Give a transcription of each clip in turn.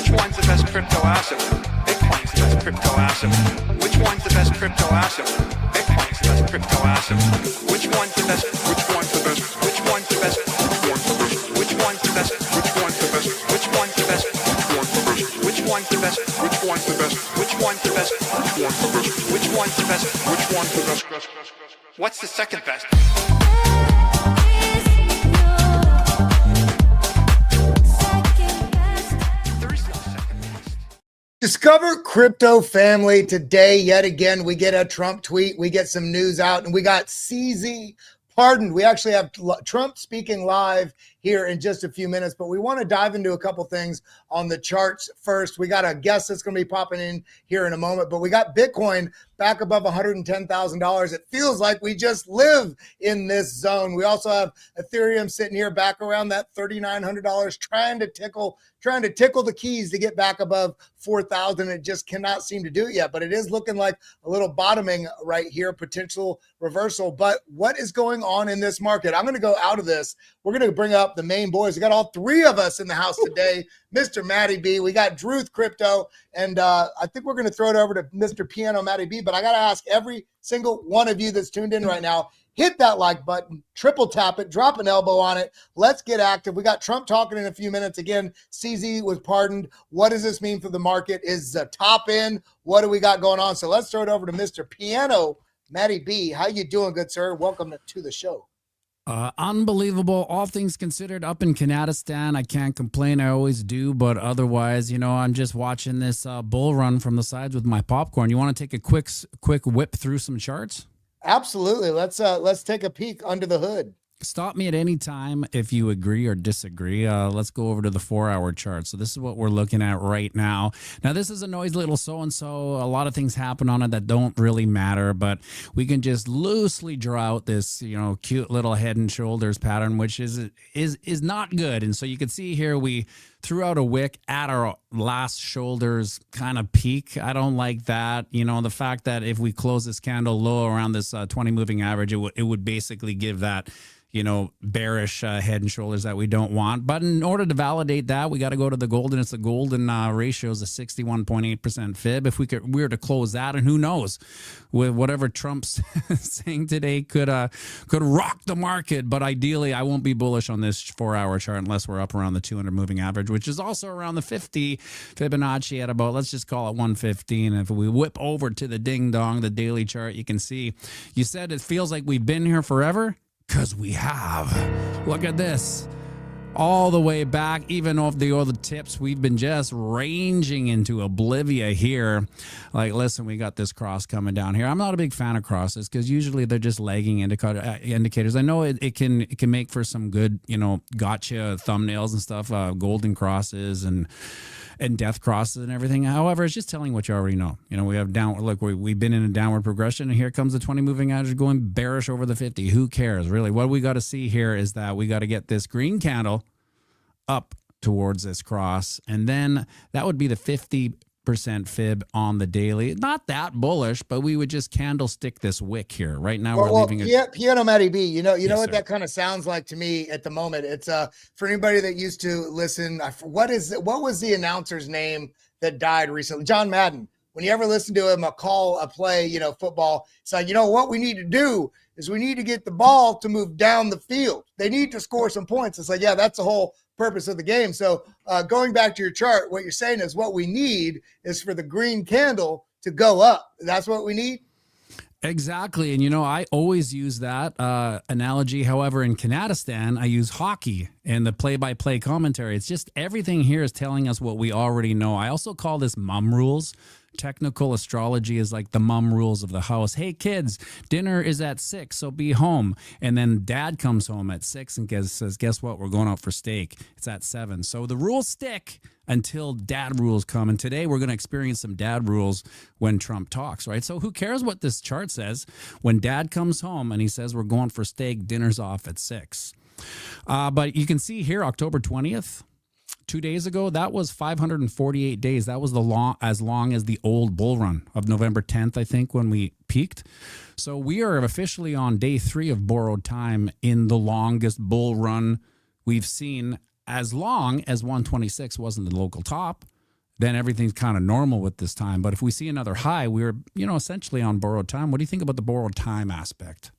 Which one's the best crypto asset? Bitcoin's the best crypto asset. Which one's the best crypto asset? Bitcoin's the best crypto asset. Which one's the best? Which one's the best? Which one's the best? Which one's the best? Which one's the best? Which one's the best? Which one's the best? Which one's the best? Which one's the best? Which one's the best? Which one's the best? What's the second best? Discover Crypto Family today. Yet again, we get a Trump tweet, we get some news out, and we got CZ pardoned. We actually have Trump speaking live here in just a few minutes, but we want to dive into a couple things on the charts first. We got a guest that's going to be popping in here in a moment, but we got Bitcoin back above $110,000. It feels like we just live in this zone. We also have Ethereum sitting here back around that $3,900, trying to tickle the keys to get back above 4,000. It just cannot seem to do it yet, but it is looking like a little bottoming right here, potential reversal. But what is going on in this market? I'm going to go out of this. We're going to bring up the main boys. We got all three of us in the house today. Mr. Matty B, we got Druth Crypto, and I think we're going to throw it over to Mr. Piano Matty B, but I got to ask every single one of you that's tuned in right now, hit that like button, triple tap it, drop an elbow on it. Let's get active. We got Trump talking in a few minutes. Again, CZ was pardoned. What does this mean for the market? Is the top in? What do we got going on? So let's throw it over to Mr. Piano Matty B. How you doing, good sir? Welcome to the show. Unbelievable. All things considered, up in Kanadistan, I can't complain. I always do, but otherwise, I'm just watching this bull run from the sides with my popcorn. You want to take a quick whip through some charts? Absolutely. Let's take a peek under the hood. Stop me at any time if you agree or disagree. Let's go over to the 4-hour chart. So this is what we're looking at right now. Now, this is a noisy little so-and-so. A lot of things happen on it that don't really matter, but we can just loosely draw out this, cute little head and shoulders pattern, which is not good. And so you can see here, we threw out a wick at our last shoulders kind of peak. I don't like that. The fact that if we close this candle low around this 20 moving average, it would basically give that bearish head and shoulders that we don't want. But in order to validate that, we got to go to the golden. It's the golden ratio is a 61.8% fib. If we were to close that, and who knows, with whatever Trump's saying today could rock the market. But ideally, I won't be bullish on this 4-hour chart unless we're up around the 200 moving average, which is also around the 50 Fibonacci at about, let's just call it 115. And if we whip over to the ding dong, the daily chart, you can see, you said it feels like we've been here forever. Because we have. Look at this. All the way back, even off the other tips, we've been just ranging into oblivion here. Like, listen, we got this cross coming down here. I'm not a big fan of crosses because usually they're just lagging indicators. I know it can make for some good, gotcha thumbnails and stuff, golden crosses and death crosses and everything. However, it's just telling what you already know. We have we've been in a downward progression, and here comes the 20 moving average going bearish over the 50. Who cares, really? What we got to see here is that we got to get this green candle up towards this cross, and then that would be the 50% fib on the daily. Not that bullish, but we would just candlestick this wick here. Right now, we're leaving it. Piano Matty B, you know Yes, what sir. that kind of sounds like to me at the moment. It's for anybody that used to listen. What was the announcer's name that died recently? John Madden. When you ever listen to him, a play, football, it's like, what we need to do is we need to get the ball to move down the field. They need to score some points. It's like, yeah, that's the whole purpose of the game. So going back to your chart, what you're saying is what we need is for the green candle to go up. That's what we need. Exactly. And, I always use that analogy. However, in Kanadistan, I use hockey and the play-by-play commentary. It's just everything here is telling us what we already know. I also call this mum rules. Technical astrology is like the mum rules of the house. Hey, kids, dinner is at 6, so be home. And then dad comes home at 6 and says, guess what? We're going out for steak. It's at 7. So the rules stick until dad rules come. And today we're going to experience some dad rules when Trump talks, right? So who cares what this chart says? When dad comes home and he says, we're going for steak, dinner's off at 6. But you can see here, October 20th, 2 days ago, that was 548 days. That was as long as the old bull run of November 10th, I think, when we peaked. So we are officially on day 3 of borrowed time in the longest bull run we've seen, as long as 126 wasn't the local top. then everything's kind of normal with this time. But if we see another high, we're, essentially on borrowed time. What do you think about the borrowed time aspect?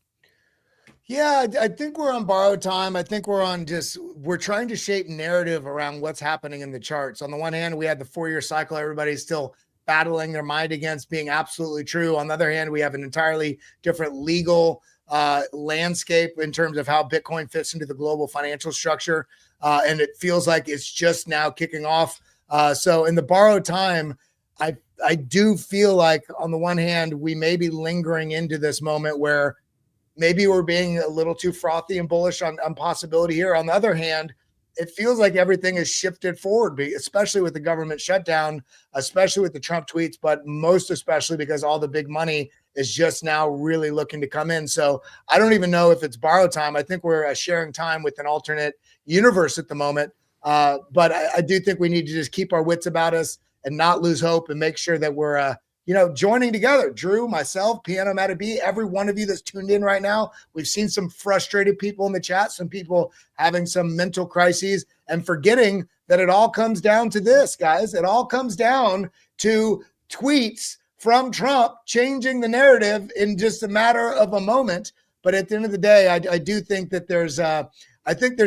Yeah, I think we're on borrowed time. I think we're trying to shape narrative around what's happening in the charts. On the one hand, we had the 4-year cycle. Everybody's still battling their mind against being absolutely true. On the other hand, we have an entirely different legal landscape in terms of how Bitcoin fits into the global financial structure. And it feels like it's just now kicking off. So in the borrowed time, I do feel like on the one hand, we may be lingering into this moment where maybe we're being a little too frothy and bullish on possibility here. On the other hand, it feels like everything is shifted forward, especially with the government shutdown, especially with the Trump tweets, but most especially because all the big money is just now really looking to come in. So I don't even know if it's borrowed time. I think we're sharing time with an alternate universe at the moment. But I do think we need to just keep our wits about us and not lose hope and make sure that we're joining together. Drew, myself, Piano Matta B, every one of you that's tuned in right now. We've seen some frustrated people in the chat, some people having some mental crises and forgetting that it all comes down to this, guys. It all comes down to tweets from Trump changing the narrative in just a matter of a moment. But at the end of the day, I do think that there's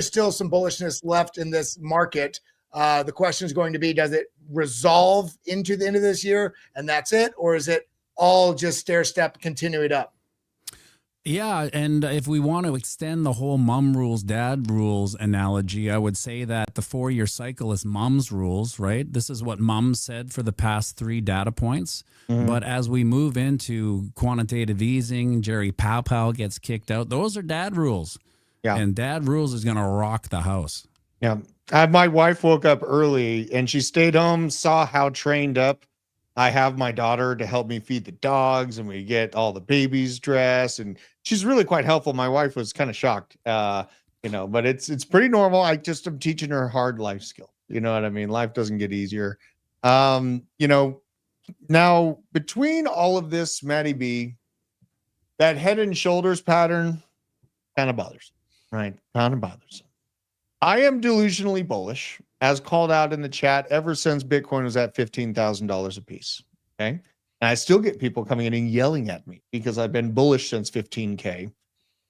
still some bullishness left in this market. The question is going to be, does it resolve into the end of this year and that's it? Or is it all just stair step continuing up? Yeah, and if we want to extend the whole mom rules, dad rules analogy, I would say that the 4-year cycle is mom's rules, right? This is what mom said for the past 3 data points. Mm-hmm. But as we move into quantitative easing, Jerry Powell gets kicked out. Those are dad rules. Yeah. And dad rules is going to rock the house. Yeah. My wife woke up early and she stayed home, saw how trained up I have my daughter to help me feed the dogs, and we get all the babies dressed, and she's really quite helpful. My wife was kind of shocked, but it's pretty normal. I just am teaching her a hard life skill. You know what I mean? Life doesn't get easier. Now between all of this, Matty B, that head and shoulders pattern kind of bothers, right? Kind of bothers. I am delusionally bullish, as called out in the chat, ever since Bitcoin was at $15,000 a piece. Okay. And I still get people coming in and yelling at me because I've been bullish since 15K.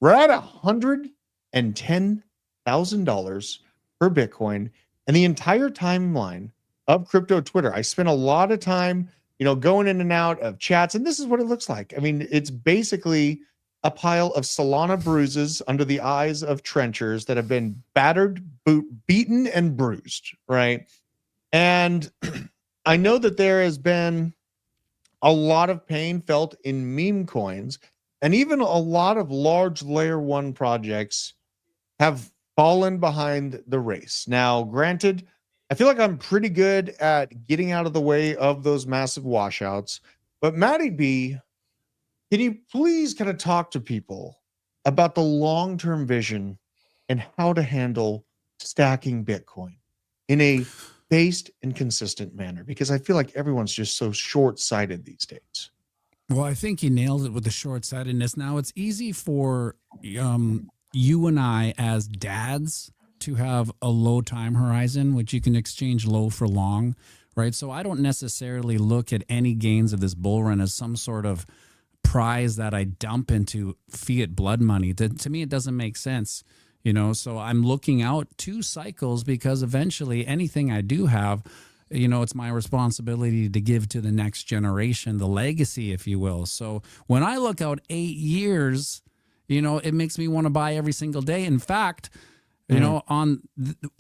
We're at $110,000 per Bitcoin. And the entire timeline of crypto Twitter, I spent a lot of time, going in and out of chats. And this is what it looks like. I mean, it's basically a pile of Solana bruises under the eyes of trenchers that have been battered, beaten, and bruised, right? And I know that there has been a lot of pain felt in meme coins, and even a lot of large layer 1 projects have fallen behind the race. Now, granted, I feel like I'm pretty good at getting out of the way of those massive washouts, but Matty B, can you please kind of talk to people about the long-term vision and how to handle stacking Bitcoin in a based and consistent manner? Because I feel like everyone's just so short-sighted these days. Well, I think you nailed it with the short-sightedness. Now, it's easy for you and I as dads to have a low time horizon, which you can exchange low for long, right? So I don't necessarily look at any gains of this bull run as some sort of prize that I dump into fiat blood money. To me, it doesn't make sense, so I'm looking out 2 cycles because eventually anything I do have, it's my responsibility to give to the next generation, the legacy, if you will. So when I look out 8 years, it makes me want to buy every single day. In fact, on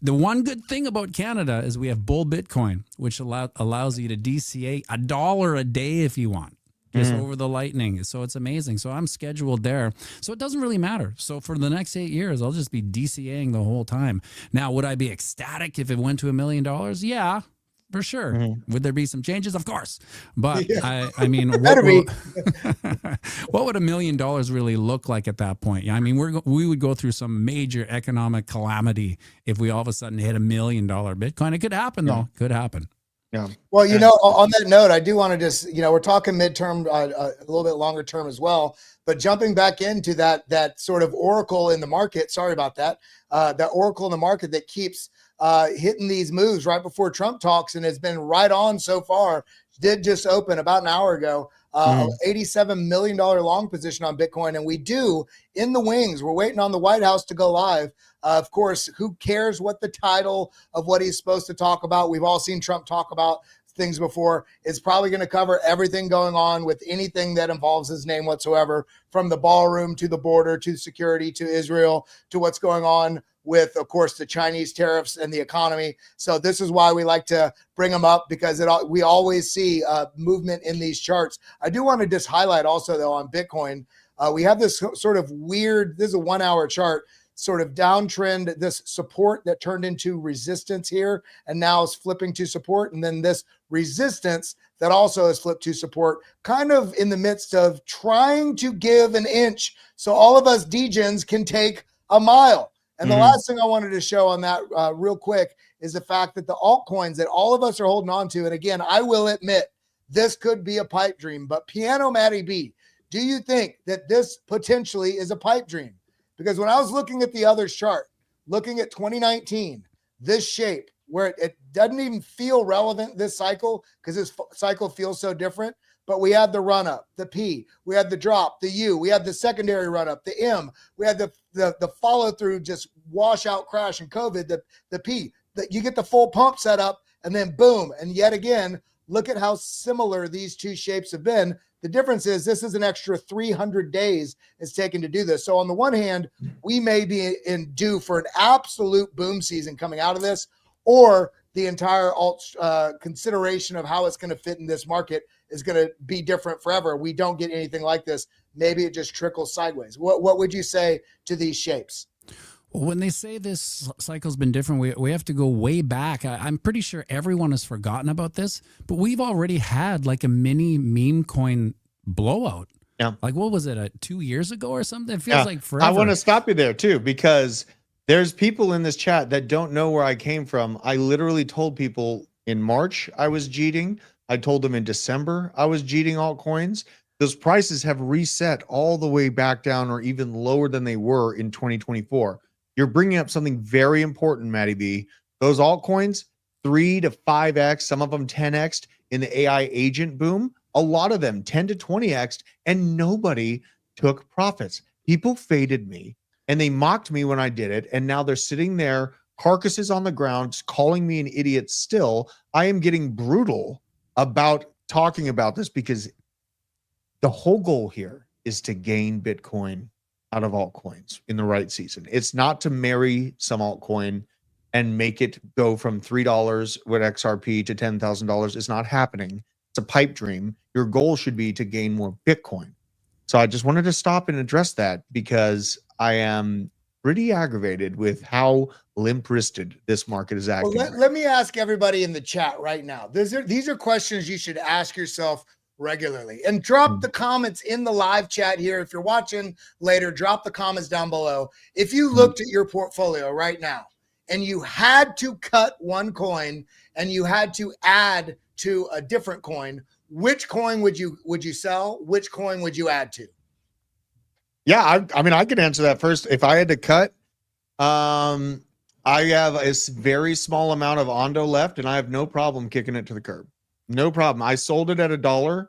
the one good thing about Canada is we have bull Bitcoin, which allows you to DCA $1 a day if you want. Just over the lightning. So it's amazing. So I'm scheduled there. So it doesn't really matter. So for the next 8 years, I'll just be DCAing the whole time. Now, would I be ecstatic if it went to $1 million? Yeah, for sure. Would there be some changes? Of course. But yeah. I mean, what would $1 million really look like at that point? I mean, we would go through some major economic calamity if we all of a sudden hit $1 million Bitcoin. It could happen though. Could happen. Yeah. Well, on that note, I do want to just, we're talking midterm, a little bit longer term as well, but jumping back into that sort of oracle in the market, sorry about that, that oracle in the market that keeps hitting these moves right before Trump talks, and has been right on so far. Did just open about an hour ago, $87 million long position on Bitcoin. And we do in the wings. We're waiting on the White House to go live. Of course, who cares what the title of what he's supposed to talk about? We've all seen Trump talk about things before. It's probably going to cover everything going on with anything that involves his name whatsoever, from the ballroom to the border to security to Israel to what's going on with, of course, the Chinese tariffs and the economy. So this is why we like to bring them up, because we always see movement in these charts. I do want to just highlight also, though, on Bitcoin, we have this sort of weird, this is a 1 hour chart, sort of downtrend, this support that turned into resistance here and now is flipping to support. And then this resistance that also is flipped to support, kind of in the midst of trying to give an inch so all of us degens can take a mile. And the last thing I wanted to show on that real quick is the fact that the altcoins that all of us are holding on to, and again, I will admit this could be a pipe dream, but Piano Matty B, do you think that this potentially is a pipe dream? Because when I was looking at the others chart, looking at 2019, this shape where it doesn't even feel relevant this cycle because this cycle feels so different. But we had the run up, the P, we had the drop, the U, we had the secondary run up, the M, we had the follow through, just washout crash and COVID, the P, that you get the full pump set up and then boom. And yet again, look at how similar these two shapes have been. The difference is this is an extra 300 days it's taken to do this. So on the one hand, we may be due for an absolute boom season coming out of this, or the entire alt consideration of how it's going to fit in this market is going to be different forever. We don't get anything like this. Maybe it just trickles sideways. What would you say to these shapes? When they say this cycle's been different, we have to go way back. I'm pretty sure everyone has forgotten about this, but we've already had like a mini meme coin blowout. Yeah. Like, what was it, 2 years ago or something? It feels like forever. I want to stop you there too, because there's people in this chat that don't know where I came from. I literally told people in March I was cheating. I told them in December I was cheating altcoins. Those prices have reset all the way back down or even lower than they were in 2024. You're bringing up something very important, Matty B. Those altcoins, 3 to 5x, some of them 10x in the AI agent boom. A lot of them 10 to 20x, and nobody took profits. People faded me, and they mocked me when I did it, and now they're sitting there, carcasses on the ground, calling me an idiot still. I am getting brutal about talking about this because the whole goal here is to gain Bitcoin out of altcoins in the right season. It's not to marry some altcoin and make it go from $3 with XRP to $10,000. It's not happening. It's a pipe dream. Your goal should be to gain more Bitcoin. So I just wanted to stop and address that because I am pretty aggravated with how limp-wristed this market is acting. Well, let me ask everybody in the chat right now. These are questions you should ask yourself regularly, and drop the comments in the live chat here. If you're watching later, drop the comments down below. If you looked at your portfolio right now and you had to cut one coin and you had to add to a different coin, which coin would you sell? Which coin would you add to? Yeah, I mean, I could answer that first. If I had to cut, I have a very small amount of Ondo left, and I have no problem kicking it to the curb. No problem. I sold it at $1,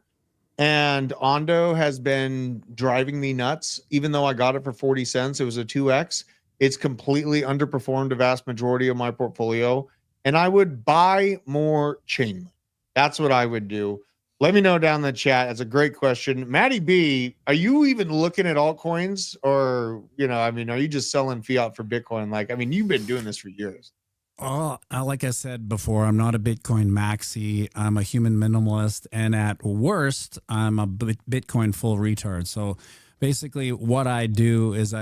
and Ondo has been driving me nuts. Even though I got it for 40 cents, it was a 2x. It's completely underperformed a vast majority of my portfolio, and I would buy more Chainlink. That's what I would do. Let me know down in the chat. That's a great question. Matty B, are you even looking at altcoins, or, I mean, are you just selling fiat for Bitcoin? Like, I mean, you've been doing this for years. Oh, like I said before, I'm not a Bitcoin maxi. I'm a human minimalist, and at worst, I'm a Bitcoin full retard. So basically what I do is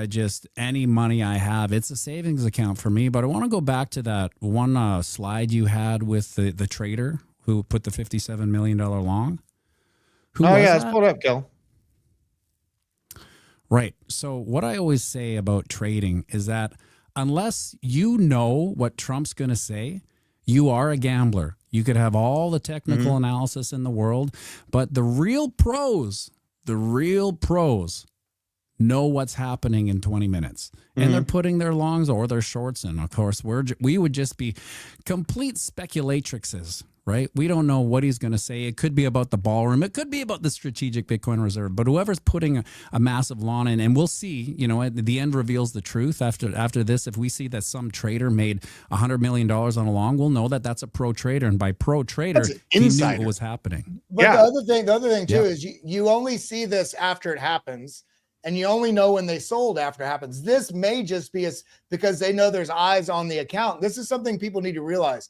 any money I have, it's a savings account for me. But I want to go back to that one slide you had with the trader who put the $57 million long. Let's pull it up, Kel. Right. So what I always say about trading is that unless you know what Trump's going to say, you are a gambler. You could have all the technical analysis in the world, but the real pros know what's happening in 20 minutes. And they're putting their longs or their shorts in. Of course, we would just be complete speculatrixes, right? We don't know what he's going to say. It could be about the ballroom. It could be about the strategic Bitcoin reserve. But whoever's putting a massive long in, and we'll see, at the end reveals the truth after this. If we see that some trader made $100 million on a long, we'll know that that's a pro trader. And by pro trader, he knew what was happening. But the other thing too, is you only see this after it happens. And you only know when they sold after it happens. This may just be because they know there's eyes on the account. This is something people need to realize.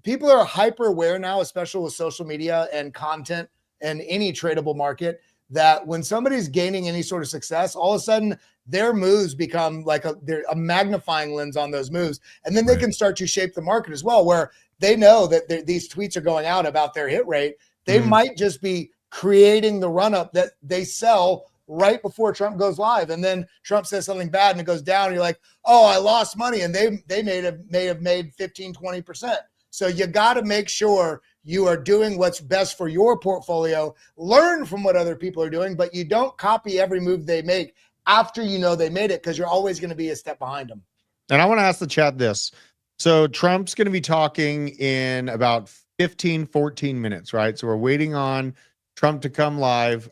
People are hyper aware now, especially with social media and content and any tradable market, that when somebody's gaining any sort of success, all of a sudden their moves become like a magnifying lens on those moves. And then they can start to shape the market as well, where they know that these tweets are going out about their hit rate. They might just be creating the run up that they sell right before Trump goes live. And then Trump says something bad and it goes down. And you're like, oh, I lost money. And they may have made 15, 20%. So you got to make sure you are doing what's best for your portfolio, learn from what other people are doing, but you don't copy every move they make after you know they made it, because you're always going to be a step behind them. And I want to ask the chat this. So Trump's going to be talking in about 15, 14 minutes, right? So we're waiting on Trump to come live.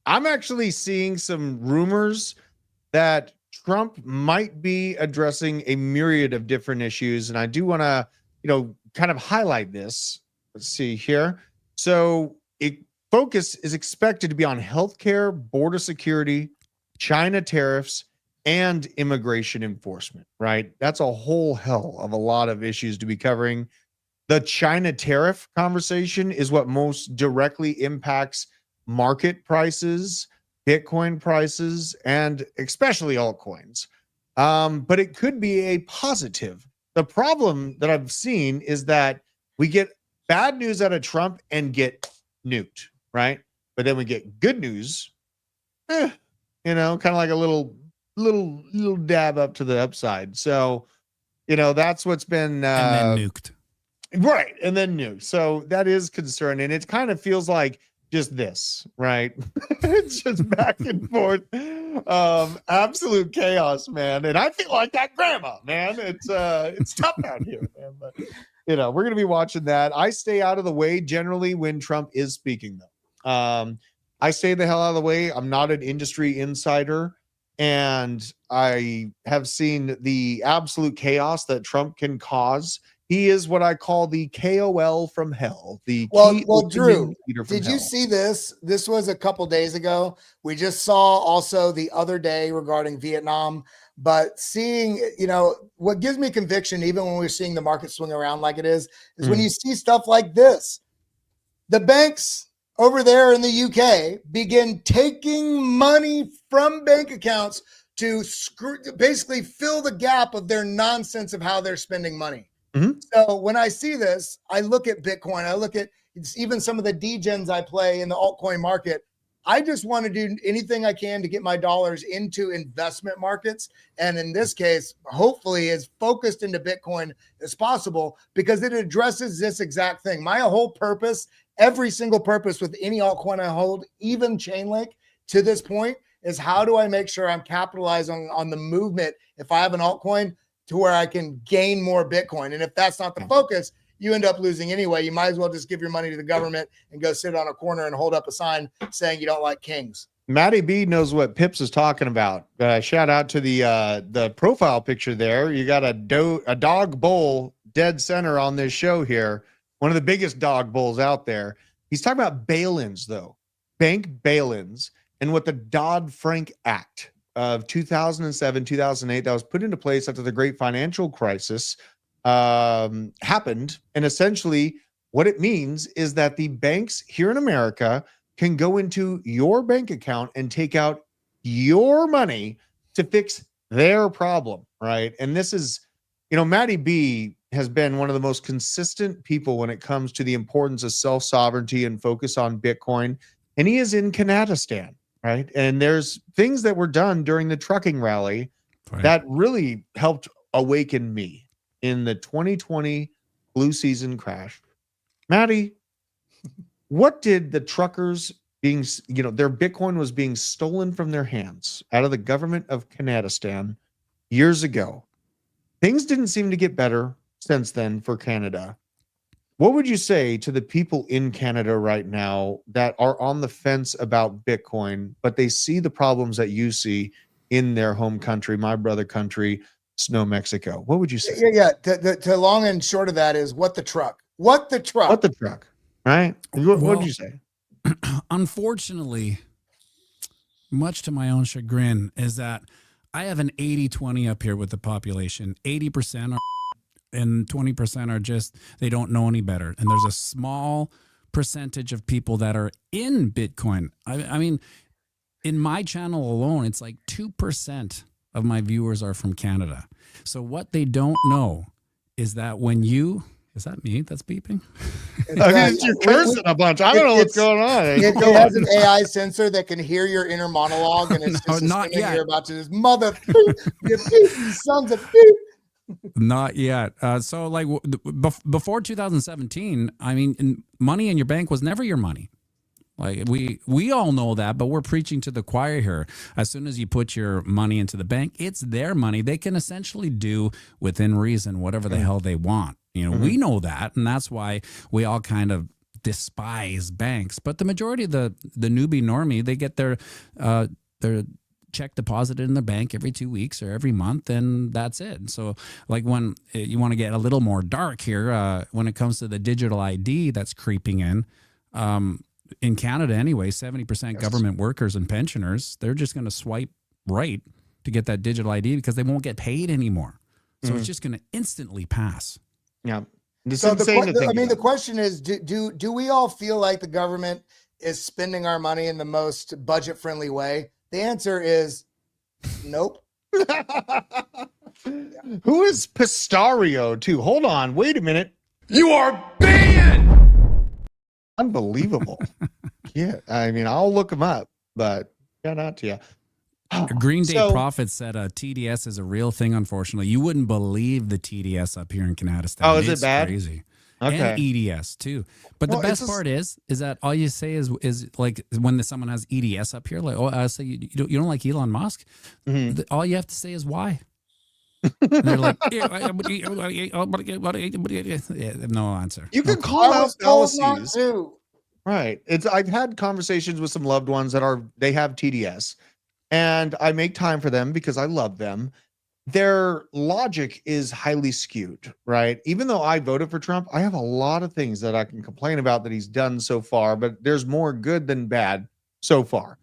I'm actually seeing some rumors that Trump might be addressing a myriad of different issues. And I do want to, kind of highlight this. Let's see here. So focus is expected to be on healthcare, border security, China tariffs, and immigration enforcement, right? That's a whole hell of a lot of issues to be covering. The China tariff conversation is what most directly impacts market prices, Bitcoin prices, and especially altcoins. But it could be a positive. The problem that I've seen is that we get bad news out of Trump and get nuked, right? But then we get good news, kind of like a little dab up to the upside. So, that's what's been and then nuked. Right. And then nuked. So that is concerning. It kind of feels like just this, right? It's just back and forth. Absolute chaos, man. And I feel like that grandma, man. It's tough out here, man. But we're gonna be watching that. I stay out of the way generally when Trump is speaking, though. I stay the hell out of the way. I'm not an industry insider, and I have seen the absolute chaos that Trump can cause. He is what I call the KOL from hell. Well, Drew, did hell. you see this? This was a couple days ago. We just saw also the other day regarding Vietnam, but seeing, what gives me conviction, even when we're seeing the market swing around like it is when you see stuff like this. The banks over there in the UK begin taking money from bank accounts to basically fill the gap of their nonsense of how they're spending money. So when I see this, I look at Bitcoin, I look at even some of the degens I play in the altcoin market. I just want to do anything I can to get my dollars into investment markets. And in this case, hopefully as focused into Bitcoin as possible, because it addresses this exact thing. My whole purpose, every single purpose with any altcoin I hold, even Chainlink to this point, is how do I make sure I'm capitalizing on the movement if I have an altcoin to where I can gain more Bitcoin. And if that's not the focus, you end up losing anyway. You might as well just give your money to the government and go sit on a corner and hold up a sign saying you don't like kings. Matty B knows what Pips is talking about. Shout out to the profile picture there. You got a dog bull dead center on this show here. One of the biggest dog bulls out there. He's talking about bail-ins, though. Bank bail-ins, and what the Dodd-Frank Act of 2007, 2008, that was put into place after the great financial crisis happened. And essentially what it means is that the banks here in America can go into your bank account and take out your money to fix their problem, right? And this is, Matty B has been one of the most consistent people when it comes to the importance of self-sovereignty and focus on Bitcoin. And he is in Kanadistan. Right. And there's things that were done during the trucking rally that really helped awaken me in the 2020 flu season crash. Matty, what did the truckers being, their Bitcoin was being stolen from their hands out of the government of Canadistan years ago. Things didn't seem to get better since then for Canada. What would you say to the people in Canada right now that are on the fence about Bitcoin, but they see the problems that you see in their home country, my brother country, Snow, Mexico? What would you say? Yeah. The long and short of that is what the truck. What the truck. What the truck, right? What would you say? Unfortunately, much to my own chagrin, is that I have an 80-20 up here with the population. 80% are and 20% are just, they don't know any better. And there's a small percentage of people that are in Bitcoin. I mean, in my channel alone, it's like 2% of my viewers are from Canada. So what they don't know is that when you, is that me that's beeping? You're cursing a bunch. I don't know what's going on. It has an AI sensor that can hear your inner monologue, and it's just not yet. you're about to just mother you sons of beep. Not yet. So like before 2017, I mean, money in your bank was never your money. Like we all know that, but we're preaching to the choir here. As soon as you put your money into the bank, it's their money. They can essentially do within reason whatever the hell they want. We know that, and that's why we all kind of despise banks. But the majority of the newbie normie, they get their check deposited in the bank every 2 weeks or every month, and that's it. And so like when you want to get a little more dark here, when it comes to the digital ID that's creeping in Canada anyway, 70% government workers and pensioners, they're just going to swipe right to get that digital ID because they won't get paid anymore. So it's just going to instantly pass. Yeah. So the question is, do we all feel like the government is spending our money in the most budget-friendly way? The answer is nope. Who is Pistario too? Hold on. Wait a minute. You are banned! Unbelievable. Yeah. I mean, I'll look him up, but shout out to you. Green Day Prophet said TDS is a real thing, unfortunately. You wouldn't believe the TDS up here in Canadistan. Oh, is it bad? Crazy. Okay. And EDS too. But the best part is that all you say is like when someone has EDS up here, like, oh, I say you don't like Elon Musk. All you have to say is why. And they're like, no answer. You can call out fallacies. Right. I've had conversations with some loved ones that they have TDS, and I make time for them because I love them. Their logic is highly skewed, right? Even though I voted for Trump, I have a lot of things that I can complain about that he's done so far, but there's more good than bad so far.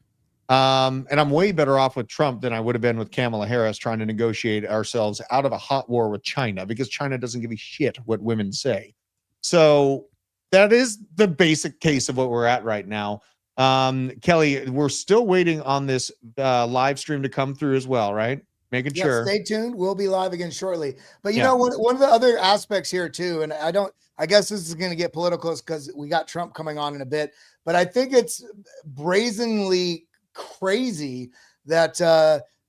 And I'm way better off with Trump than I would have been with Kamala Harris trying to negotiate ourselves out of a hot war with China, because China doesn't give a shit what women say. So that is the basic case of what we're at right now. Kelly, we're still waiting on this live stream to come through as well, right? Making sure. Stay tuned. We'll be live again shortly. But you know, one of the other aspects here too, and I guess this is going to get political because we got Trump coming on in a bit, but I think it's brazenly crazy that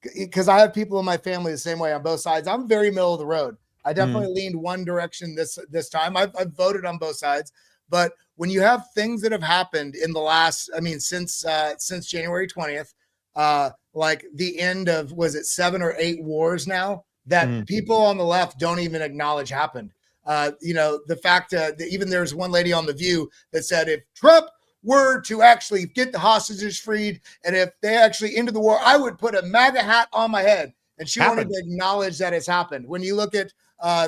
because I have people in my family the same way on both sides. I'm very middle of the road. I definitely leaned one direction this time. I've voted on both sides, but when you have things that have happened in the last, since January 20th, like the end of, was it 7 or 8 wars now that people on the left don't even acknowledge happened. The fact that even there's one lady on The View that said, if Trump were to actually get the hostages freed, and if they actually ended the war, I would put a MAGA hat on my head. And she wanted to acknowledge that it's happened. When you look at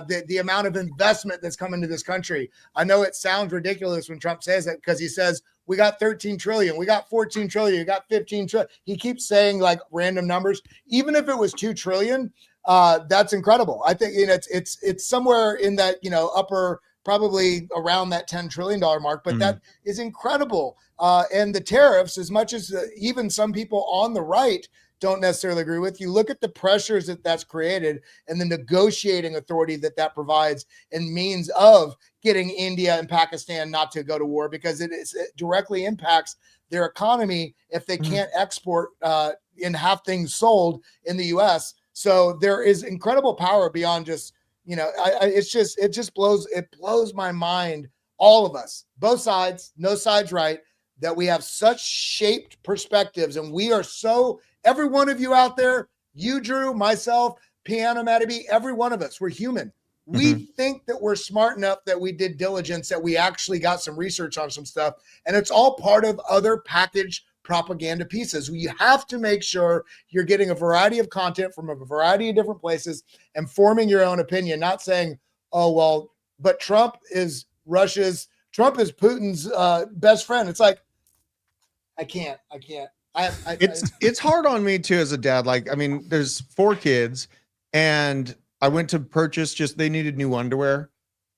the amount of investment that's come into this country, I know it sounds ridiculous when Trump says it, because he says, we got 13 trillion, we got 14 trillion, we got 15 trillion. He keeps saying like random numbers. Even if it was 2 trillion, that's incredible. I think it's somewhere in that, upper, probably around that $10 trillion mark, but that is incredible. And the tariffs, as much as even some people on the right don't necessarily agree with, you look at the pressures that's created and the negotiating authority that provides and means of getting India and Pakistan not to go to war, because it directly impacts their economy if they can't export and have things sold in the U.S. So there is incredible power beyond just, it blows my mind. All of us, both sides, no sides right. that we have such shaped perspectives, and we are so, every one of you out there, you, Drew, myself, Piano Matty B, every one of us, we're human. We think that we're smart enough that we did diligence, that we actually got some research on some stuff, and it's all part of other packaged propaganda pieces. You have to make sure you're getting a variety of content from a variety of different places and forming your own opinion, not saying, oh, well, but Trump is Putin's best friend. It's like, I can't. It's hard on me too as a dad. Like, I mean, there's 4 kids, and I went to purchase they needed new underwear,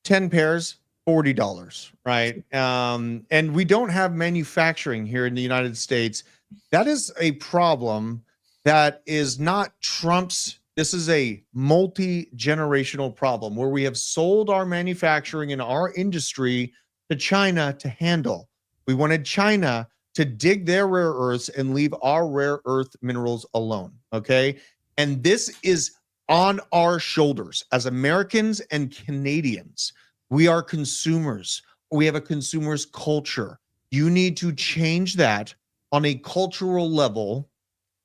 10 pairs, $40, right? And we don't have manufacturing here in the United States. That is a problem that is not Trump's. This is a multi-generational problem where we have sold our manufacturing and our industry to China to handle. We wanted China to dig their rare earths and leave our rare earth minerals alone, okay? And this is on our shoulders as Americans and Canadians. We are consumers. We have a consumer's culture. You need to change that on a cultural level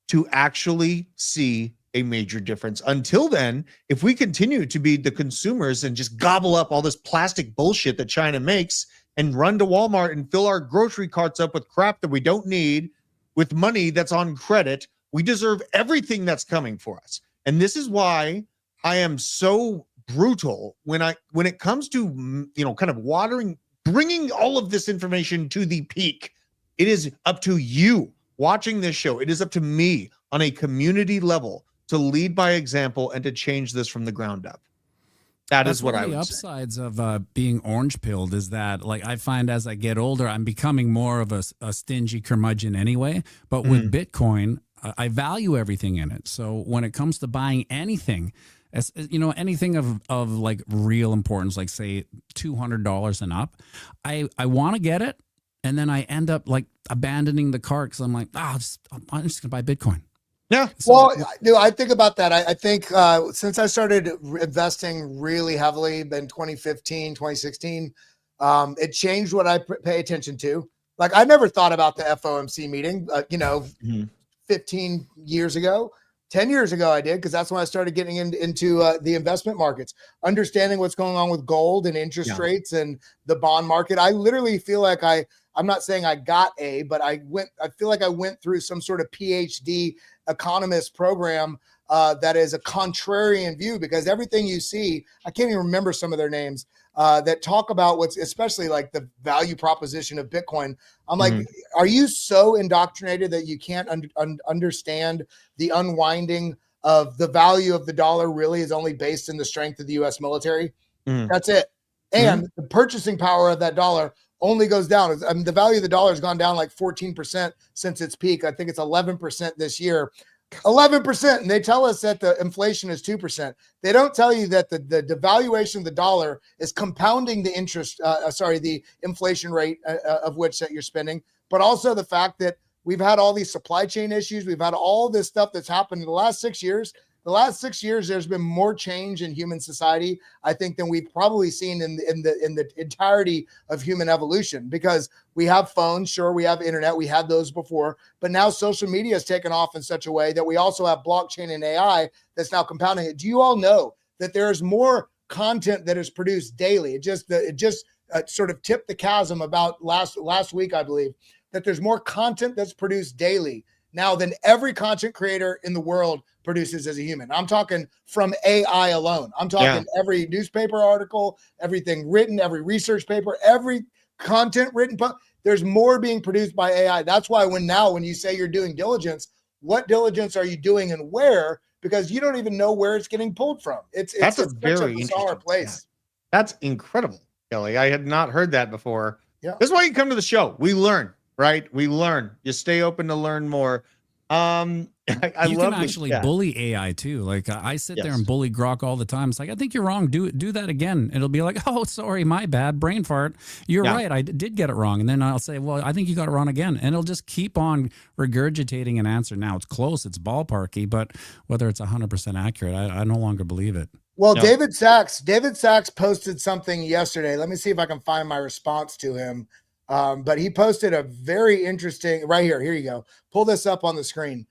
to actually see a major difference. Until then, if we continue to be the consumers and just gobble up all this plastic bullshit that China makes and run to Walmart and fill our grocery carts up with crap that we don't need with money that's on credit, we deserve everything that's coming for us. And this is why I am so brutal when it comes to, kind of bringing all of this information to the peak. It is up to you watching this show. It is up to me on a community level to lead by example and to change this from the ground up. That's what I would say. The upsides of being orange pilled is that, like, I find as I get older, I'm becoming more of a stingy curmudgeon anyway. But with Bitcoin, I value everything in it. So when it comes to buying anything, anything of like real importance, like say $200 and up, I want to get it, and then I end up like abandoning the cart because I'm like, I'm just gonna buy Bitcoin. Yeah. So, well, I think about that. I think since I started investing really heavily in 2015, 2016, it changed what I pay attention to. Like, I never thought about the FOMC meeting, 15 years ago. 10 years ago, I did, because that's when I started getting into the investment markets, understanding what's going on with gold and interest rates and the bond market. I literally feel like I'm not saying I got but I feel like I went through some sort of PhD economist program that is a contrarian view, because everything you see, I can't even remember some of their names, that talk about what's, especially like the value proposition of Bitcoin. I'm like, are you so indoctrinated that you can't understand the unwinding of the value of the dollar really is only based in the strength of the US military? That's it. And the purchasing power of that dollar only goes down. I mean, the value of the dollar has gone down like 14% since its peak. I think it's 11% this year. 11%. And they tell us that the inflation is 2%. They don't tell you that the devaluation of the dollar is compounding the the inflation rate of which that you're spending, but also the fact that we've had all these supply chain issues. We've had all this stuff that's happened in the last 6 years. The last 6 years, there's been more change in human society, I think, than we've probably seen in the entirety of human evolution, because we have phones. Sure, we have internet. We had those before, but now social media has taken off in such a way that we also have blockchain and AI that's now compounding it. Do you all know that there is more content that is produced daily? It just sort of tipped the chasm about last week, I believe, that there's more content that's produced daily now than every content creator in the world produces as a human. I'm talking from AI alone. I'm talking every newspaper article, everything written, every research paper, every content written. There's more being produced by AI. That's why when you say you're doing diligence, what diligence are you doing and where? Because you don't even know where it's getting pulled from. It's such a very bizarre place. That's incredible, Kelly. I had not heard that before. Yeah. That's why you come to the show. We learn. Right? We learn. You stay open to learn more. I you love can actually bully AI too. Like I sit there and bully Grok all the time. It's like, I think you're wrong. Do that again. It'll be like, oh, sorry, my bad, brain fart. You're right. I did get it wrong. And then I'll say, well, I think you got it wrong again. And it'll just keep on regurgitating an answer. Now it's close, it's ballparky, but whether it's 100% accurate, I no longer believe it. Well, no. David Sachs posted something yesterday. Let me see if I can find my response to him. But he posted a very interesting right here. Here you go. Pull this up on the screen.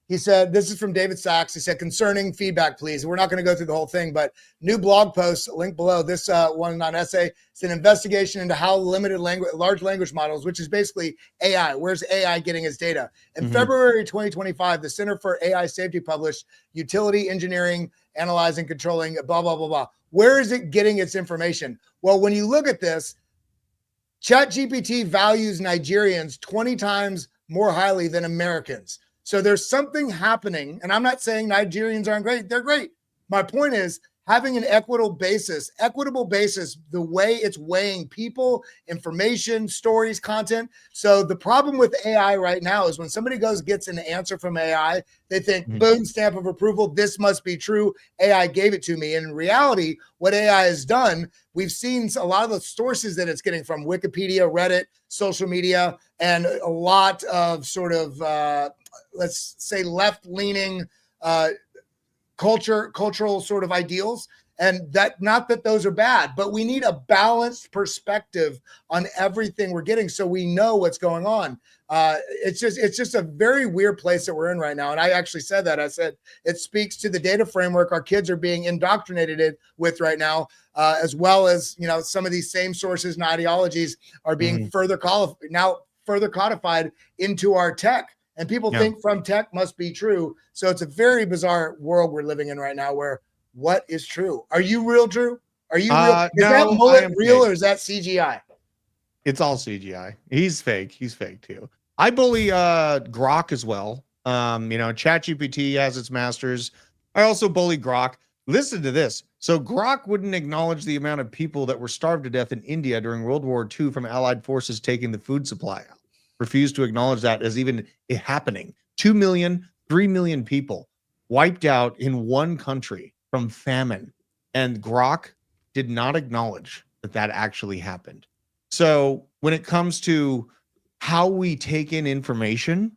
He said, this is from David Sachs. He said, concerning feedback, please. We're not going to go through the whole thing, but new blog post, link below. This one on essay. It's an investigation into how large language models, which is basically AI. Where's AI getting its data? In February 2025, the Center for AI Safety published Utility Engineering, Analyzing, Controlling, blah, blah, blah, blah. Where is it getting its information? Well, when you look at this, ChatGPT values Nigerians 20 times more highly than Americans. So there's something happening, and I'm not saying Nigerians aren't great. They're great. My point is having an equitable basis, the way it's weighing people, information, stories, content. So the problem with AI right now is when somebody gets an answer from AI, they think, boom, stamp of approval, this must be true. AI gave it to me. And in reality, what AI has done, we've seen a lot of the sources that it's getting from Wikipedia, Reddit, social media, and a lot of sort of, let's say, left-leaning cultural sort of ideals. And that, not that those are bad, but we need a balanced perspective on everything we're getting so we know what's going on. It's just a very weird place that we're in right now. And I actually said that. I said it speaks to the data framework our kids are being indoctrinated with right now, as well as, you know, some of these same sources and ideologies are being further codified into our tech. And people think from tech must be true. So it's a very bizarre world we're living in right now where what is true? Are you real, Drew? Are you real? Is that mullet real or is that CGI? It's all CGI. He's fake. He's fake too. I bully Grok as well. You know, ChatGPT has its masters. I also bully Grok. Listen to this. So Grok wouldn't acknowledge the amount of people that were starved to death in India during World War II from Allied forces taking the food supply out. Refused to acknowledge that as even happening. 2 million, 3 million people wiped out in one country from famine. And Grok did not acknowledge that that actually happened. So when it comes to how we take in information,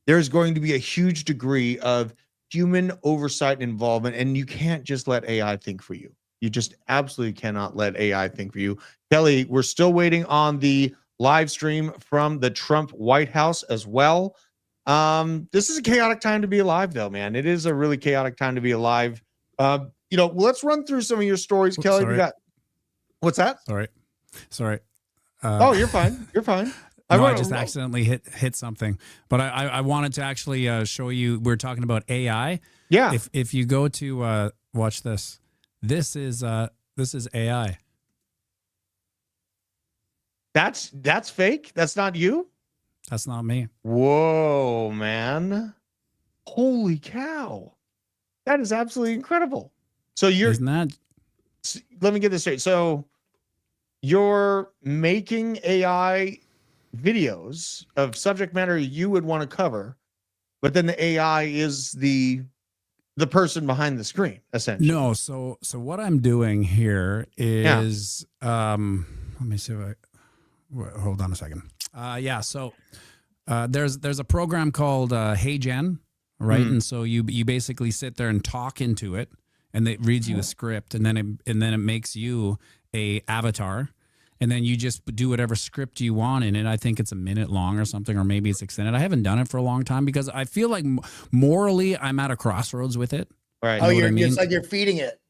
there's going to be a huge degree of human oversight and involvement. And you can't just let AI think for you. You just absolutely cannot let AI think for you. Kelly, we're still waiting on the live stream from the Trump White House as well. This is a chaotic time to be alive, though, man. It is a really chaotic time to be alive. You know, let's run through some of your stories, Kelly. Sorry. We got what's that? Sorry. Oh, you're fine. You're fine. I just accidentally hit something, but I wanted to actually show you. We're talking about AI. Yeah. If you go to watch this, this is AI. That's fake. That's not you. That's not me. Whoa, man. Holy cow. That is absolutely incredible. So Isn't that? Let me get this straight. So you're making AI videos of subject matter you would want to cover, but then the AI is the person behind the screen, essentially. No, so what I'm doing here is let me see if hold on a second. So there's a program called Hey Gen, right? And so you basically sit there and talk into it, and it reads you a script, and then it makes you a avatar, and then you just do whatever script you want in it. I think it's a minute long or something, or maybe it's extended. I haven't done it for a long time because I feel like morally I'm at a crossroads with it. Right. Oh, it's like you're feeding it.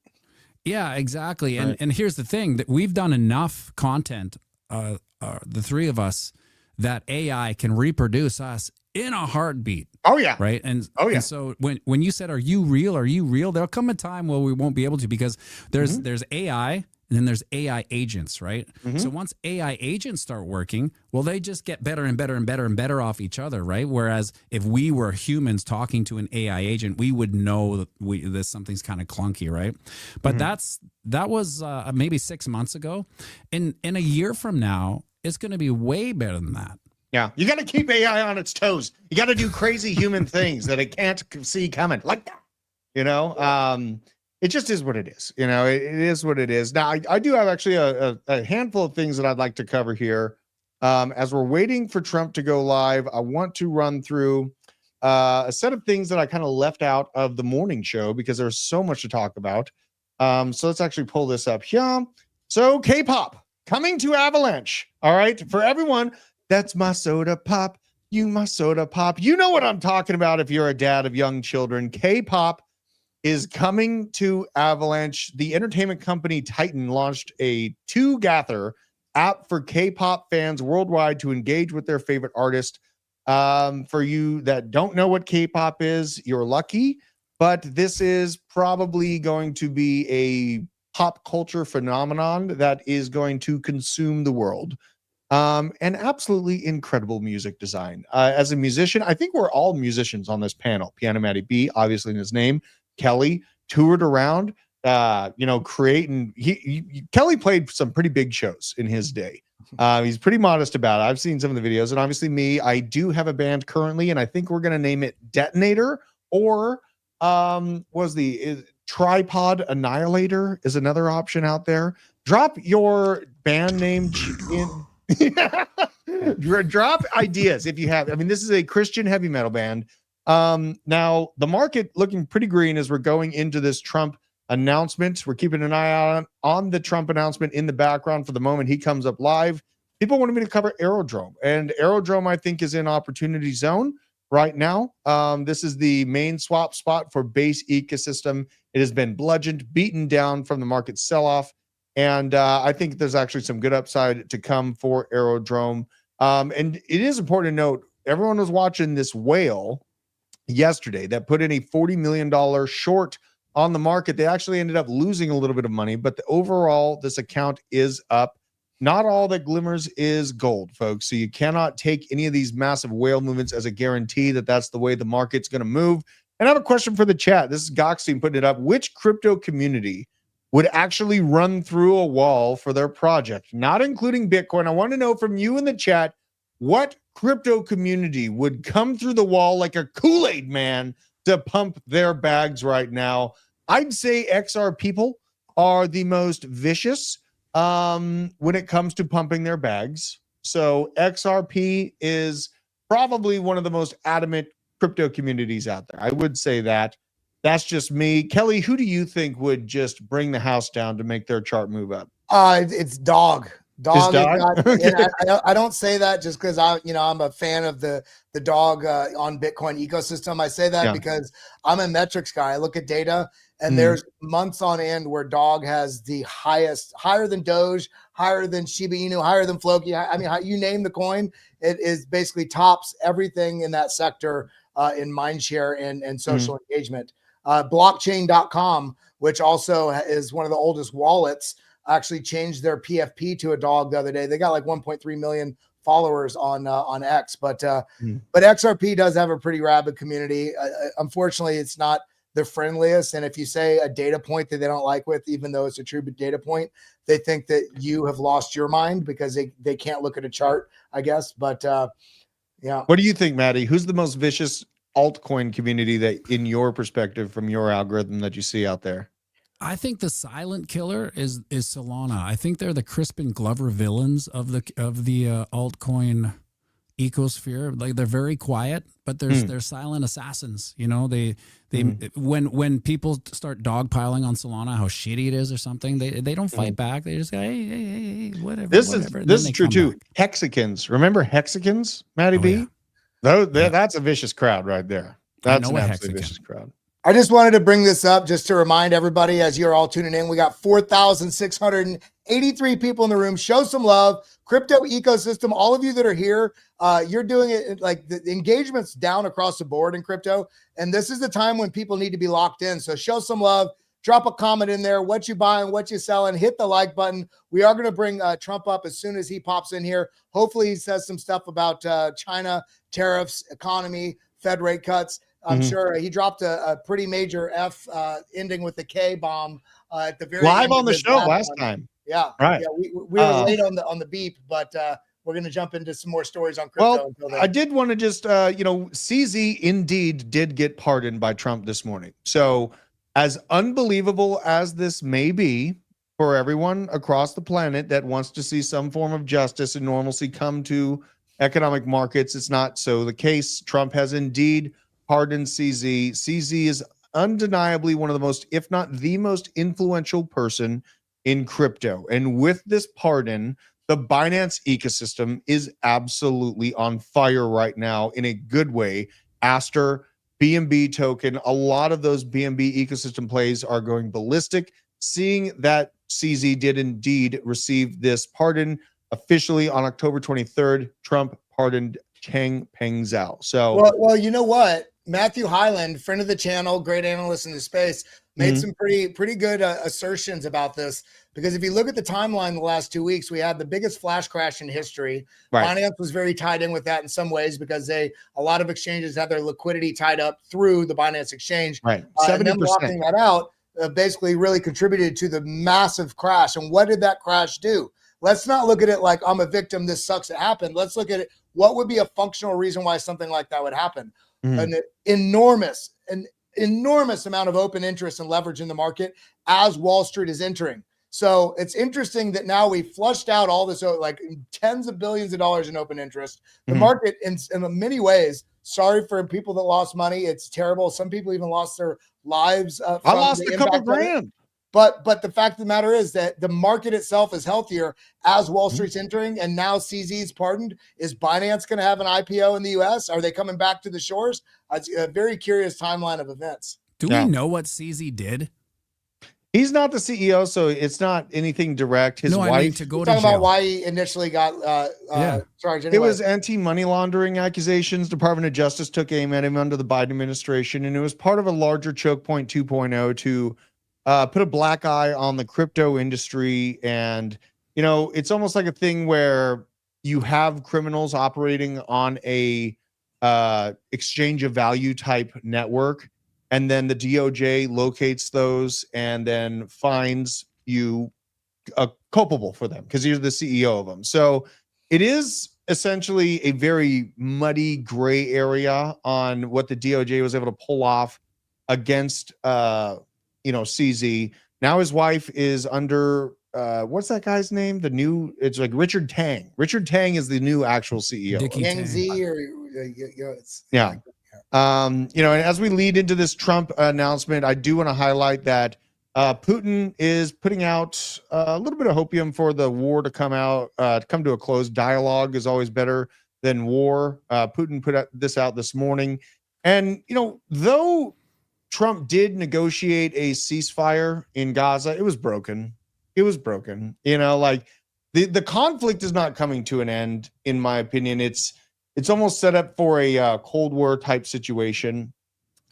Yeah, exactly. Right. And here's the thing, that we've done enough content, the three of us, that AI can reproduce us in a heartbeat. Oh yeah. Right. And and so when you said, are you real? There'll come a time where we won't be able to, because there's AI and then there's AI agents, right? So once AI agents start working, well, they just get better and better and better and better off each other, right? Whereas if we were humans talking to an AI agent, we would know that something's kind of clunky, right? But that was maybe 6 months ago. In a year from now, it's going to be way better than that. Yeah. You got to keep AI on its toes. You got to do crazy human things that it can't see coming, like that. You know, it just is what it is. You know, it is what it is. Now, I do have actually a handful of things that I'd like to cover here. As we're waiting for Trump to go live, I want to run through a set of things that I kind of left out of the morning show because there's so much to talk about. So let's actually pull this up here. So K-pop. coming to Avalanche. All right. For everyone, that's my soda pop. You, my soda pop. You know what I'm talking about if you're a dad of young children. K-pop is coming to Avalanche. The entertainment company Titan launched a Together app for K-pop fans worldwide to engage with their favorite artist. For you that don't know what K-pop is, you're lucky, but this is probably going to be a pop culture phenomenon that is going to consume the world. And absolutely incredible music design. As a musician, I think we're all musicians on this panel. Piano Matty B, obviously in his name. Kelly toured around, creating. Kelly played some pretty big shows in his day. He's pretty modest about it. I've seen some of the videos, and obviously me, I do have a band currently, and I think we're going to name it Detonator, or Tripod Annihilator is another option out there. Drop your band name in. Drop ideas if you have. I mean, this is a Christian heavy metal band. Now the market looking pretty green as we're going into this Trump announcement. We're keeping an eye on the Trump announcement in the background for the moment he comes up live. People wanted me to cover Aerodrome, and Aerodrome I think is in opportunity zone right now. This is the main swap spot for base ecosystem. It has been bludgeoned, beaten down from the market sell-off. And I think there's actually some good upside to come for Aerodrome. And it is important to note, everyone was watching this whale yesterday that put in a $40 million short on the market. They actually ended up losing a little bit of money, but overall, this account is up. Not all that glimmers is gold, folks. So you cannot take any of these massive whale movements as a guarantee that that's the way the market's going to move. And I have a question for the chat. This is Goxstein putting it up. Which crypto community would actually run through a wall for their project, not including Bitcoin? I want to know from you in the chat, what crypto community would come through the wall like a Kool-Aid man to pump their bags right now? I'd say XR people are the most vicious when it comes to pumping their bags. So XRP is probably one of the most adamant crypto communities out there. I would say that. That's just me. Kelly, who do you think would just bring the house down to make their chart move up? It's Dog. Dog. Okay. I don't say that just because I'm a fan of the Dog on Bitcoin ecosystem. I say that because I'm a metrics guy. I look at data, and there's months on end where Dog has the highest, higher than Doge, higher than Shiba Inu, higher than Floki. I mean, you name the coin, it is basically tops everything in that sector in mindshare and social engagement. Blockchain.com, which also is one of the oldest wallets, actually changed their PFP to a Dog the other day. They got like 1.3 million followers on X, but XRP does have a pretty rabid community. Unfortunately, it's not the friendliest. And if you say a data point that they don't like with, even though it's a true data point, they think that you have lost your mind because they can't look at a chart, I guess. But yeah. What do you think, Maddie? Who's the most vicious altcoin community that, in your perspective, from your algorithm, that you see out there? I think the silent killer is Solana. I think they're the Crispin Glover villains of the altcoin ecosphere. Like, they're very quiet, but they're silent assassins. You know, they when people start dogpiling on Solana how shitty it is or something, they don't fight back. They just go, hey, whatever. This is true too. Hexicans, remember Hexicans, Matty B? Yeah. That's a vicious crowd right there. That's an absolutely vicious crowd. I just wanted to bring this up just to remind everybody as you're all tuning in. We got 4,683 people in the room. Show some love. Crypto ecosystem, all of you that are here, you're doing it like the engagement's down across the board in crypto. And this is the time when people need to be locked in. So show some love. Drop a comment in there. What you buying, what you selling, hit the like button. We are going to bring Trump up as soon as he pops in here. Hopefully he says some stuff about China, tariffs, economy, Fed rate cuts. I'm sure he dropped a pretty major F ending with the K bomb at the very live on the show last time. Yeah. Right. Yeah, we were late on the beep, but we're going to jump into some more stories on crypto. Well, I did want to just, CZ indeed did get pardoned by Trump this morning. So as unbelievable as this may be for everyone across the planet that wants to see some form of justice and normalcy come to economic markets, it's not so the case. Trump has indeed pardoned CZ. CZ is undeniably one of the most, if not the most influential person in crypto. And with this pardon, the Binance ecosystem is absolutely on fire right now in a good way. Aster, BNB token, a lot of those BNB ecosystem plays are going ballistic, seeing that CZ did indeed receive this pardon officially on October 23rd. Trump pardoned Changpeng Zhao. So, well, you know what? Matthew Hyland, friend of the channel, great analyst in the space, made some pretty good assertions about this. Because if you look at the timeline the last 2 weeks, we had the biggest flash crash in history. right. Binance was very tied in with that in some ways because a lot of exchanges had their liquidity tied up through the Binance exchange. Right. And them 70%. locking that out basically really contributed to the massive crash. And what did that crash do? Let's not look at it like I'm a victim, this sucks, it happened. Let's look at it. What would be a functional reason why something like that would happen? An enormous amount of open interest and leverage in the market as Wall Street is entering. So it's interesting that now we flushed out all this, like tens of billions of dollars in open interest. The market, in many ways, sorry for people that lost money. It's terrible. Some people even lost their lives. I lost a couple grand. But the fact of the matter is that the market itself is healthier as Wall Street's entering, and now CZ's pardoned. Is Binance going to have an IPO in the U.S.? Are they coming back to the shores? It's a very curious timeline of events. Do we know what CZ did? He's not the CEO, so it's not anything direct. His wife. I mean to go to Talking jail. about why he initially got charged. Anyway. It was anti-money laundering accusations. Department of Justice took aim at him under the Biden administration, and it was part of a larger choke point 2.0 to put a black eye on the crypto industry. And, you know, it's almost like a thing where you have criminals operating on a exchange of value type network, and then the DOJ locates those and then finds you culpable for them because you're the CEO of them. So it is essentially a very muddy gray area on what the DOJ was able to pull off against CZ. Now his wife is under what's that guy's name? It's like Richard Tang. Richard Tang is the new actual CEO. Yang Z or yeah. And as we lead into this Trump announcement, I do want to highlight that Putin is putting out a little bit of hopium for the war to come to a close. Dialogue is always better than war. Putin put this out this morning. And, though Trump did negotiate a ceasefire in Gaza, it was broken. The conflict is not coming to an end, in my opinion. It's almost set up for a Cold War type situation.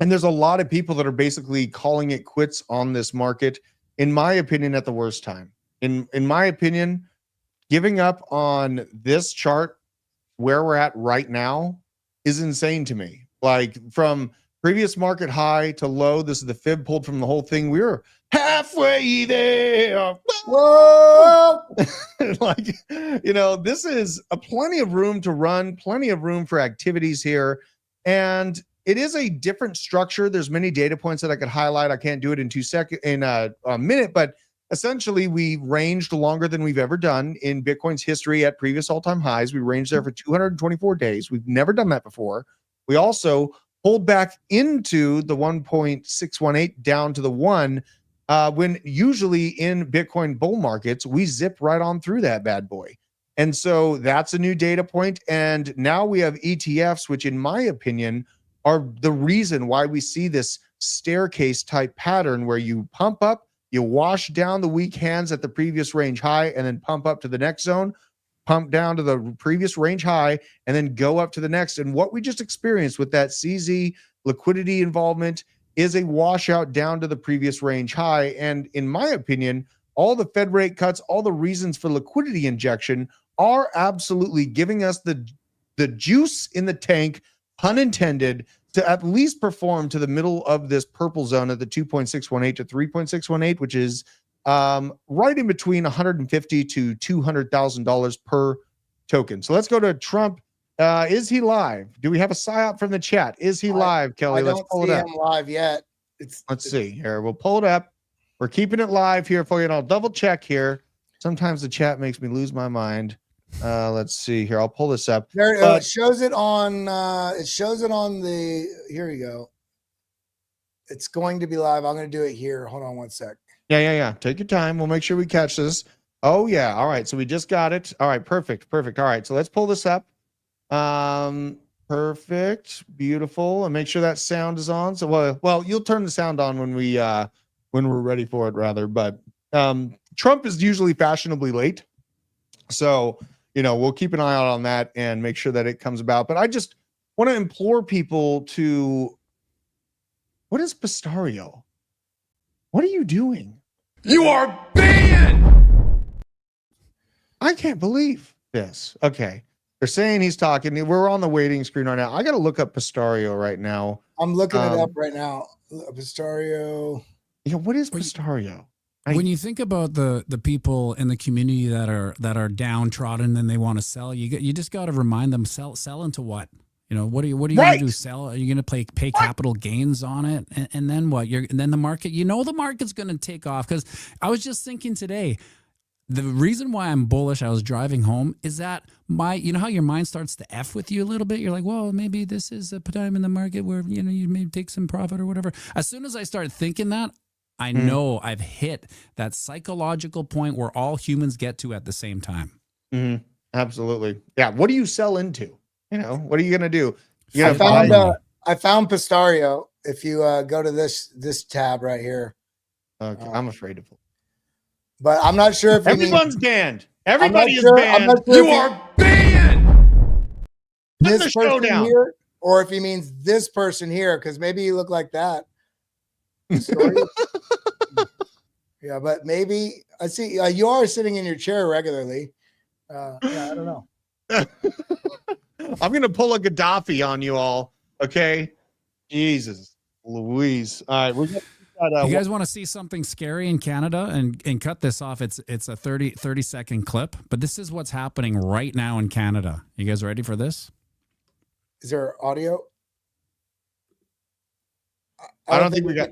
And there's a lot of people that are basically calling it quits on this market, in my opinion, at the worst time. In my opinion, giving up on this chart where we're at right now is insane to me. Like from previous market high to low, this is the fib pulled from the whole thing. We were halfway there. Whoa! This is plenty of room to run, plenty of room for activities here. And it is a different structure. There's many data points that I could highlight. I can't do it in a minute, but essentially we ranged longer than we've ever done in Bitcoin's history at previous all-time highs. We ranged there for 224 days. We've never done that before. We also pulled back into the 1.618 down to the 1, when usually in Bitcoin bull markets, we zip right on through that bad boy. And so that's a new data point. And now we have ETFs, which in my opinion are the reason why we see this staircase type pattern where you pump up, you wash down the weak hands at the previous range high, and then pump up to the next zone, pump down to the previous range high, and then go up to the next. And what we just experienced with that CZ liquidity involvement is a washout down to the previous range high. And in my opinion, all the Fed rate cuts, all the reasons for liquidity injection are absolutely giving us the juice in the tank, pun intended, to at least perform to the middle of this purple zone at the 2.618 to 3.618, which is right in between $150,000 to $200,000 per token. So let's go to Trump. Is he live? Do we have a psyop from the chat? Is he live, Kelly? Let's pull it up. I don't see him live yet. Let's see here. We'll pull it up. We're keeping it live here for you, and I'll double check here. Sometimes the chat makes me lose my mind. Let's see here. I'll pull this up. There, it shows it on. It shows it on the. Here you go. It's going to be live. I'm going to do it here. Hold on one sec. Yeah. Take your time. We'll make sure we catch this. Oh yeah. All right. So we just got it. All right. Perfect. All right. So let's pull this up. Perfect. Beautiful. And make sure that sound is on. So well, you'll turn the sound on when we're ready for it, rather. But Trump is usually fashionably late. So, we'll keep an eye out on that and make sure that it comes about. But I just want to implore people to, what is Pistario? What are you doing? You are banned! I can't believe this. Okay. They're saying he's talking. We're on the waiting screen right now. I got to look up Pistario right now. I'm looking it up right now. Pistario. Yeah, what is Pistario? When you think about the people in the community that are downtrodden and they want to sell, you just got to remind them sell into what? What are you going to do? Sell? Are you going to pay capital gains on it? And then what? Then the market, the market's going to take off. Because I was just thinking today, the reason why I'm bullish, I was driving home, is that how your mind starts to F with you a little bit. You're like, well, maybe this is a time in the market where, you may take some profit or whatever. As soon as I start thinking that, I know I've hit that psychological point where all humans get to at the same time. Mm-hmm. Absolutely. Yeah. What do you sell into? What are you going to do? I found Pistario. If you go to this tab right here. Okay. I'm afraid of it. But I'm not sure if everyone's banned. Everybody is banned. You are banned. This person here, or if he means this person here, because maybe you look like that. Yeah, but maybe I see you are sitting in your chair regularly. I don't know. I'm gonna pull a Gaddafi on you all. Okay, Jesus Louise. All right, you guys want to see something scary in Canada and cut this off? It's a 30 second clip, but this is what's happening right now in Canada. You guys ready for this? Is there audio? I don't think we got.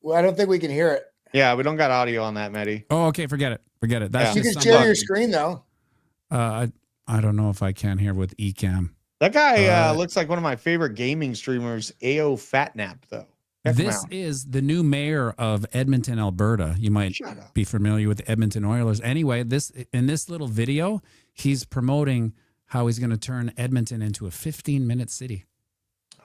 Well, I don't think we can hear it. Yeah, we don't got audio on that, Maddie. Oh, okay, forget it. That's you can share your screen though. I don't know if I can hear with Ecamm. That guy looks like one of my favorite gaming streamers, AO Fatnap, though. This is the new mayor of Edmonton, Alberta. You might be familiar with the Edmonton Oilers. Anyway, in this little video, he's promoting how he's going to turn Edmonton into a 15-minute city.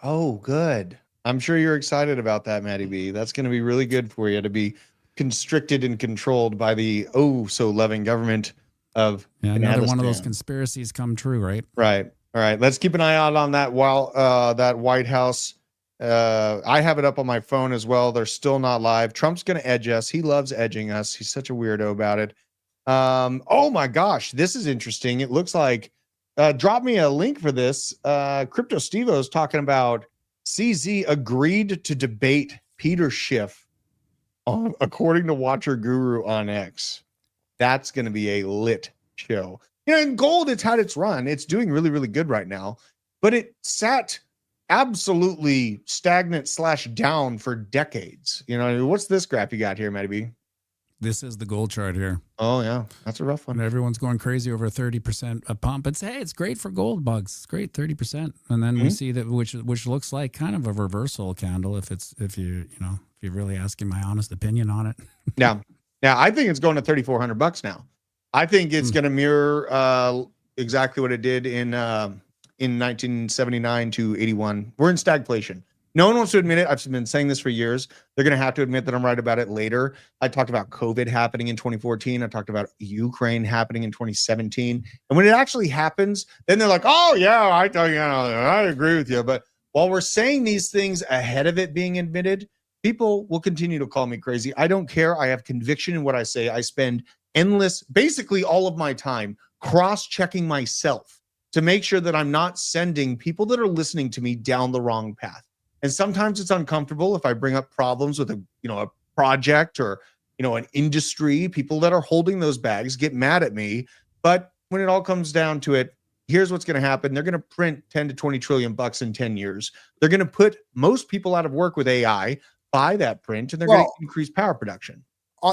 Oh, good. I'm sure you're excited about that, Maddie B. That's going to be really good for you to be constricted and controlled by the so-loving government of another one of those conspiracies come true, right? Right. All right. Let's keep an eye out on that that White House. I have it up on my phone as well. They're still not live. Trump's going to edge us. He loves edging us. He's such a weirdo about it. Oh my gosh, this is interesting. It looks like drop me a link for this. Crypto Stevo's talking about CZ agreed to debate Peter Schiff according to Watcher Guru on X. That's going to be a lit show. In gold, it's had its run. It's doing really, really good right now, but it sat absolutely stagnant / down for decades. What's this graph you got here, Matty B? This is the gold chart here. Oh yeah, that's a rough one. And everyone's going crazy over 30% a pump. It's great for gold bugs. It's great, 30%. And then we see that which looks like kind of a reversal candle if you're really asking my honest opinion on it. Yeah, I think it's going to $3,400 now. I think it's going to mirror exactly what it did in 1979 to 81. We're in stagflation. No one wants to admit it. I've been saying this for years. They're going to have to admit that I'm right about it later. I talked about COVID happening in 2014. I talked about Ukraine happening in 2017. And when it actually happens, then they're like, oh, yeah, I agree with you. But while we're saying these things ahead of it being admitted, people will continue to call me crazy. I don't care. I have conviction in what I say. I spend basically all of my time cross-checking myself to make sure that I'm not sending people that are listening to me down the wrong path. And sometimes it's uncomfortable if I bring up problems with a project or, an industry. People that are holding those bags get mad at me. But when it all comes down to it, here's what's going to happen. They're going to print 10 to 20 trillion bucks in 10 years. They're going to put most people out of work with AI, buy that print, and they're going to increase power production.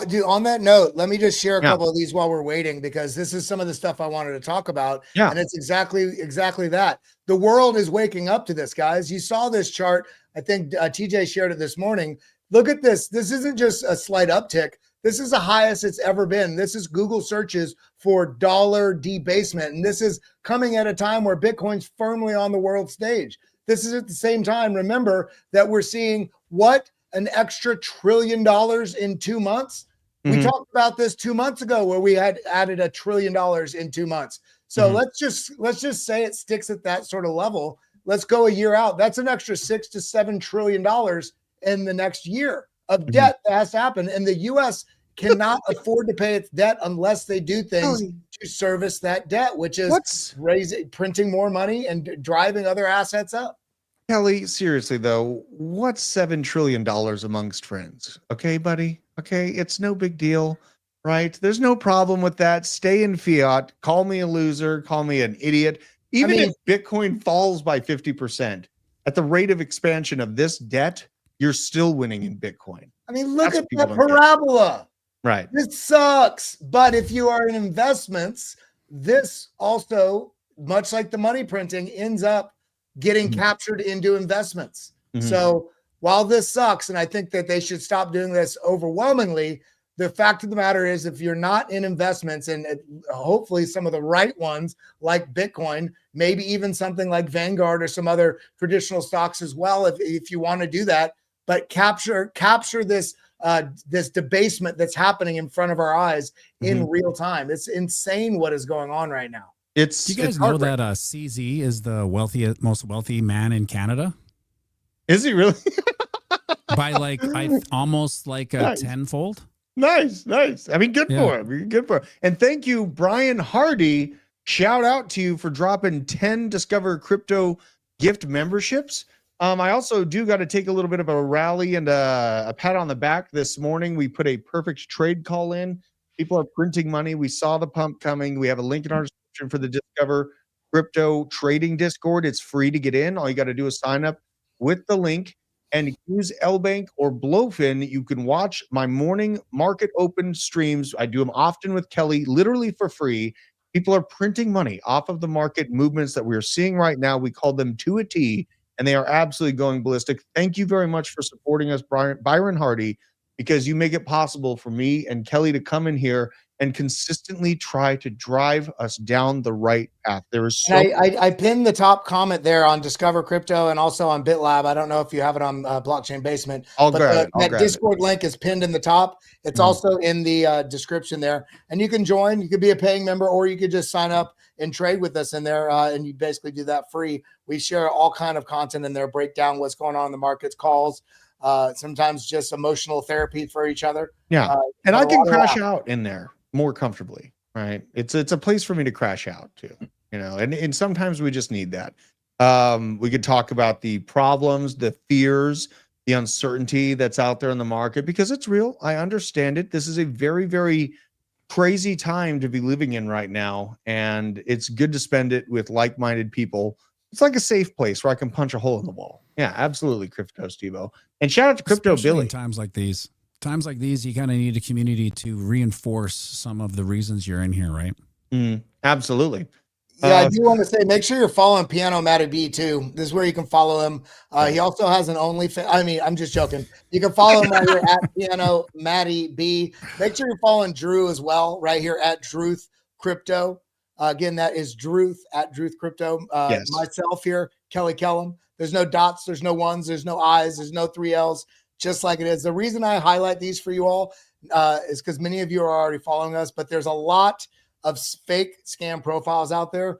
Dude, on that note, let me just share a couple of these while we're waiting, because this is some of the stuff I wanted to talk about. Yeah. And it's exactly that. The world is waking up to this, guys. You saw this chart. I think TJ shared it this morning. Look at this. This isn't just a slight uptick. This is the highest it's ever been. This is Google searches for dollar debasement. And this is coming at a time where Bitcoin's firmly on the world stage. This is at the same time, remember that we're seeing what? An extra $1 trillion in 2 months. We talked about this 2 months ago where we had added $1 trillion in 2 months. So let's just say it sticks at that sort of level. Let's go a year out. That's an extra $6 to $7 trillion in the next year of debt that has to happen. And the U.S. cannot afford to pay its debt unless they do things to service that debt, which is printing more money and driving other assets up. Kelly, seriously though, what's $7 trillion amongst friends? Okay, buddy. Okay, it's no big deal, right? There's no problem with that. Stay in fiat. Call me a loser. Call me an idiot. Even if Bitcoin falls by 50% at the rate of expansion of this debt, you're still winning in Bitcoin. I mean, look at that parabola. Right. This sucks. But if you are in investments, this also, much like the money printing, ends up getting captured into investments. So while this sucks, and I think that they should stop doing this overwhelmingly, the fact of the matter is if you're not in investments, and hopefully some of the right ones like Bitcoin, maybe even something like Vanguard or some other traditional stocks as well, if you want to do that, but capture this this debasement that's happening in front of our eyes in real time. It's insane what is going on right now. Do you guys know that CZ is the most wealthy man in Canada? Is he really? By almost like a tenfold. Nice. I mean, good for him. Good for him. And thank you, Brian Hardy. Shout out to you for dropping 10 Discover Crypto gift memberships. I also do got to take a little bit of a rally and a pat on the back. This morning, we put a perfect trade call in. People are printing money. We saw the pump coming. We have a link in our description for the Discover Crypto Trading Discord. It's free to get in. All you got to do is sign up with the link and use LBank or Blowfin. You can watch my morning market open streams. I do them often with Kelly, literally for free. People are printing money off of the market movements that we're seeing right now. We call them to a T, and they are absolutely going ballistic. Thank you very much for supporting us, Byron Hardy, because you make it possible for me and Kelly to come in here and consistently try to drive us down the right path. There is so I pinned the top comment there on Discover Crypto and also on BitLab. I don't know if you have it on Blockchain Basement. That Discord link is pinned in the top. It's also in the description there. And you can join. You could be a paying member, or you could just sign up and trade with us in there. And you basically do that free. We share all kind of content in there, break down what's going on in the markets, calls, sometimes just emotional therapy for each other. Yeah. And I can crash out in there more comfortably, right? It's a place for me to crash out too, and sometimes we just need that. We could talk about the problems, the fears, the uncertainty that's out there in the market, because it's real. I understand it. This is a very, very crazy time to be living in right now, and it's good to spend it with like-minded people. It's like a safe place where I can punch a hole in the wall. Yeah, absolutely, Crypto Stevo. And shout out to Crypto Especially Billy. In times like these, you kind of need a community to reinforce some of the reasons you're in here, right? Absolutely. Yeah, I do want to say, make sure you're following Piano Matty B too. This is where you can follow him. He also has an OnlyFans. I mean, I'm just joking. You can follow him right here at Piano Matty B. Make sure you're following Drew as well, right here at Druth Crypto. Again, that is Druth at Druth Crypto. Yes. Myself here, Kelly Kellum. There's no dots, there's no ones, there's no I's, there's no 3 L's, just like it is. The reason I highlight these for you all is because many of you are already following us, but there's a lot of fake scam profiles out there.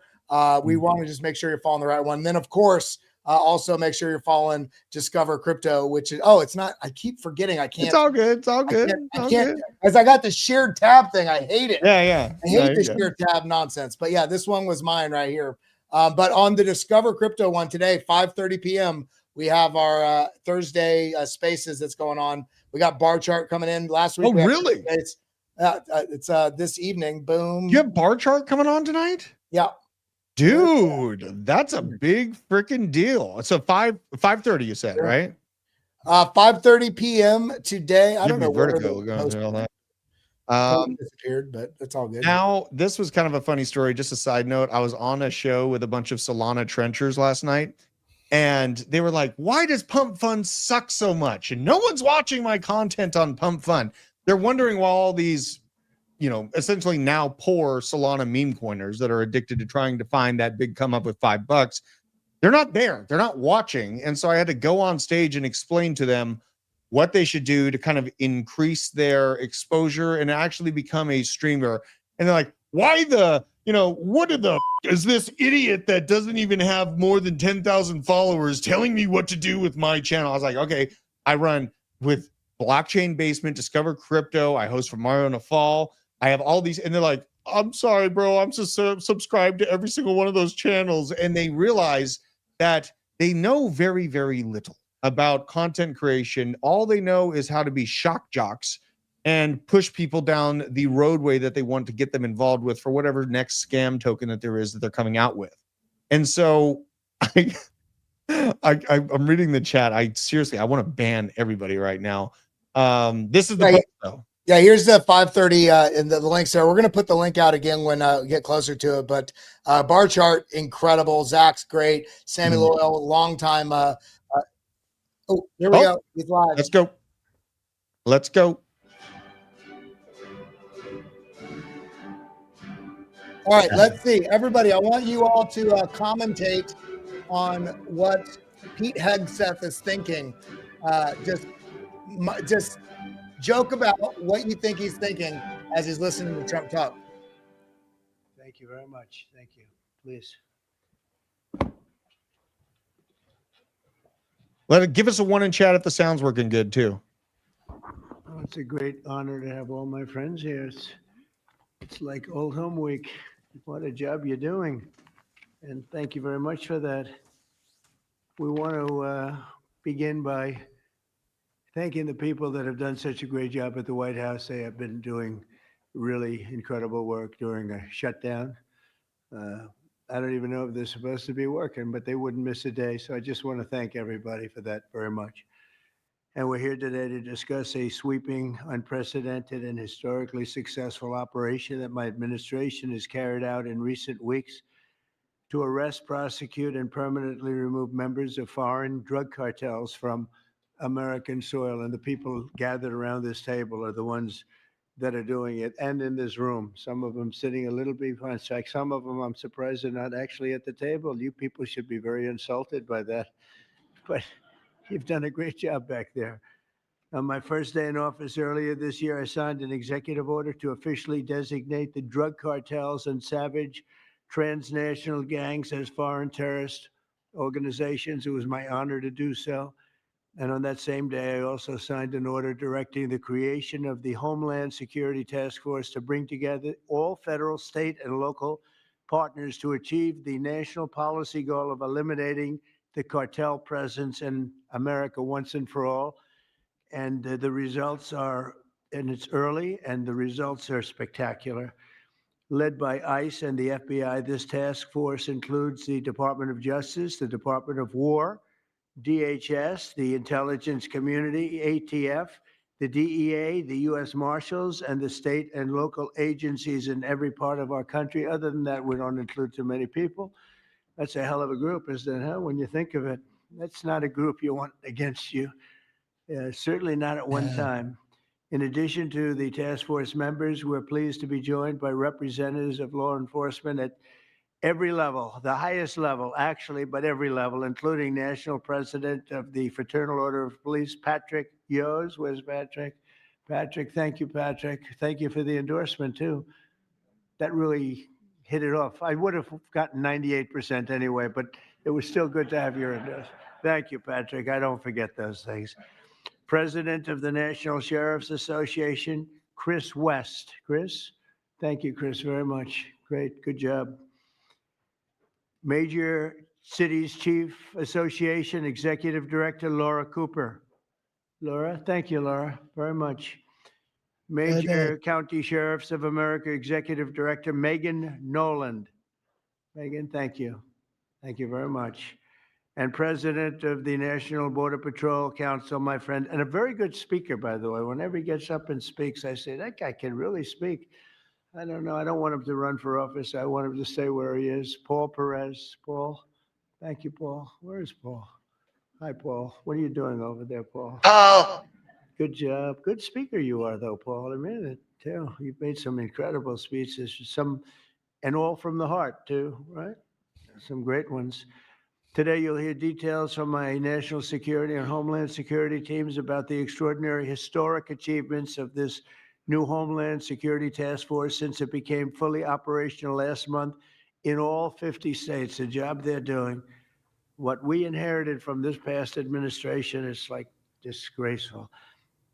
We want to just make sure you're following the right one. And then, of course, also make sure you're following Discover Crypto, which is, it's not, I keep forgetting. I can't. It's all good. It's all good. I can't, as I got the shared tab thing. I hate it. Yeah. I hate the shared tab nonsense. But yeah, this one was mine right here. But on the Discover Crypto one today, 5:30 p.m., we have our Thursday spaces that's going on. We got bar chart coming in last week. Oh, really? It's this evening. Boom. You have bar chart coming on tonight? Yeah. Dude, that's a big freaking deal. So 5:30, you said, right? 5:30 p.m. today. I don't know where vertigo going through all that. Disappeared, but it's all good. Now, this was kind of a funny story. Just a side note. I was on a show with a bunch of Solana trenchers last night, and they were like, why does Pump Fund suck so much? And no one's watching my content on Pump Fund. they're wondering why all these, essentially now poor Solana meme coiners that are addicted to trying to find that big come up with $5, they're not there. They're not watching. And so I had to go on stage and explain to them what they should do to kind of increase their exposure and actually become a streamer. And they're like, why what is this idiot that doesn't even have more than 10,000 followers telling me what to do with my channel? I was like, okay, I run with Blockchain Basement, Discover Crypto. I host for Mario Nafal. I have all these, and they're like, I'm sorry, bro. I'm just subscribed to every single one of those channels. And they realize that they know very, very little about content creation. All they know is how to be shock jocks and push people down the roadway that they want to get them involved with for whatever next scam token that there is that they're coming out with. And so I'm reading the chat. I want to ban everybody right now. This is the post, though. Yeah, here's the 5:30 and the links there. We're going to put the link out again when we get closer to it. But bar chart, incredible. Zach's great. Sammy Loyal, long time. Here we go. He's live. Let's go. All right, let's see. Everybody, I want you all to commentate on what Pete Hegseth is thinking. Just joke about what you think he's thinking as he's listening to Trump talk. Thank you very much. Thank you. Please. Give us a 1 in chat if the sound's working good too. Oh, it's a great honor to have all my friends here. It's like old home week. What a job you're doing. And thank you very much for that. We want to begin by thanking the people that have done such a great job at the White House. They have been doing really incredible work during a shutdown. I don't even know if they're supposed to be working, but they wouldn't miss a day. So I just want to thank everybody for that very much. And we're here today to discuss a sweeping, unprecedented, and historically successful operation that my administration has carried out in recent weeks to arrest, prosecute, and permanently remove members of foreign drug cartels from American soil. And the people gathered around this table are the ones that are doing it, and in this room. Some of them sitting a little behind. Some of them, I'm surprised they're not actually at the table. You people should be very insulted by that. But you've done a great job back there. On my first day in office earlier this year, I signed an executive order to officially designate the drug cartels and savage transnational gangs as foreign terrorist organizations. It was my honor to do so. And on that same day, I also signed an order directing the creation of the Homeland Security Task Force to bring together all federal, state, and local partners to achieve the national policy goal of eliminating the cartel presence in America once and for all. And the results are, and it's early, and the results are spectacular. Led by ICE and the FBI, this task force includes the Department of Justice, the Department of War, DHS, the intelligence community, ATF, the DEA, the U.S. Marshals, and the state and local agencies in every part of our country. Other than that, we don't include too many people. That's a hell of a group, isn't it? Huh? When you think of it, that's not a group you want against you. Certainly not at one time. In addition to the task force members, we're pleased to be joined by representatives of law enforcement at every level, the highest level, actually, but every level, including National President of the Fraternal Order of Police, Patrick Yos. Where's Patrick? Patrick, thank you, Patrick. Thank you for the endorsement, too. That really hit it off. I would have gotten 98% anyway, but it was still good to have your endorsement. Thank you, Patrick. I don't forget those things. President of the National Sheriff's Association, Chris West. Chris? Thank you, Chris, very much. Great, good job. Major Cities Chief Association Executive Director, Laura Cooper. Laura, thank you, Laura, very much. Major County Sheriffs of America Executive Director, Megan Noland. Megan, thank you. Thank you very much. And President of the National Border Patrol Council, my friend, and a very good speaker, by the way. Whenever he gets up and speaks, I say, that guy can really speak. I don't know. I don't want him to run for office. I want him to stay where he is. Paul Perez. Paul. Thank you, Paul. Where is Paul? Hi, Paul. What are you doing over there, Paul? Paul. Good job. Good speaker you are, though, Paul. I mean it too. You've made some incredible speeches, and all from the heart too, right? Some great ones. Today, you'll hear details from my national security and homeland security teams about the extraordinary historic achievements of this new Homeland Security Task Force since it became fully operational last month in all 50 states. The job they're doing. What we inherited from this past administration is like disgraceful.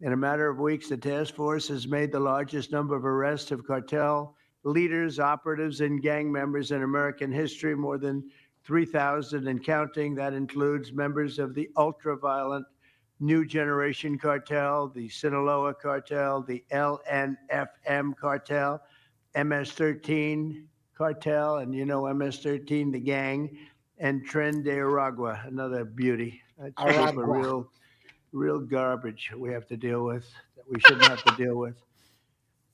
In a matter of weeks, the task force has made the largest number of arrests of cartel leaders, operatives, and gang members in American history, more than 3,000 and counting. That includes members of the ultra-violent New Generation Cartel, the Sinaloa Cartel, the LNFM Cartel, MS-13 Cartel, and you know MS-13, the gang, and Tren de Aragua, another beauty. That's a group of Aragua. real garbage we have to deal with, that we shouldn't have to deal with.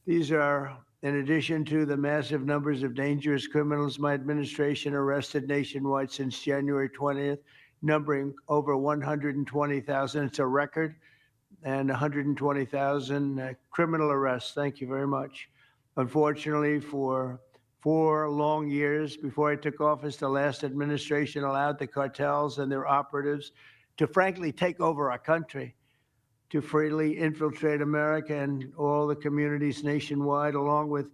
These are, in addition to the massive numbers of dangerous criminals my administration arrested nationwide since January 20th, numbering over 120,000. It's a record, and 120,000 criminal arrests. Thank you very much. Unfortunately, for 4 long years before I took office, the last administration allowed the cartels and their operatives to frankly take over our country, to freely infiltrate America and all the communities nationwide. Along with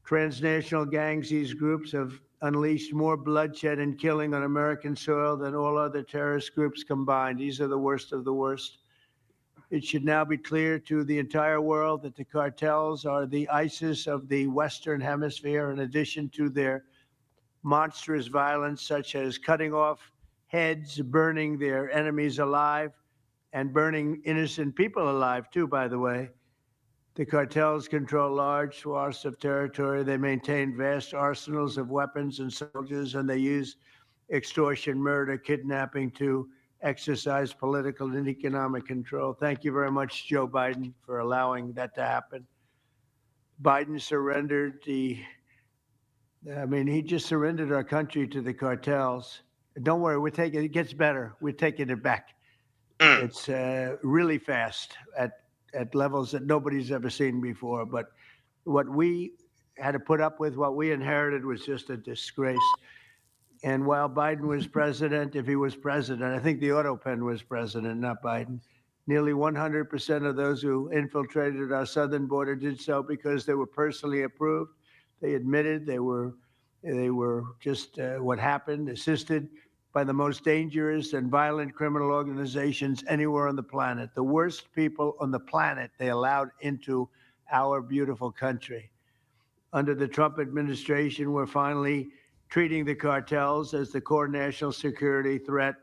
transnational gangs, these groups have unleashed more bloodshed and killing on American soil than all other terrorist groups combined. These are the worst of the worst. It should now be clear to the entire world that the cartels are the ISIS of the Western Hemisphere, in addition to their monstrous violence, such as cutting off heads, burning their enemies alive, and burning innocent people alive, too, by the way. The cartels control large swaths of territory. They maintain vast arsenals of weapons and soldiers, and they use extortion, murder, kidnapping to exercise political and economic control. Thank you very much, Joe Biden, for allowing that to happen. Biden surrendered he just surrendered our country to the cartels. Don't worry, it gets better. We're taking it back. It's really fast at levels that nobody's ever seen before. But what we had to put up with, what we inherited, was just a disgrace. And while Biden was president, if he was president, I think the auto pen was president, not Biden. Nearly 100% of those who infiltrated our southern border did so because they were personally approved. They admitted they were just what happened, assisted by the most dangerous and violent criminal organizations anywhere on the planet. The worst people on the planet they allowed into our beautiful country. Under the Trump administration, we're finally treating the cartels as the core national security threat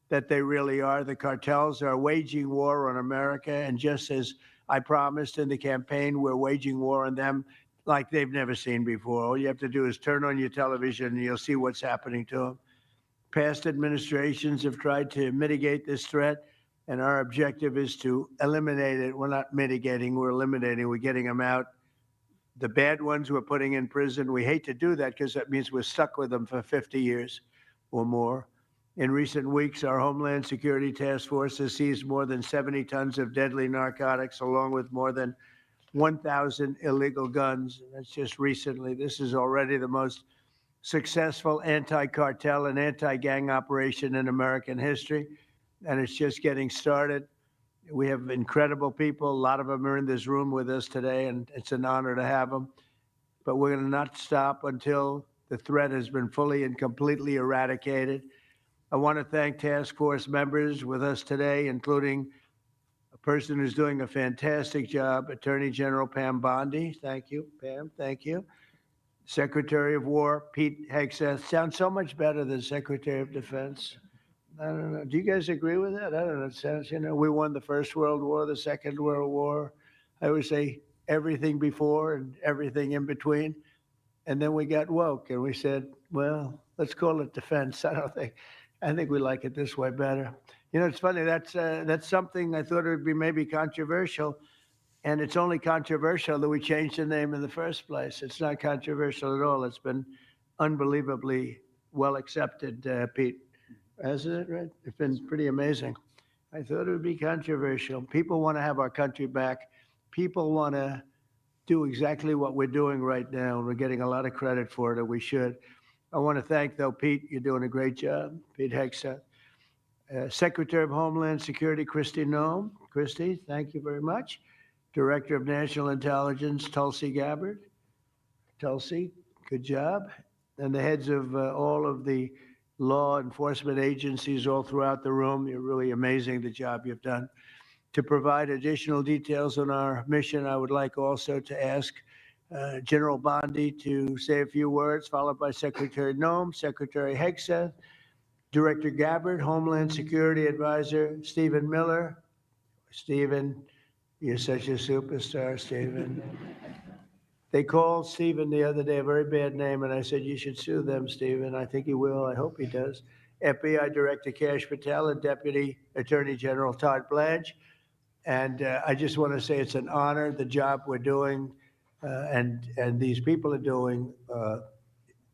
that they really are. The cartels are waging war on America, and just as I promised in the campaign, we're waging war on them like they've never seen before. All you have to do is turn on your television and you'll see what's happening to them. Past administrations have tried to mitigate this threat, and our objective is to eliminate it. We're not mitigating, we're eliminating. We're getting them out. The bad ones we're putting in prison. We hate to do that because that means we're stuck with them for 50 years or more. In recent weeks, our Homeland Security Task Force has seized more than 70 tons of deadly narcotics, along with more than 1,000 illegal guns. And that's just recently. This is already the most successful anti-cartel and anti-gang operation in American history, and it's just getting started. We have incredible people. A lot of them are in this room with us today, and it's an honor to have them. But we're going to not stop until the threat has been fully and completely eradicated. I want to thank task force members with us today, including a person who's doing a fantastic job, Attorney General Pam Bondi. Thank you, Pam. Thank you. Secretary of War Pete Hegseth. Sounds so much better than Secretary of Defense. I don't know. Do you guys agree with that? I don't know. It sounds, we won the First World War, the Second World War. I always say everything before and everything in between. And then we got woke and we said, well, let's call it defense. I think we like it this way better. It's funny. That's something I thought it would be maybe controversial. And it's only controversial that we changed the name in the first place. It's not controversial at all. It's been unbelievably well accepted, Pete. Hasn't it, right? It's been pretty amazing. I thought it would be controversial. People want to have our country back. People want to do exactly what we're doing right now, and we're getting a lot of credit for it, and we should. I want to thank, though, Pete. You're doing a great job, Pete Hegseth. Secretary of Homeland Security, Kristi Noem. Kristi, thank you very much. Director of National Intelligence, Tulsi Gabbard. Tulsi, good job. And the heads of all of the law enforcement agencies all throughout the room. You're really amazing, the job you've done. To provide additional details on our mission, I would like also to ask General Bondi to say a few words, followed by Secretary Noem, Secretary Hegseth, Director Gabbard, Homeland Security Advisor Stephen Miller. Stephen, you're such a superstar, Stephen. They called Stephen the other day a very bad name, and I said, you should sue them, Stephen. I think he will. I hope he does. FBI Director Kash Patel and Deputy Attorney General Todd Blanche. And I just want to say it's an honor, the job we're doing, and these people are doing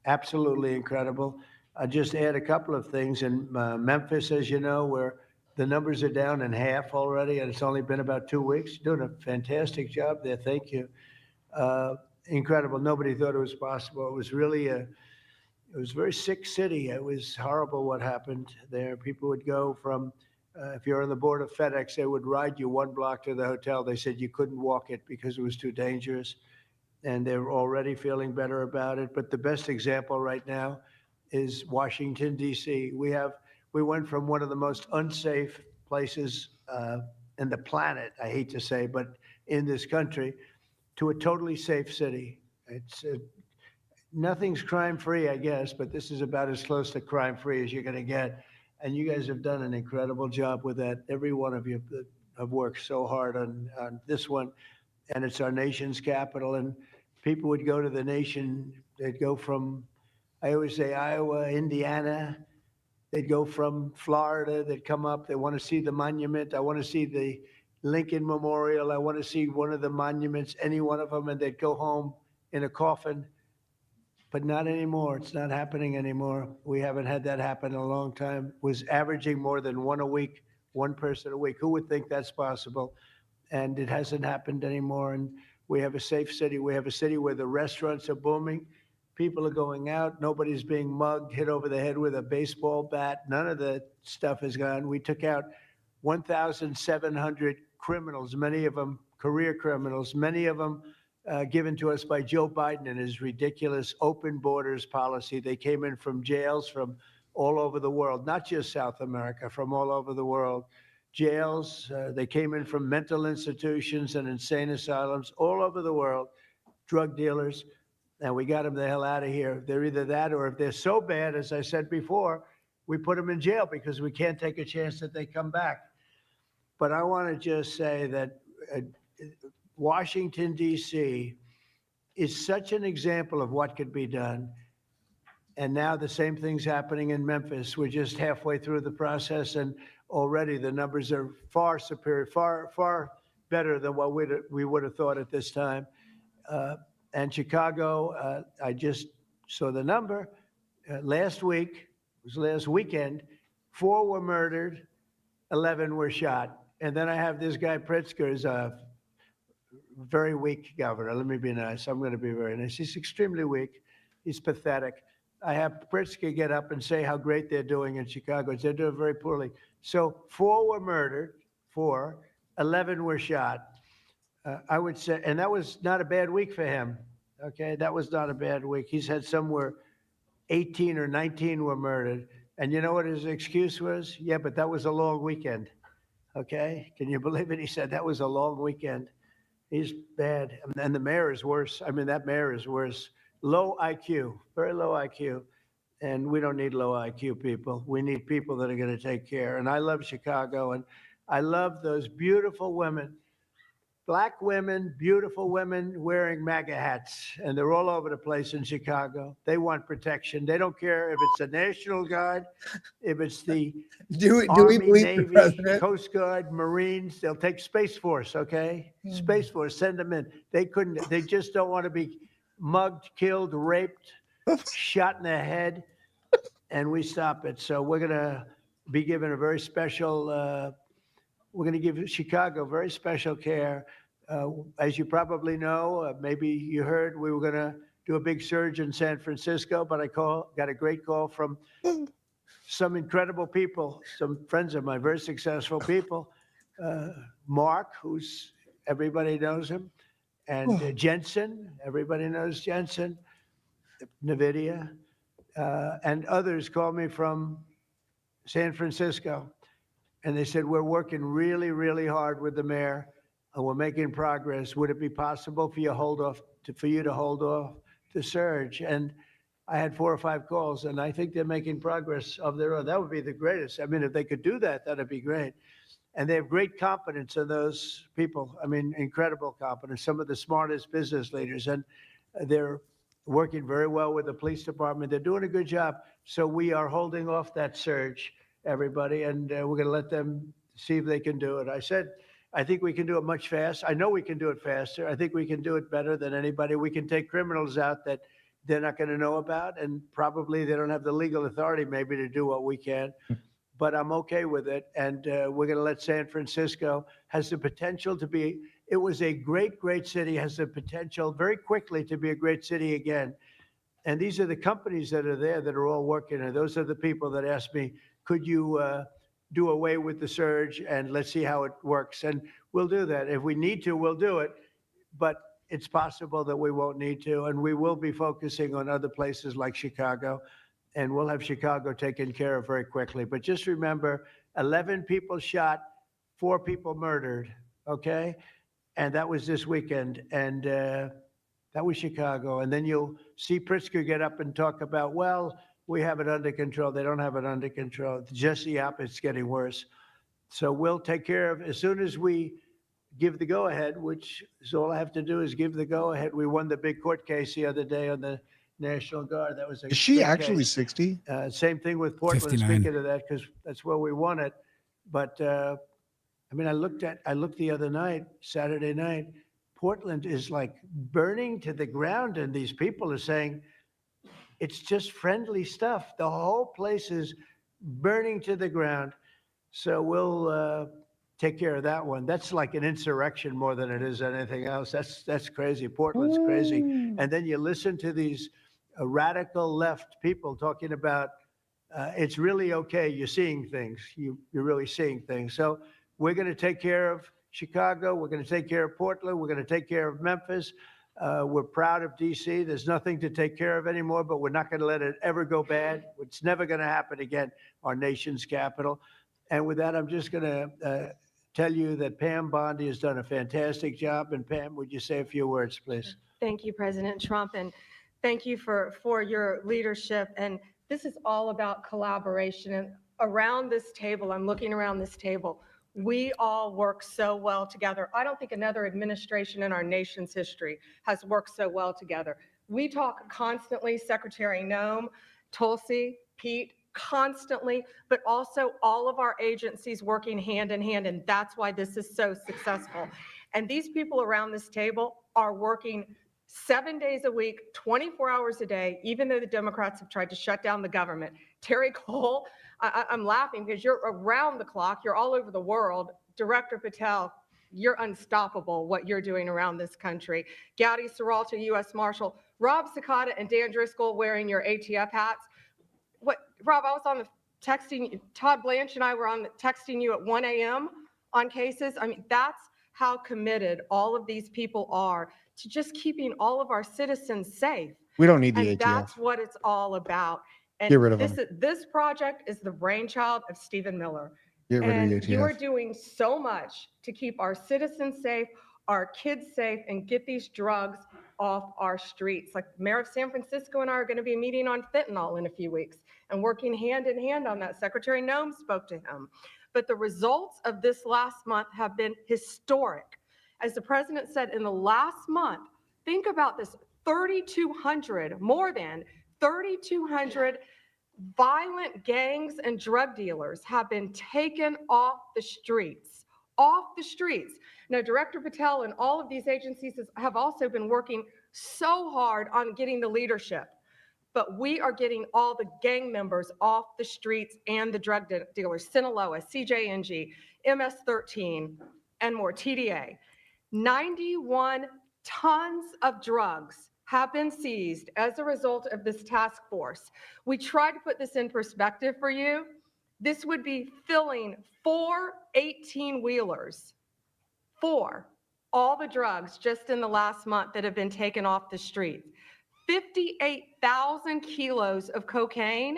absolutely incredible. I'll just add a couple of things. In Memphis, as you know, where the numbers are down in half already, and it's only been about 2 weeks. You're doing a fantastic job there. Thank you. Incredible. Nobody thought it was possible. It was really it was a very sick city. It was horrible what happened there. People would go from, if you're on the board of FedEx, they would ride you 1 block to the hotel. They said you couldn't walk it because it was too dangerous. And they're already feeling better about it. But the best example right now is Washington, D.C. We went from one of the most unsafe places in the planet, I hate to say, but in this country, to a totally safe city. It's nothing's crime-free, I guess, but this is about as close to crime-free as you're going to get. And you guys have done an incredible job with that. Every one of you have worked so hard on this one, and it's our nation's capital. And people would go to the nation. They'd go from, I always say, Iowa, Indiana. They'd go from Florida. They'd come up. They want to see the monument. I want to see the Lincoln Memorial. I want to see one of the monuments, any one of them, and they'd go home in a coffin. But not anymore. It's not happening anymore. We haven't had that happen in a long time. It was averaging more than one a week, one person a week. Who would think that's possible? And it hasn't happened anymore. And we have a safe city. We have a city where the restaurants are booming. People are going out. Nobody's being mugged, hit over the head with a baseball bat. None of the stuff is gone. We took out 1,700 criminals, many of them career criminals, many of them given to us by Joe Biden and his ridiculous open borders policy. They came in from jails from all over the world, not just South America, from all over the world. Jails, they came in from mental institutions and insane asylums all over the world, drug dealers, and we got them the hell out of here. They're either that, or if they're so bad, as I said before, we put them in jail because we can't take a chance that they come back. But I want to just say that Washington, D.C. is such an example of what could be done. And now the same thing's happening in Memphis. We're just halfway through the process, and already the numbers are far superior, far better than what we would have thought at this time. And Chicago, I just saw the number. Last week, it was last weekend, 4 were murdered, 11 were shot. And then I have this guy Pritzker, is a very weak governor. Let me be nice. I'm going to be very nice. He's extremely weak. He's pathetic. I have Pritzker get up and say how great they're doing in Chicago. They're doing very poorly. So 4 were murdered, 11 were shot. I would say, and that was not a bad week for him. Okay, that was not a bad week. He's had somewhere 18 or 19 were murdered. And you know what his excuse was? Yeah, but that was a long weekend. Okay, can you believe it? He said that was a long weekend. He's bad. And the mayor is worse. I mean, that mayor is worse. Low IQ, very low IQ. And we don't need low IQ people. We need people that are going to take care. And I love Chicago, and I love those beautiful women, Black women, beautiful women wearing MAGA hats. And they're all over the place in Chicago. They want protection. They don't care if it's the National Guard, if it's the Do Army, we believe the Navy, president? Coast Guard, Marines. They'll take Space Force, okay? Space Force, send them in. They just don't want to be mugged, killed, raped, shot in the head, and we stop it. So we're going to be given a very special we're going to give Chicago very special care. As you probably know, maybe you heard, we were going to do a big surge in San Francisco, but got a great call from some incredible people, some friends of mine, very successful people. Mark, everybody knows him, and Jensen, everybody knows Jensen, NVIDIA, and others called me from San Francisco. And they said, we're working really, really hard with the mayor, and we're making progress. Would it be possible for you to hold off the surge? And I had 4 or 5 calls, and I think they're making progress of their own. That would be the greatest. I mean, if they could do that, that'd be great. And they have great confidence in those people. I mean, incredible confidence, some of the smartest business leaders. And they're working very well with the police department. They're doing a good job. So we are holding off that surge, everybody, and we're going to let them see if they can do it. I said, I think we can do it much faster. I know we can do it faster. I think we can do it better than anybody. We can take criminals out that they're not going to know about, and probably they don't have the legal authority maybe to do what we can. But I'm okay with it, and we're going to let San Francisco has the potential to be. It was a great, great city, has the potential very quickly to be a great city again. And these are the companies that are there that are all working, and those are the people that asked me, could you do away with the surge and let's see how it works? And we'll do that. If we need to, we'll do it. But it's possible that we won't need to, and we will be focusing on other places like Chicago, and we'll have Chicago taken care of very quickly. But just remember, 11 people shot, 4 people murdered, okay? And that was this weekend, and that was Chicago. And then you'll see Pritzker get up and talk about, well, we have it under control. They don't have it under control. Just the opposite, it's getting worse. So we'll take care of, as soon as we give the go-ahead, which is all I have to do is give the go-ahead. We won the big court case the other day on the National Guard. That was a Is she big actually case. 60? Same thing with Portland, 59. speaking of that, because that's where we won it. But I mean, I looked the other night, Saturday night, Portland is like burning to the ground, and these people are saying it's just friendly stuff. The whole place is burning to the ground. So we'll take care of that one. That's like an insurrection more than it is anything else. That's crazy. Portland's crazy. And then you listen to these radical left people talking about it's really okay. You're seeing things. You're really seeing things. So we're going to take care of Chicago. We're going to take care of Portland. We're going to take care of Memphis. We're proud of D.C. There's nothing to take care of anymore, but we're not going to let it ever go bad. It's never going to happen again, our nation's capital. And with that, I'm just going to tell you that Pam Bondi has done a fantastic job. And Pam, would you say a few words, please? Thank you, President Trump, and thank you for your leadership. And this is all about collaboration. And around this table, I'm looking around this table, we all work so well together. I don't think another administration in our nation's history has worked so well together. We talk constantly, Secretary Noem, Tulsi, Pete, constantly, but also all of our agencies working hand in hand, and that's why this is so successful. And these people around this table are working 7 days a week, 24 hours a day, even though the Democrats have tried to shut down the government. Terry Cole, I'm laughing because you're around the clock, you're all over the world. Director Patel, you're unstoppable what you're doing around this country. Gowdy Serralta, U.S. Marshal, Rob Sakata and Dan Driscoll wearing your ATF hats. Rob, I was on the texting, Todd Blanche and I were on the texting you at 1 a.m. on cases. I mean, that's how committed all of these people are to just keeping all of our citizens safe. We don't need the And ATF. that's what it's all about. And Get rid of them. This project is the brainchild of Stephen Miller. Get rid of And the ATF. you are doing so much to keep our citizens safe, our kids safe, and get these drugs off our streets. Like Mayor of San Francisco and I are going to be meeting on fentanyl in a few weeks and working hand in hand on that. Secretary Noem spoke to him. But the results of this last month have been historic. As the president said, in the last month, think about this, 3,200, more than 3,200 violent gangs and drug dealers have been taken off the streets. Now, Director Patel and all of these agencies have also been working so hard on getting the leadership. but we are getting all the gang members off the streets and the drug dealers, Sinaloa, CJNG, MS-13, and more, TDA. 91 tons of drugs have been seized as a result of this task force. We tried to put this in perspective for you. This would be filling 4 18-wheelers for all the drugs just in the last month that have been taken off the streets. 58,000 kilos of cocaine.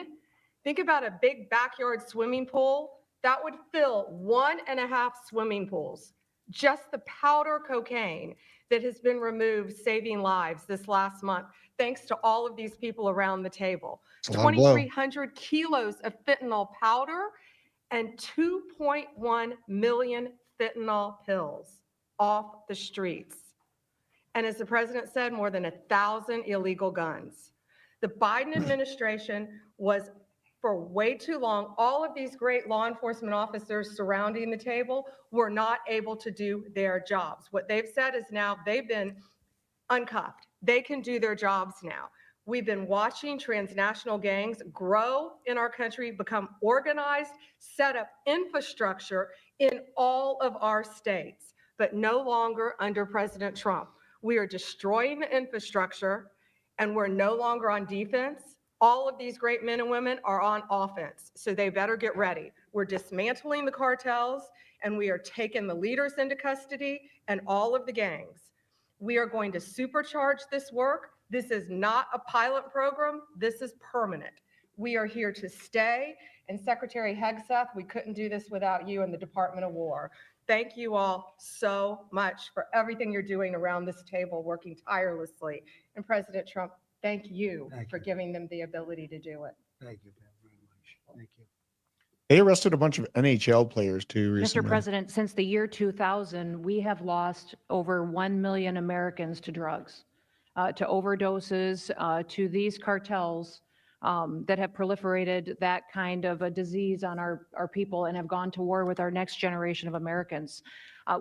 Think about a big backyard swimming pool. That would fill 1.5 swimming pools. Just the powder cocaine that has been removed, saving lives this last month, thanks to all of these people around the table. 2,300 kilos of fentanyl powder and 2.1 million fentanyl pills off the streets. And as the president said, more than 1,000 illegal guns. The Biden administration was, for way too long, all of these great law enforcement officers surrounding the table were not able to do their jobs. What they've said is now they've been uncuffed. They can do their jobs now. We've been watching transnational gangs grow in our country, become organized, set up infrastructure in all of our states, but no longer under President Trump. We are destroying the infrastructure, and we're no longer on defense. All of these great men and women are on offense, so they better get ready. We're dismantling the cartels, and we are taking the leaders into custody and all of the gangs. We are going to supercharge this work. This is not a pilot program. This is permanent. We are here to stay. And Secretary Hegseth, we couldn't do this without you and the Department of War. Thank you all so much for everything you're doing around this table, working tirelessly. And President Trump, thank you for giving them the ability to do it. Thank you, Pam, very much. Thank you. They arrested a bunch of NHL players too recently. Mr. President, since the year 2000, we have lost over 1 million Americans to drugs, to overdoses, to these cartels that have proliferated that kind of a disease on our people and have gone to war with our next generation of Americans.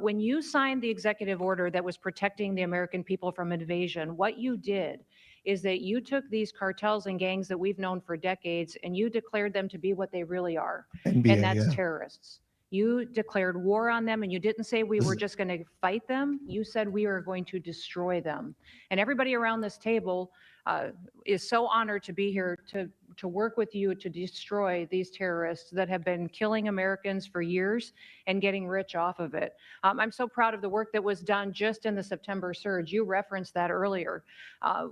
When you signed the executive order that was protecting the American people from invasion, what you did is that you took these cartels and gangs that we've known for decades and you declared them to be what they really are, NBA, and that's yeah. terrorists. You declared war on them, and you didn't say we were just going to fight them. You said we are going to destroy them. And everybody around this table is so honored to be here to work with you to destroy these terrorists that have been killing Americans for years and getting rich off of it. I'm so proud of the work that was done just in the September surge. You referenced that earlier.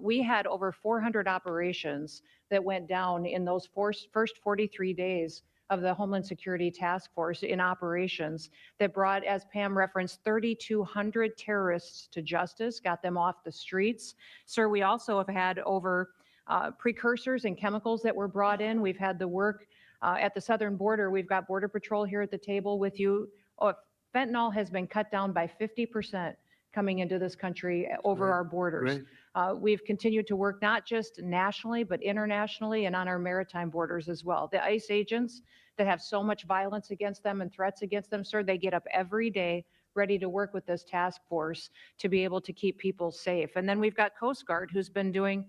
We had over 400 operations that went down in those first 43 days of the Homeland Security Task Force in operations that brought, as Pam referenced, 3,200 terrorists to justice, got them off the streets. Sir, we also have had over precursors and chemicals that were brought in. We've had the work at the southern border. We've got Border Patrol here at the table with you. Fentanyl has been cut down by 50% coming into this country over our borders. We've continued to work not just nationally, but internationally and on our maritime borders as well. The ICE agents that have so much violence against them and threats against them, sir, they get up every day ready to work with this task force to be able to keep people safe. And then we've got Coast Guard, who's been doing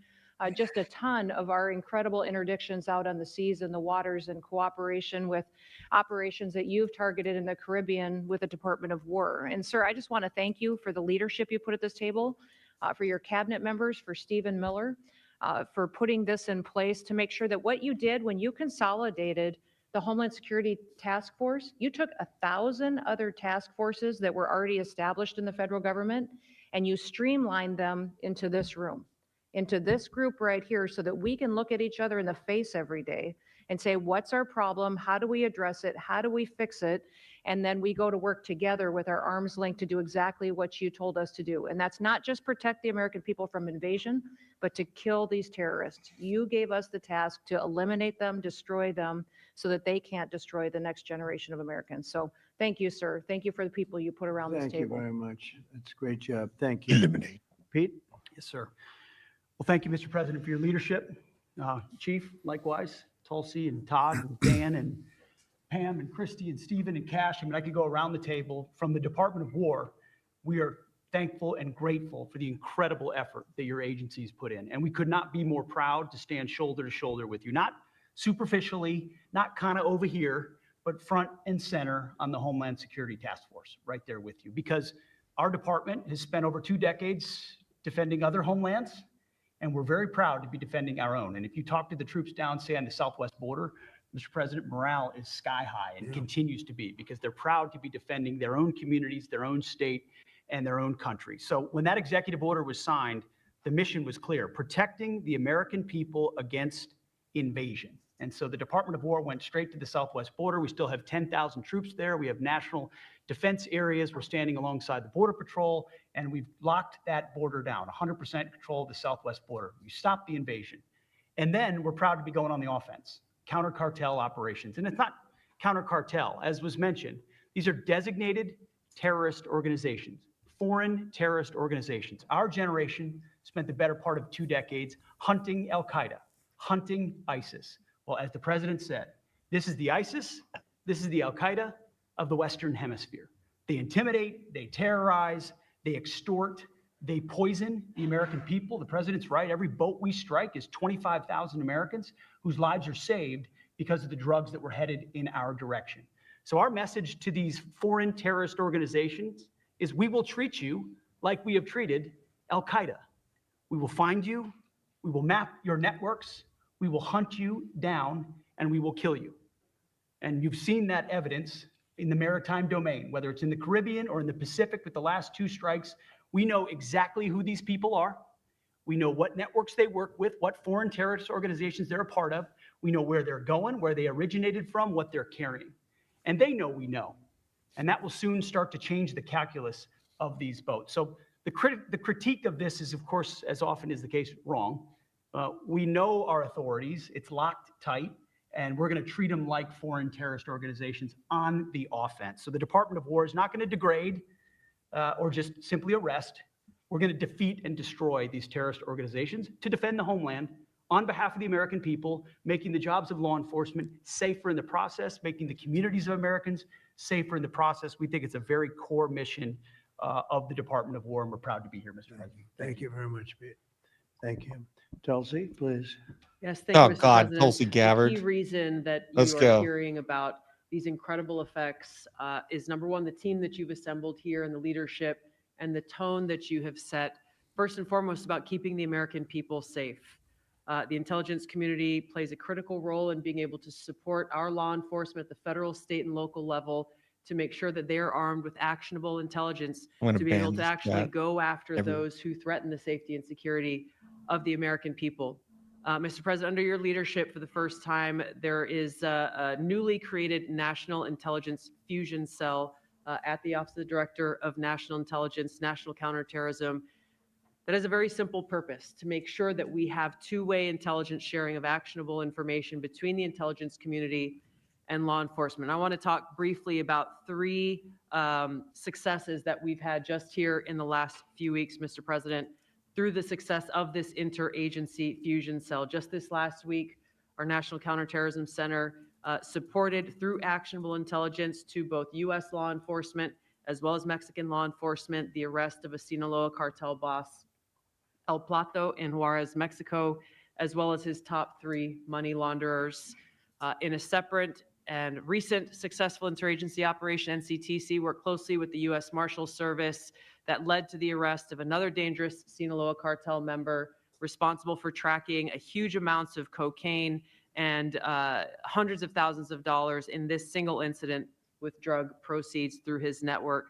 just a ton of our incredible interdictions out on the seas and the waters in cooperation with operations that you've targeted in the Caribbean with the Department of War. And sir, I just want to thank you for the leadership you put at this table, for your cabinet members, for Stephen Miller, for putting this in place to make sure that what you did when you consolidated the Homeland Security Task Force, you took 1,000 other task forces that were already established in the federal government and you streamlined them into this room, into this group right here, so that we can look at each other in the face every day and say, what's our problem? How do we address it? How do we fix it? And then we go to work together with our arms linked to do exactly what you told us to do. And that's not just protect the American people from invasion, but to kill these terrorists. You gave us the task to eliminate them, destroy them, so that they can't destroy the next generation of Americans. So thank you, sir. Thank you for the people you put around this table. Thank you very much. That's a great job. Thank you. Eliminate. Pete? Yes, sir. Well, thank you, Mr. President, for your leadership. Chief, likewise, Tulsi and Todd and Dan and Pam and Christy and Stephen and Cash. I mean, I could go around the table. From the Department of War, we are thankful and grateful for the incredible effort that your agencies put in. And we could not be more proud to stand shoulder to shoulder with you, not superficially, not kind of over here, but front and center on the Homeland Security Task Force, right there with you. Because our department has spent over 2 decades defending other homelands, and we're very proud to be defending our own. And if you talk to the troops down, say, on the southwest border, Mr. President, morale is sky high and continues to be, because they're proud to be defending their own communities, their own state, and their own country. So when that executive order was signed, the mission was clear: protecting the American people against invasion. And so the Department of War went straight to the southwest border. We still have 10,000 troops there. We have national defense areas. We're standing alongside the Border Patrol, and we've locked that border down, 100% control of the southwest border. We stopped the invasion. And then we're proud to be going on the offense, counter-cartel operations. And it's not counter-cartel, as was mentioned. These are designated terrorist organizations, foreign terrorist organizations. Our generation spent the better part of 2 decades hunting Al-Qaeda, hunting ISIS. Well, as the president said, this is the ISIS, this is the Al-Qaeda of the Western Hemisphere. They intimidate, they terrorize, they extort, they poison the American people. The president's right. Every boat we strike is 25,000 Americans whose lives are saved because of the drugs that were headed in our direction. So our message to these foreign terrorist organizations is: we will treat you like we have treated Al-Qaeda. We will find you, we will map your networks, we will hunt you down, and we will kill you. And you've seen that evidence in the maritime domain, whether it's in the Caribbean or in the Pacific with the last 2 strikes. We know exactly who these people are. We know what networks they work with, what foreign terrorist organizations they're a part of. We know where they're going, where they originated from, what they're carrying. And they know we know. And that will soon start to change the calculus of these boats. So the critique of this is, of course, as often is the case, wrong. We know our authorities. It's locked tight, and we're going to treat them like foreign terrorist organizations on the offense. So the Department of War is not going to degrade or just simply arrest. We're going to defeat and destroy these terrorist organizations to defend the homeland on behalf of the American people, making the jobs of law enforcement safer in the process, making the communities of Americans safer in the process. We think it's a very core mission of the Department of War, and we're proud to be here, Mr. President. Thank you very much, Pete. Thank you. Tulsi, please. Yes, thank you, Oh Mr. God, President. Tulsi The Gabbard. key reason that Let's you are go. hearing about these incredible effects is, number one, the team that you've assembled here and the leadership and the tone that you have set, first and foremost, about keeping the American people safe. The intelligence community plays a critical role in being able to support our law enforcement at the federal, state, and local level to make sure that they are armed with actionable intelligence I'm gonna to be able ban to this actually chat. go after Everywhere. those who threaten the safety and security of the American people. Mr. President, under your leadership, for the first time, there is a newly created National Intelligence Fusion Cell at the Office of the Director of National Intelligence, National Counterterrorism, that has a very simple purpose: to make sure that we have two-way intelligence sharing of actionable information between the intelligence community and law enforcement. I want to talk briefly about 3 successes that we've had just here in the last few weeks, Mr. President, through the success of this interagency fusion cell. Just this last week, our National Counterterrorism Center supported, through actionable intelligence to both U.S. law enforcement as well as Mexican law enforcement, the arrest of a Sinaloa cartel boss, El Plato, in Juarez, Mexico, as well as his top 3 money launderers. In a separate and recent successful interagency operation, NCTC worked closely with the U.S. Marshals Service that led to the arrest of another dangerous Sinaloa cartel member responsible for tracking a huge amounts of cocaine and hundreds of thousands of dollars in this single incident with drug proceeds through his network.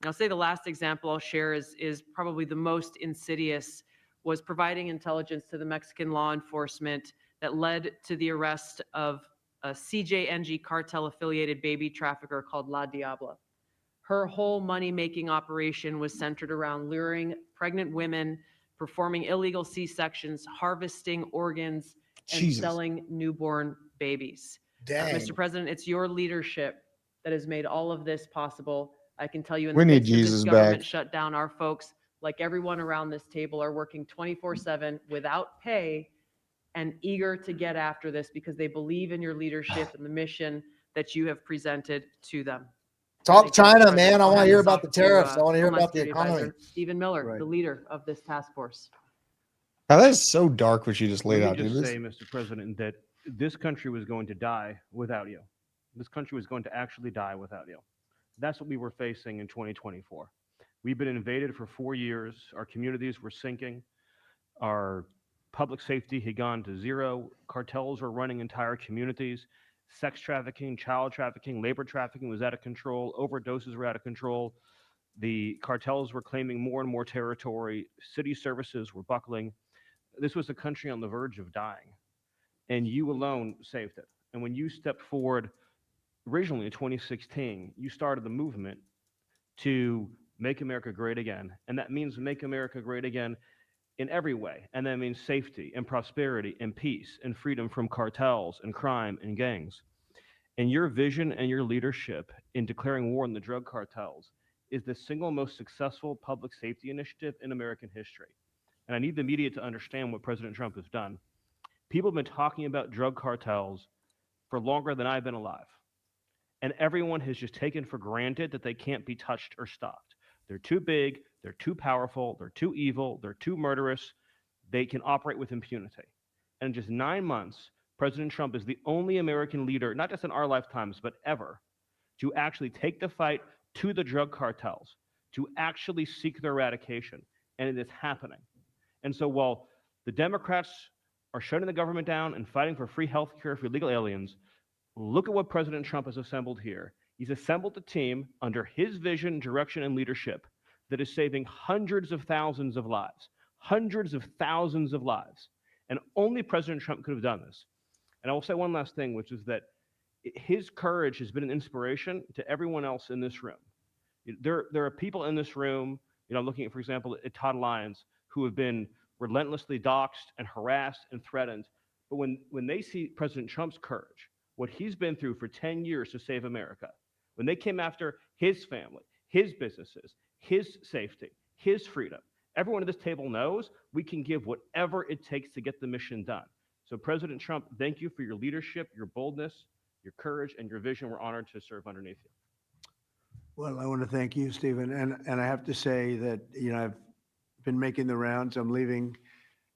And I'll say the last example I'll share is probably the most insidious, was providing intelligence to the Mexican law enforcement that led to the arrest of a CJNG cartel-affiliated baby trafficker called La Diabla. Her whole money-making operation was centered around luring pregnant women, performing illegal C-sections, harvesting organs, and Jesus. selling newborn babies. Dang. Mr. President, it's your leadership that has made all of this possible. I can tell you, in We the need midst of this Jesus government back. shutdown, our folks, like everyone around this table, are working 24/7 without pay and eager to get after this because they believe in your leadership and the mission that you have presented to them. Talk Thank you, Mr. China, President. man. I I'll want to hand hear this about off the to, tariffs. I want to hear Homeland about the Security economy. Advisor Stephen Miller, Right. the leader of this task force. Now, that is so dark what you just laid Let out, me dude. just say, Mr. President, that this country was going to die without you. This country was going to actually die without you. That's what we were facing in 2024. We've been invaded for 4 years. Our communities were sinking. Our public safety had gone to zero. Cartels were running entire communities. Sex trafficking, child trafficking, labor trafficking was out of control. Overdoses were out of control. The cartels were claiming more and more territory. City services were buckling. This was a country on the verge of dying, and you alone saved it. And when you stepped forward originally in 2016, you started the movement to make America great again. And that means make America great again in every way. And that means safety and prosperity and peace and freedom from cartels and crime and gangs. And your vision and your leadership in declaring war on the drug cartels is the single most successful public safety initiative in American history. And I need the media to understand what President Trump has done. People have been talking about drug cartels for longer than I've been alive. And everyone has just taken for granted that they can't be touched or stopped. They're too big, they're too powerful, they're too evil, they're too murderous. They can operate with impunity. And in just 9 months, President Trump is the only American leader, not just in our lifetimes, but ever, to actually take the fight to the drug cartels, to actually seek their eradication. And it is happening. And so while the Democrats are shutting the government down and fighting for free health care for illegal aliens, look at what President Trump has assembled here. He's assembled a team under his vision, direction, and leadership that is saving hundreds of thousands of lives, hundreds of thousands of lives. And only President Trump could have done this. And I will say one last thing, which is that his courage has been an inspiration to everyone else in this room. There are people in this room, I'm looking at, for example, at Todd Lyons, who have been relentlessly doxxed and harassed and threatened. But when they see President Trump's courage, what he's been through for 10 years to save America, when they came after his family, his businesses, his safety, his freedom, everyone at this table knows we can give whatever it takes to get the mission done. So President Trump, thank you for your leadership, your boldness, your courage, and your vision. We're honored to serve underneath you. Well, I want to thank you, Stephen. And I have to say that, I've been making the rounds. I'm leaving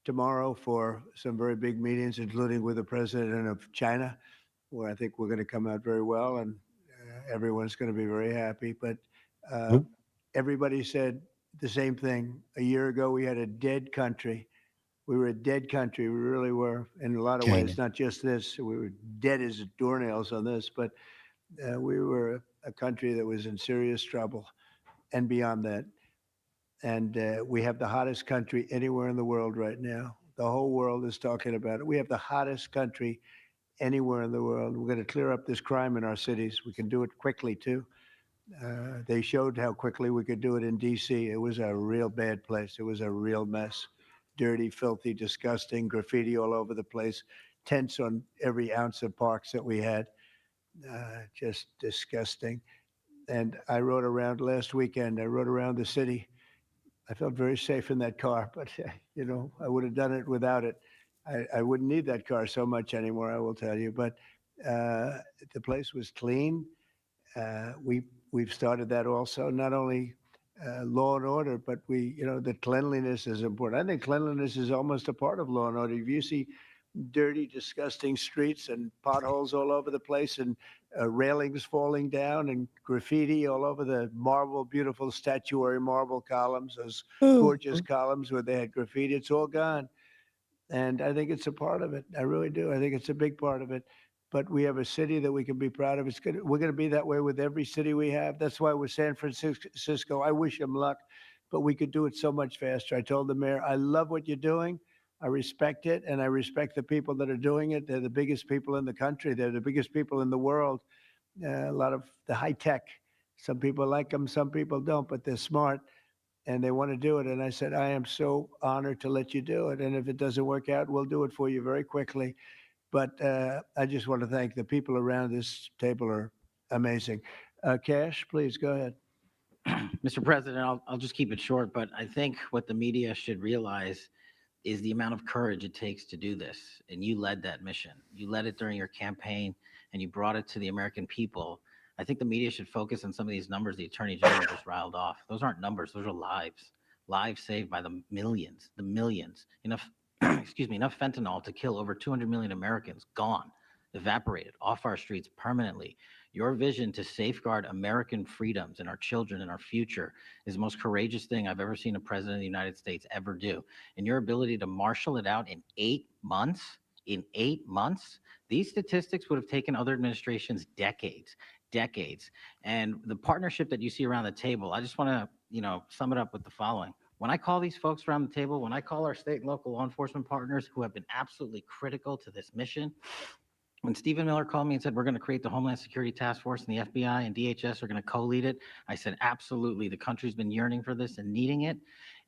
tomorrow for some very big meetings, including with the president of China, where I think we're going to come out very well, and everyone's going to be very happy. But everybody said the same thing. A year ago, we had a dead country. We were a dead country. We really were, in a lot of ways, not just this. We were dead as doornails on this, but we were a country that was in serious trouble and beyond that. And we have the hottest country anywhere in the world right now. The whole world is talking about it. We have the hottest country anywhere in the world. We're going to clear up this crime in our cities. We can do it quickly, too. They showed how quickly we could do it in D.C. It was a real bad place. It was a real mess. Dirty, filthy, disgusting, graffiti all over the place, tents on every ounce of parks that we had. Just disgusting. And I rode around last weekend. I rode around the city. I felt very safe in that car, but, I would have done it without it. I wouldn't need that car so much anymore, I will tell you. But the place was clean. We've started that also, not only law and order, but the cleanliness is important. I think cleanliness is almost a part of law and order. If you see dirty, disgusting streets and potholes all over the place and railings falling down and graffiti all over the beautiful statuary marble columns, those gorgeous columns where they had graffiti, it's all gone. And I think it's a part of it. I really do. I think it's a big part of it. But we have a city that we can be proud of. We're going to be that way with every city we have. That's why with San Francisco, I wish them luck, but we could do it so much faster. I told the mayor, I love what you're doing. I respect it, and I respect the people that are doing it. They're the biggest people in the country. They're the biggest people in the world. A lot of the high tech. Some people like them, some people don't, but they're smart, and they want to do it. And I said, I am so honored to let you do it. And if it doesn't work out, we'll do it for you very quickly. But I just want to thank the people around this table are amazing. Cash, please go ahead. Mr. President, I'll just keep it short, but I think what the media should realize is the amount of courage it takes to do this. And you led that mission. You led it during your campaign, and you brought it to the American people I think the media should focus on some of these numbers the Attorney General just riled off. Those aren't numbers, those are lives. Lives saved by the millions, Enough, excuse me, enough fentanyl to kill over 200 million Americans, gone, evaporated off our streets permanently. Your vision to safeguard American freedoms and our children and our future is the most courageous thing I've ever seen a president of the United States ever do. And your ability to marshal it out in 8 months, these statistics would have taken other administrations decades. And the partnership that you see around the table, I just want to, sum it up with the following. When I call these folks around the table, when I call our state and local law enforcement partners who have been absolutely critical to this mission, when Stephen Miller called me and said, we're going to create the Homeland Security Task Force and the FBI and DHS are going to co-lead it, I said, absolutely. The country's been yearning for this and needing it.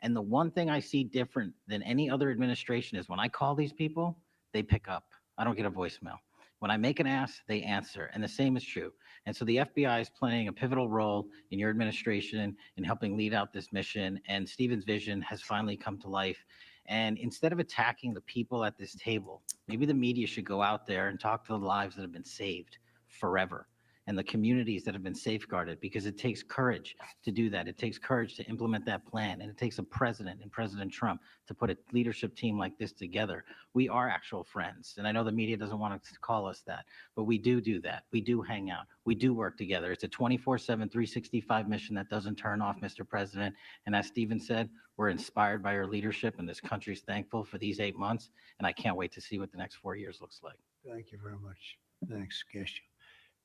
And the one thing I see different than any other administration is when I call these people, they pick up. I don't get a voicemail. When I make an ask, they answer. And the same is true. And so the FBI is playing a pivotal role in your administration in helping lead out this mission. And Stephen's vision has finally come to life. And instead of attacking the people at this table, maybe the media should go out there and talk to the lives that have been saved forever and the communities that have been safeguarded, because it takes courage to do that. It takes courage to implement that plan. And it takes a president and President Trump to put a leadership team like this together. We are actual friends. And I know the media doesn't want to call us that, but we do that. We do hang out. We do work together. It's a 24/7, 365 mission that doesn't turn off, Mr. President. And as Stephen said, we're inspired by your leadership and this country's thankful for these 8 months. And I can't wait to see what the next 4 years looks like. Thank you very much. Thanks, Geshe.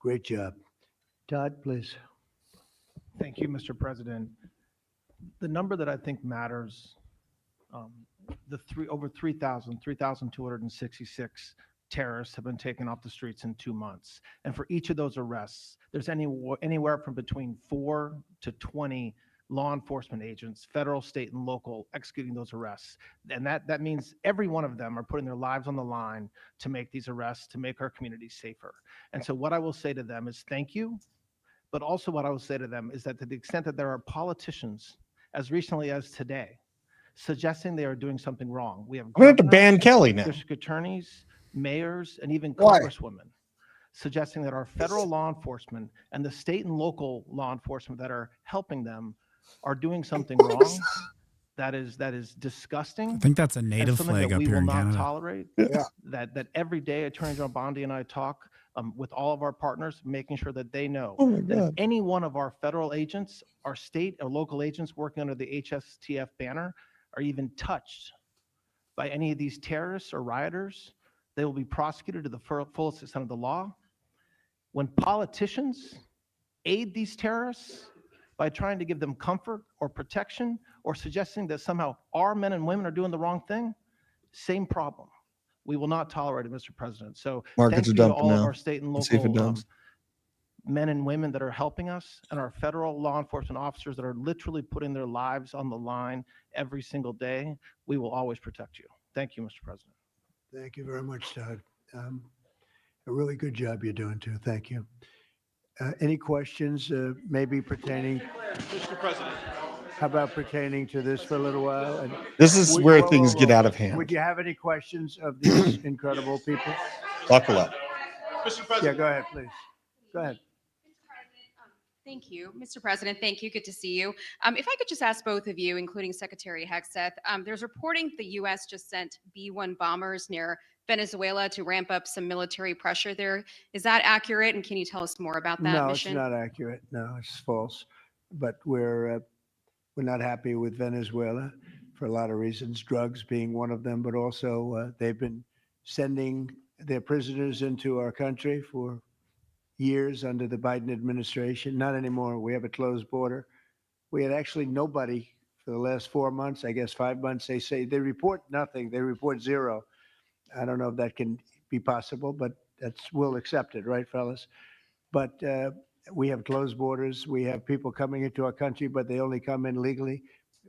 Great job. Todd, please. Thank you, Mr. President. The number that I think matters, over 3,266 terrorists have been taken off the streets in 2 months. And for each of those arrests, there's anywhere from between 4 to 20 law enforcement agents, federal, state, and local, executing those arrests. And that means every one of them are putting their lives on the line to make these arrests, to make our communities safer. And so what I will say to them is thank you. But also what I will say to them is that to the extent that there are politicians, as recently as today, suggesting they are doing something wrong. We have I'm going to have to ban Kelly now. district attorneys, mayors, and even Why? congresswomen suggesting that our federal law enforcement and the state and local law enforcement that are helping them are doing something wrong. That is disgusting. I think that's a and native something flag that up we here will in not Canada. tolerate. Yeah. That every day Attorney General Bondi and I talk with all of our partners, making sure that they know Oh my that if God. any one of our federal agents, our state or local agents working under the HSTF banner are even touched by any of these terrorists or rioters, they will be prosecuted to the fullest extent of the law. When politicians aid these terrorists by trying to give them comfort or protection or suggesting that somehow our men and women are doing the wrong thing, same problem. We will not tolerate it, Mr. President. So Markets thank are you to dumping all of now. our state and Let's see if it local dumps. men and women that are helping us and our federal law enforcement officers that are literally putting their lives on the line every single day. We will always protect you. Thank you, Mr. President. Thank you very much, Todd. A really good job you're doing too. Thank you. Any questions maybe pertaining? Mr. President. How about pertaining to this for a little while? And This is where things get out of hand. Would you have any questions of these incredible people? Buckle up. Mr. Yeah, President. go ahead, please. Go ahead. Thank you, Mr. President. Thank you. Good to see you. If I could just ask both of you, including Secretary Hegseth, there's reporting the U.S. just sent B-1 bombers near Venezuela to ramp up some military pressure there. Is that accurate? And can you tell us more about that No, mission? it's not accurate. No, it's false. But we're not happy with Venezuela for a lot of reasons, drugs being one of them, but also they've been sending their prisoners into our country for years under the Biden administration. Not anymore. We have a closed border. We had actually nobody for the last 4 months, I guess 5 months. They say they report nothing. They report zero. I don't know if that can be possible, but we'll accept it, right, fellas? But we have closed borders. We have people coming into our country, but they only come in legally.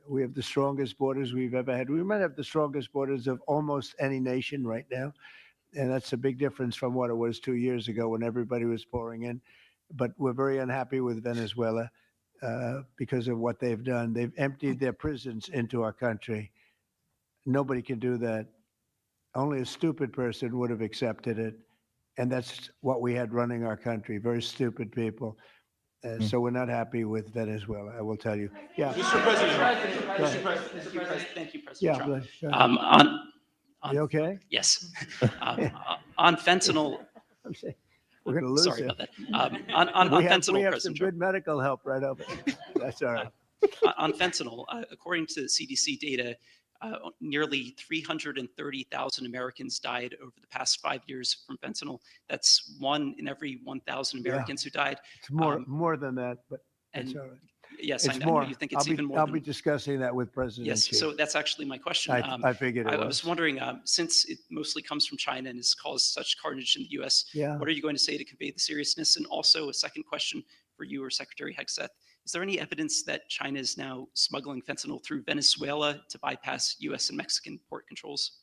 We have the strongest borders we've ever had. We might have the strongest borders of almost any nation right now. And that's a big difference from what it was 2 years ago when everybody was pouring in. But we're very unhappy with Venezuela because of what they've done. They've emptied their prisons into our country. Nobody can do that. Only a stupid person would have accepted it. And that's what we had running our country, very stupid people. So we're not happy with Venezuela, I will tell you. Yeah. Mr. President. Go ahead. Thank you, President Yeah, Trump. go ahead. You okay? Yes. On fentanyl, I'm saying, we're going to lose sorry him. about that. On We have fentanyl, some President Trump. good medical help right over there. That's all right. On fentanyl, according to CDC data, nearly 330,000 Americans died over the past 5 years from fentanyl. That's 1 in every 1,000 Americans who died. It's more than that, but that's and all right. Yes, It's I more. know you think it's even more. I'll be discussing that with President Yes, Xi. so that's actually my question. I figured it I was. was wondering, since it mostly comes from China and has caused such carnage in the U.S., Yeah. what are you going to say to convey the seriousness? And also a second question for you or Secretary Hegseth. Is there any evidence that China is now smuggling fentanyl through Venezuela to bypass U.S. and Mexican port controls?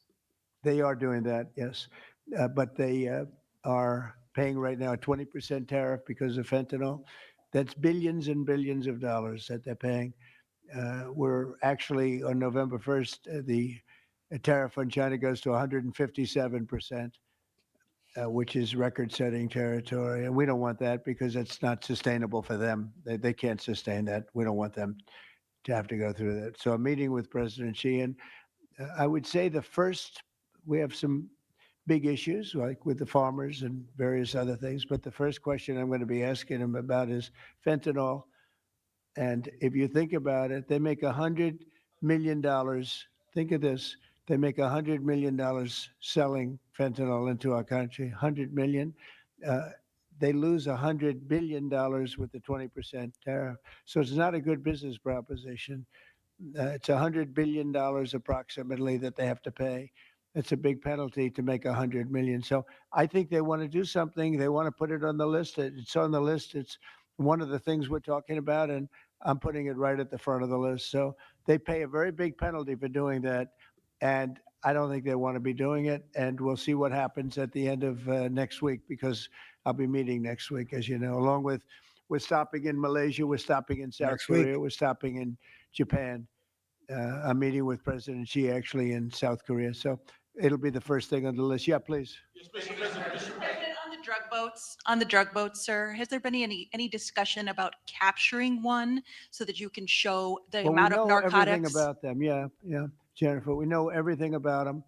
They are doing that, yes. But they are paying right now a 20% tariff because of fentanyl. That's billions and billions of dollars that they're paying. We're actually on November 1st, the tariff on China goes to 157%, which is record-setting territory. And we don't want that because it's not sustainable for them. They can't sustain that. We don't want them to have to go through that. So I'm meeting with President Xi, and I would say we have some big issues like with the farmers and various other things. But the first question I'm going to be asking him about is fentanyl. And if you think about it, they make $100 million. Think of this. They make $100 million selling fentanyl into our country, $100 million. They lose $100 billion with the 20% tariff. So it's not a good business proposition. It's $100 billion approximately that they have to pay. It's a big penalty to make $100 million. So I think they want to do something. They want to put it on the list. It's on the list. It's one of the things we're talking about, and I'm putting it right at the front of the list. So they pay a very big penalty for doing that, and I don't think they want to be doing it. And we'll see what happens at the end of next week, because I'll be meeting next week, as you know, along with we're stopping in Malaysia, we're stopping in South Korea, we're stopping in Japan. I'm meeting with President Xi actually in South Korea. So it'll be the first thing on the list. Yeah, please. Yes, Mr. President. On the drug boats, sir, has there been any discussion about capturing one so that you can show the amount of narcotics? We know everything about them. Yeah, Jennifer. We know everything about them.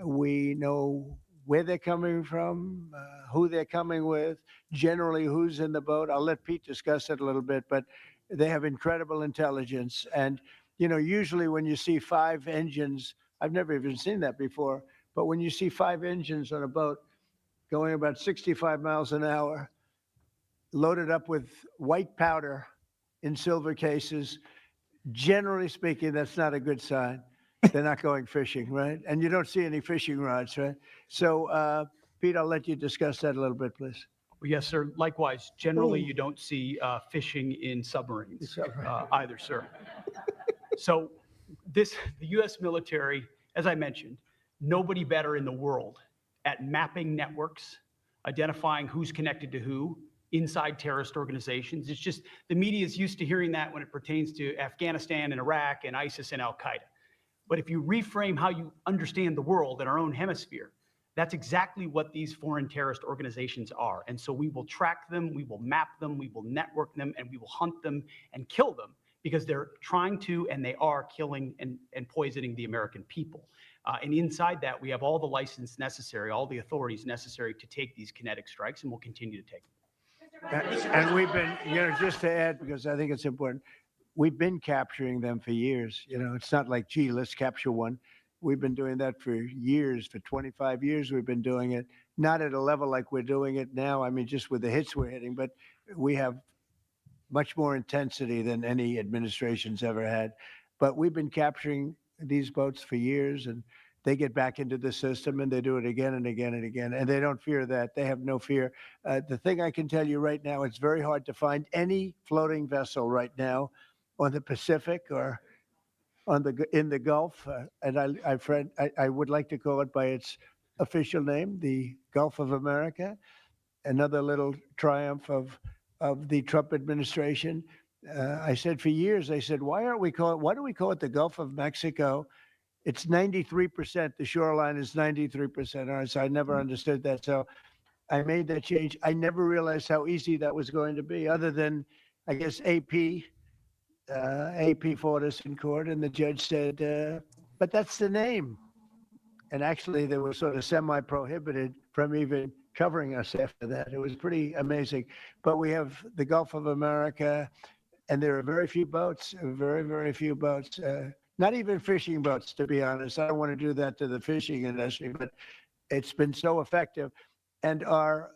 We know where they're coming from, who they're coming with, generally who's in the boat. I'll let Pete discuss it a little bit, but they have incredible intelligence. And, usually when you see 5 engines, I've never even seen that before, but when you see 5 engines on a boat going about 65 miles an hour, loaded up with white powder in silver cases, generally speaking, that's not a good sign. They're not going fishing, right? And you don't see any fishing rods, right? So, Pete, I'll let you discuss that a little bit, please. Well, yes, sir. Likewise, generally, you don't see fishing in submarines either, sir. So the U.S. military, as I mentioned, nobody better in the world at mapping networks, identifying who's connected to who inside terrorist organizations. It's just the media is used to hearing that when it pertains to Afghanistan and Iraq and ISIS and Al-Qaeda. But if you reframe how you understand the world in our own hemisphere, that's exactly what these foreign terrorist organizations are. And so we will track them, we will map them, we will network them, and we will hunt them and kill them because they're trying to and they are killing and poisoning the American people. And inside that, we have all the license necessary, all the authorities necessary to take these kinetic strikes, and we'll continue to take them. And we've been, just to add, because I think it's important, we've been capturing them for years. It's not like, gee, let's capture one. We've been doing that for years, for 25 years we've been doing it, not at a level like we're doing it now. I mean, just with the hits we're hitting, but we have much more intensity than any administration's ever had. But we've been capturing these boats for years, and they get back into the system and they do it again and again and again. And they don't fear that. They have no fear. The thing I can tell you right now, it's very hard to find any floating vessel right now on the Pacific or in the Gulf. And I would like to call it by its official name, the Gulf of America. Another little triumph of the Trump administration. I said for years, why do we call it the Gulf of Mexico? It's 93%. The shoreline is 93% ours. I never understood that. So I made that change. I never realized how easy that was going to be, other than, I guess, AP fought us in court, and the judge said, but that's the name. And actually, they were sort of semi-prohibited from even covering us after that. It was pretty amazing. But we have the Gulf of America, and there are very few boats, very, very few boats, not even fishing boats, to be honest. I don't want to do that to the fishing industry, but it's been so effective. And our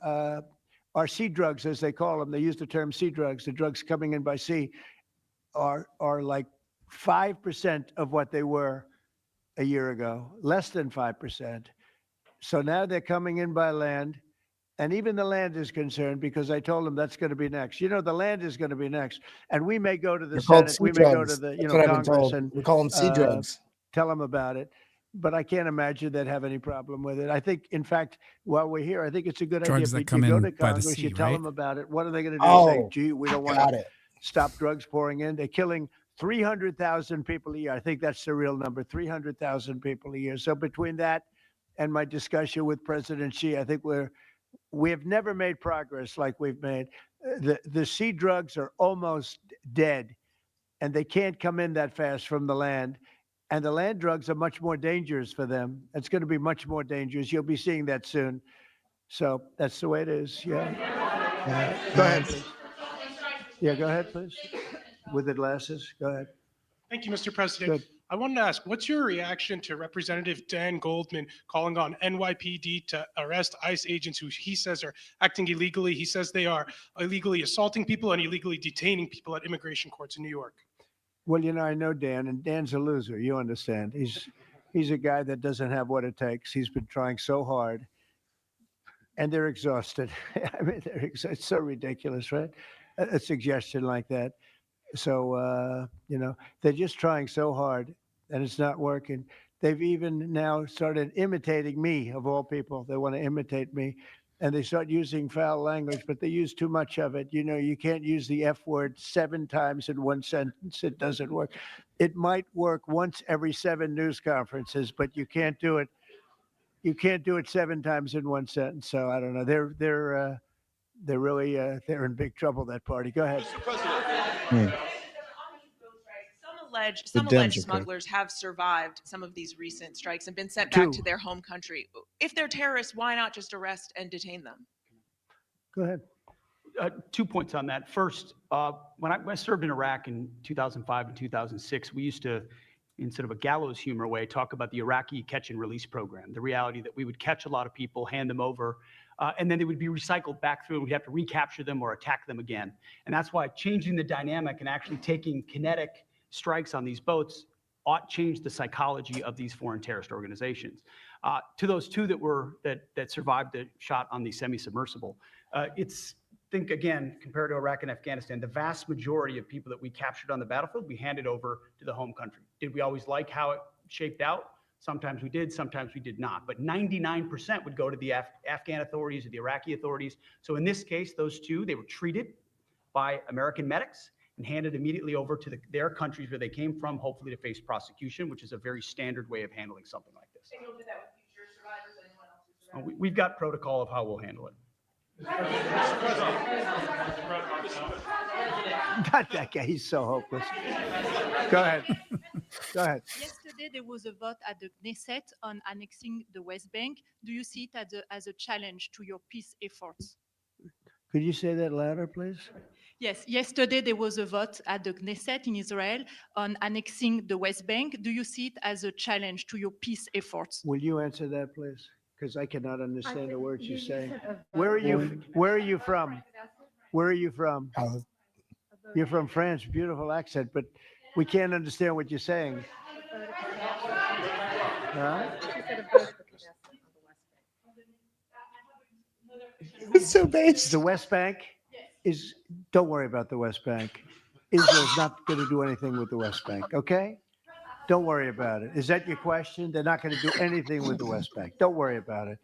sea drugs, as they call them, they use the term sea drugs, the drugs coming in by sea, are like 5% of what they were a year ago, less than 5%. So now they're coming in by land, and even the land is concerned, because I told them that's going to be next. You know, the land is going to be next, and we may go to the They're called Senate, sea we may go to drugs. the That's what I've been Congress, told. and We call them sea drugs. tell them about it. But I can't imagine they'd have any problem with it. I think, in fact, while we're here, I think it's a good Drugs idea. that come You go in to by the Congress, sea, you tell right? them about it. What are they going to do? Say, Oh, gee, we don't want got to it. stop drugs pouring in. They're killing 300,000 people a year. I think that's the real number, 300,000 people a year. So between that and my discussion with President Xi, I think we have never made progress like we've made. The sea drugs are almost dead, and they can't come in that fast from the land. And the land drugs are much more dangerous for them. It's going to be much more dangerous. You'll be seeing that soon. So that's the way it is. Yeah. Go ahead, please. Yeah, go ahead, please. With the glasses, go ahead. Thank you, Mr. President. Good. I wanted to ask, what's your reaction to Representative Dan Goldman calling on NYPD to arrest ICE agents who he says are acting illegally? He says they are illegally assaulting people and illegally detaining people at immigration courts in New York. Well, you know, I know Dan, and Dan's a loser. You understand. He's a guy that doesn't have what it takes. He's been trying so hard, and they're exhausted. I mean, it's so ridiculous, right? A suggestion like that. So, you know, they're just trying so hard, and it's not working. They've even now started imitating me, of all people. They want to imitate me, and they start using foul language, but they use too much of it. You know, you can't use the F word 7 times in one sentence. It doesn't work. It might work once every 7 news conferences, but you can't do it. You can't do it 7 times in one sentence. So I don't know. They're really they're in big trouble, that party. Go ahead. Mr. President. Some The Dems alleged are smugglers have survived some of these recent strikes and been sent Two. back to their home country. If they're terrorists, why not just arrest and detain them? Go ahead. 2 points on that. First, when I served in Iraq in 2005 and 2006, we used to, in sort of a gallows humor way, talk about the Iraqi catch and release program. The reality that we would catch a lot of people, hand them over, and then they would be recycled back through, and we'd have to recapture them or attack them again. And that's why changing the dynamic and actually taking kinetic strikes on these boats ought change the psychology of these foreign terrorist organizations. To those 2 that survived the shot on the semi-submersible, think again, compared to Iraq and Afghanistan, the vast majority of people that we captured on the battlefield, we handed over to the home country. Did we always like how it shaped out? Sometimes we did, sometimes we did not. But 99% would go to the Afghan authorities or the Iraqi authorities. So in this case, those 2, they were treated by American medics and handed immediately over to their countries where they came from, hopefully to face prosecution, which is a very standard way of handling something like this. And you'll do that with future survivors, anyone else's We've got protocol of how we'll handle it. Not that guy. He's so hopeless. Go ahead. Go ahead. Yesterday, there was a vote at the Knesset on annexing the West Bank. Do you see it as a challenge to your peace efforts? Could you say that louder, please? Yes, yesterday there was a vote at the Knesset in Israel on annexing the West Bank. Do you see it as a challenge to your peace efforts? Will you answer that, please? Because I cannot understand the words you're saying. said a vote. Where are you? Where are you from? Where are you from? You're from France. Beautiful accent, but we can't understand what you're saying. Huh? It's so based. The West Bank is. Don't worry about the West Bank. Israel's not going to do anything with the West Bank. Okay? Don't worry about it. Is that your question? They're not going to do anything with the West Bank. Don't worry about it.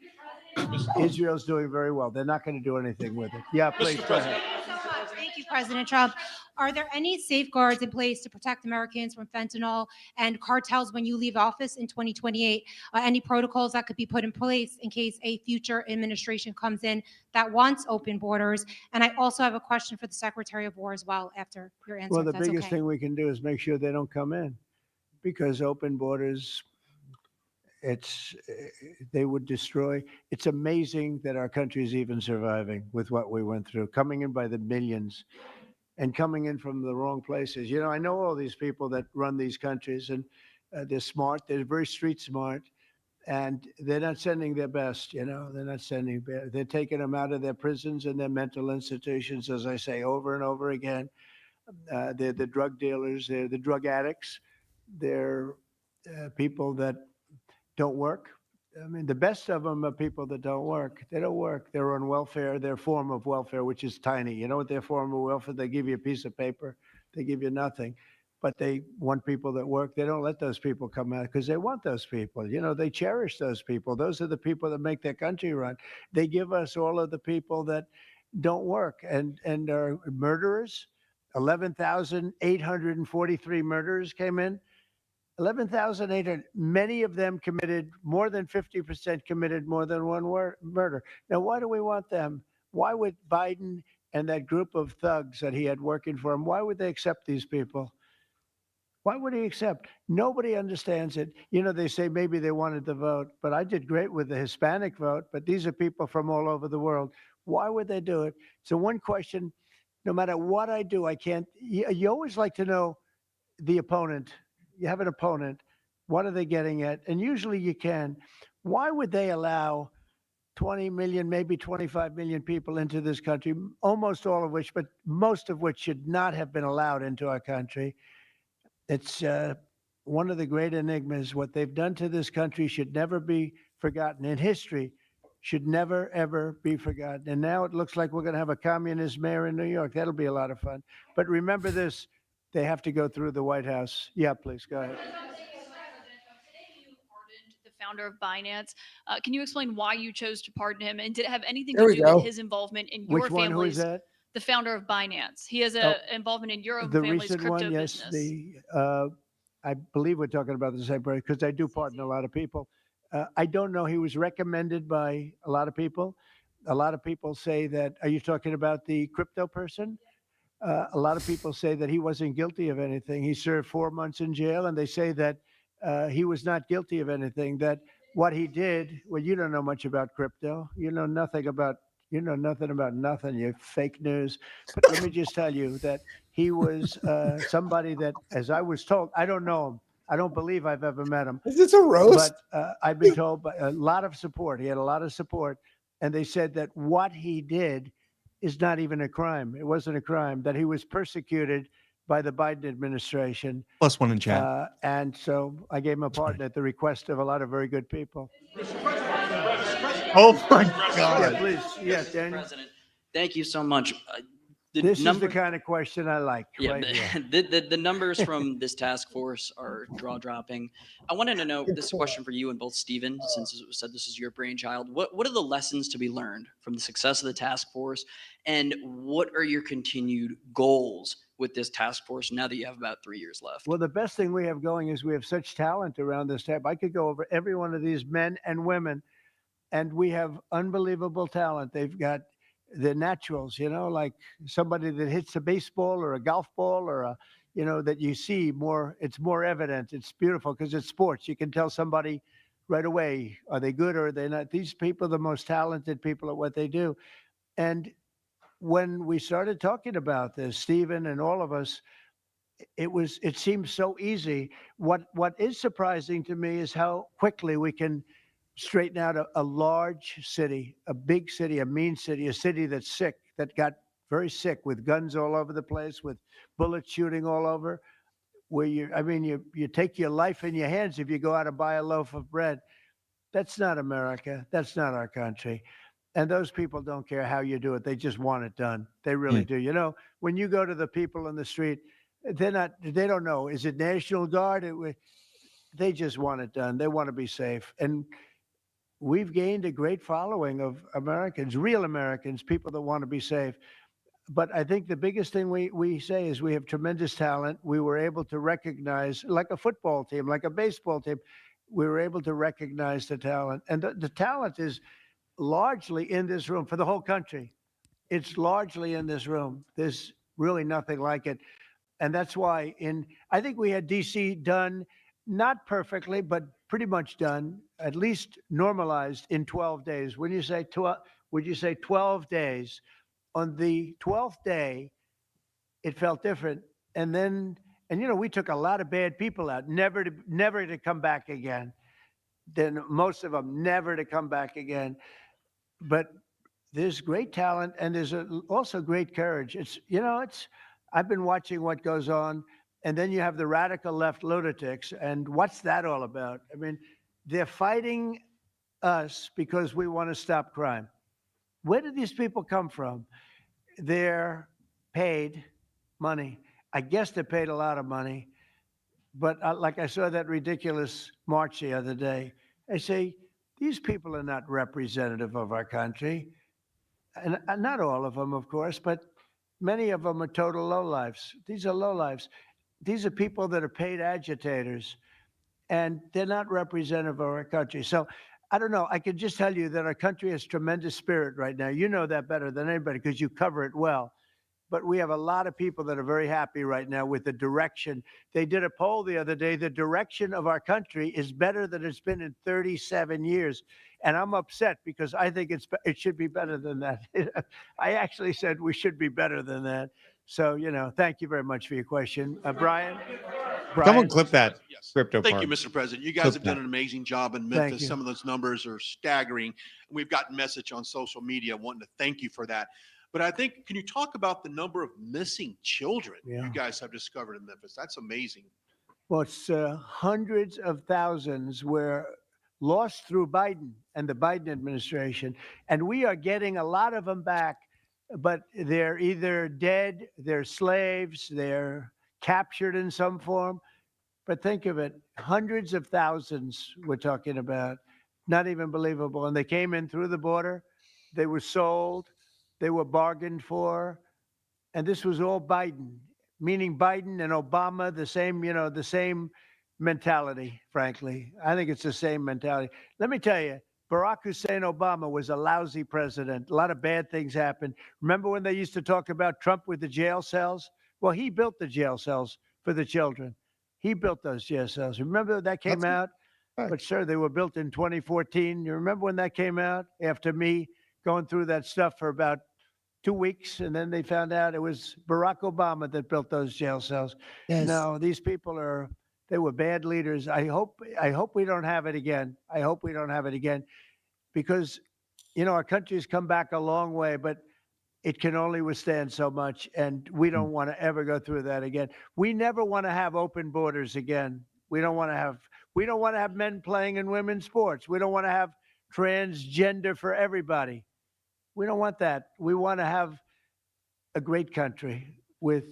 Israel's doing very well. They're not going to do anything with it. Yeah, please. Go ahead. Thank you so much. Thank Thank you, President Trump. Are there any safeguards in place to protect Americans from fentanyl and cartels when you leave office in 2028? Any protocols that could be put in place in case a future administration comes in that wants open borders? And I also have a question for the Secretary of War as well after your answer. Well, the if that's biggest okay. thing we can do is make sure they don't come in, because open borders, they would destroy. It's amazing that our country is even surviving with what we went through, coming in by the millions and coming in from the wrong places. You know, I know all these people that run these countries, and they're smart. They're very street smart, and they're not sending their best. You know, they're not sending. They're taking them out of their prisons and their mental institutions, as I say over and over again. They're the drug dealers. They're the drug addicts. They're people that don't work. I mean, the best of them are people that don't work. They don't work. They're on welfare, their form of welfare, which is tiny. You know what their form of welfare? They give you a piece of paper. They give you nothing. But they want people that work. They don't let those people come out because they want those people. You know, they cherish those people. Those are the people that make their country run. They give us all of the people that don't work and are murderers. 11,843 murderers came in. 11,800, many of them committed, more than 50% committed more than one murder. Now, why do we want them? Why would Biden and that group of thugs that he had working for him, why would they accept these people? Why would he accept? Nobody understands it. You know, they say maybe they wanted the vote, but I did great with the Hispanic vote, but these are people from all over the world. Why would they do it? So one question, no matter what I do, I can't, you always like to know the opponent. You have an opponent. What are they getting at? And usually you can. Why would they allow 20 million, maybe 25 million people into this country, almost all of which, but most of which should not have been allowed into our country? It's one of the great enigmas. What they've done to this country should never be forgotten. In history, should never, ever be forgotten. And now it looks like we're going to have a communist mayor in New York. That'll be a lot of fun. But remember this. They have to go through the White House. Yeah, please, go ahead. The founder of Binance. Can you explain why you chose to pardon him? And did it have anything There to we do go. with his involvement in your Which one? Who is family's, that? the founder of Binance? He has Oh, a involvement in your own The family's recent crypto one, yes. business. I believe we're talking about the same person because I do pardon a lot of people. I don't know. He was recommended by a lot of people. A lot of people say that. Are you talking about the crypto person? A lot of people say that he wasn't guilty of anything. He served 4 months in jail, and they say that he was not guilty of anything. That what he did, well, you don't know much about crypto. You know nothing about nothing. You fake news. But let me just tell you that he was somebody that, as I was told, I don't know him. I don't believe I've ever met him. Is this a roast? But I've been told by a lot of support. He had a lot of support, and they said that what he did is not even a crime. It wasn't a crime, that he was persecuted by the Biden administration. +1 in chat. And so I gave him a pardon at the request of a lot of very good people. Oh my Yeah, God. please. Yes, Daniel. President, thank you so much. This is the kind of question I like. Yeah, right here. the numbers from this task force are jaw dropping. I wanted to know, this is a question for you and both Stephen, since it was said this is your brainchild. What are the lessons to be learned from the success of the task force, and what are your continued goals with this task force now that you have about 3 years left? Well, the best thing we have going is we have such talent around this table. I could go over every one of these men and women, and we have unbelievable talent. They've got the naturals, you know, like somebody that hits a baseball or a golf ball or a, you know, that you see more, it's more evident. It's beautiful because it's sports. You can tell somebody right away, are they good or are they not? These people are the most talented people at what they do. And when we started talking about this, Stephen and all of us, it seems so easy. What is surprising to me is how quickly we can straighten out a large city, a big city, a mean city, a city that's sick, that got very sick with guns all over the place, with bullets shooting all over, where you take your life in your hands if you go out and buy a loaf of bread. That's not America. That's not our country. And those people don't care how you do it. They just want it done. They really do. You know, when you go to the people in the street, they don't know. Is it National Guard? They just want it done. They want to be safe. And we've gained a great following of Americans, real Americans, people that want to be safe. But I think the biggest thing we say is we have tremendous talent. We were able to recognize, like a football team, like a baseball team, we were able to recognize the talent. And the talent is largely in this room for the whole country. It's largely in this room. There's really nothing like it. And that's why I think we had DC done, not perfectly, but pretty much done, at least normalized in 12 days. When you say 12, would you say 12 days? On the 12th day, it felt different. And then, we took a lot of bad people out, never to come back again. Then most of them never to come back again. But there's great talent and there's also great courage. I've been watching what goes on, and then you have the radical left lunatics, and what's that all about? I mean, they're fighting us because we want to stop crime. Where did these people come from? They're paid money. I guess they're paid a lot of money. But like I saw that ridiculous march the other day, I say, these people are not representative of our country. And not all of them, of course, but many of them are total lowlifes. These are lowlifes. These are people that are paid agitators, and they're not representative of our country. So I don't know. I can just tell you that our country has tremendous spirit right now. You know that better than anybody because you cover it well. But we have a lot of people that are very happy right now with the direction. They did a poll the other day. The direction of our country is better than it's been in 37 years. And I'm upset because I think it should be better than that. I actually said we should be better than that. So, thank you very much for your question. Brian? Someone clip that crypto Thank part. you, Mr. President. You guys Clip have done that. an amazing job in Thank Memphis. you. Some of those numbers are staggering. We've gotten message on social media wanting to thank you for that. But I think, can you talk about the number of missing children you guys have discovered in Memphis? That's amazing. Well, it's hundreds of thousands were lost through Biden and the Biden administration. And we are getting a lot of them back, but they're either dead, they're slaves, they're captured in some form. But think of it, hundreds of thousands we're talking about, not even believable. And they came in through the border, they were sold, they were bargained for, and this was all Biden, meaning Biden and Obama, the same mentality, frankly. I think it's the same mentality. Let me tell you, Barack Hussein Obama was a lousy president. A lot of bad things happened. Remember when they used to talk about Trump with the jail cells? Well, he built the jail cells for the children. He built those jail cells. Remember that came out? But sir, they were built in 2014. You remember when that came out? After me going through that stuff for about 2 weeks, and then they found out it was Barack Obama that built those jail cells. Yes. No, these people they were bad leaders. I hope we don't have it again. I hope we don't have it again because, our country's come back a long way, but it can only withstand so much, and we don't want to ever go through that again. We never want to have open borders again. We don't want to have men playing in women's sports. We don't want to have transgender for everybody. We don't want that. We want to have a great country with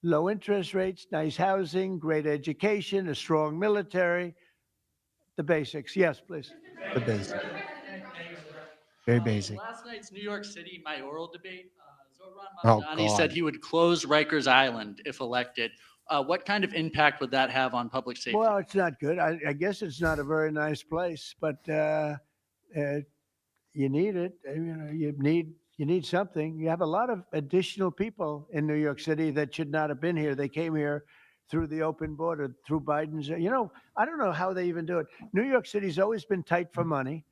low interest rates, nice housing, great education, a strong military, the basics. Yes, please. The basic. Very basic. Last night's New York City mayoral debate, Oh, Zohran Mamdani said God. he would close Rikers Island if elected. What kind of impact would that have on public safety? Well, it's not good. I guess it's not a very nice place, but you need it. You need something. You have a lot of additional people in New York City that should not have been here. They came here through the open border, through Biden's. I don't know how they even do it. New York City's always been tight for money.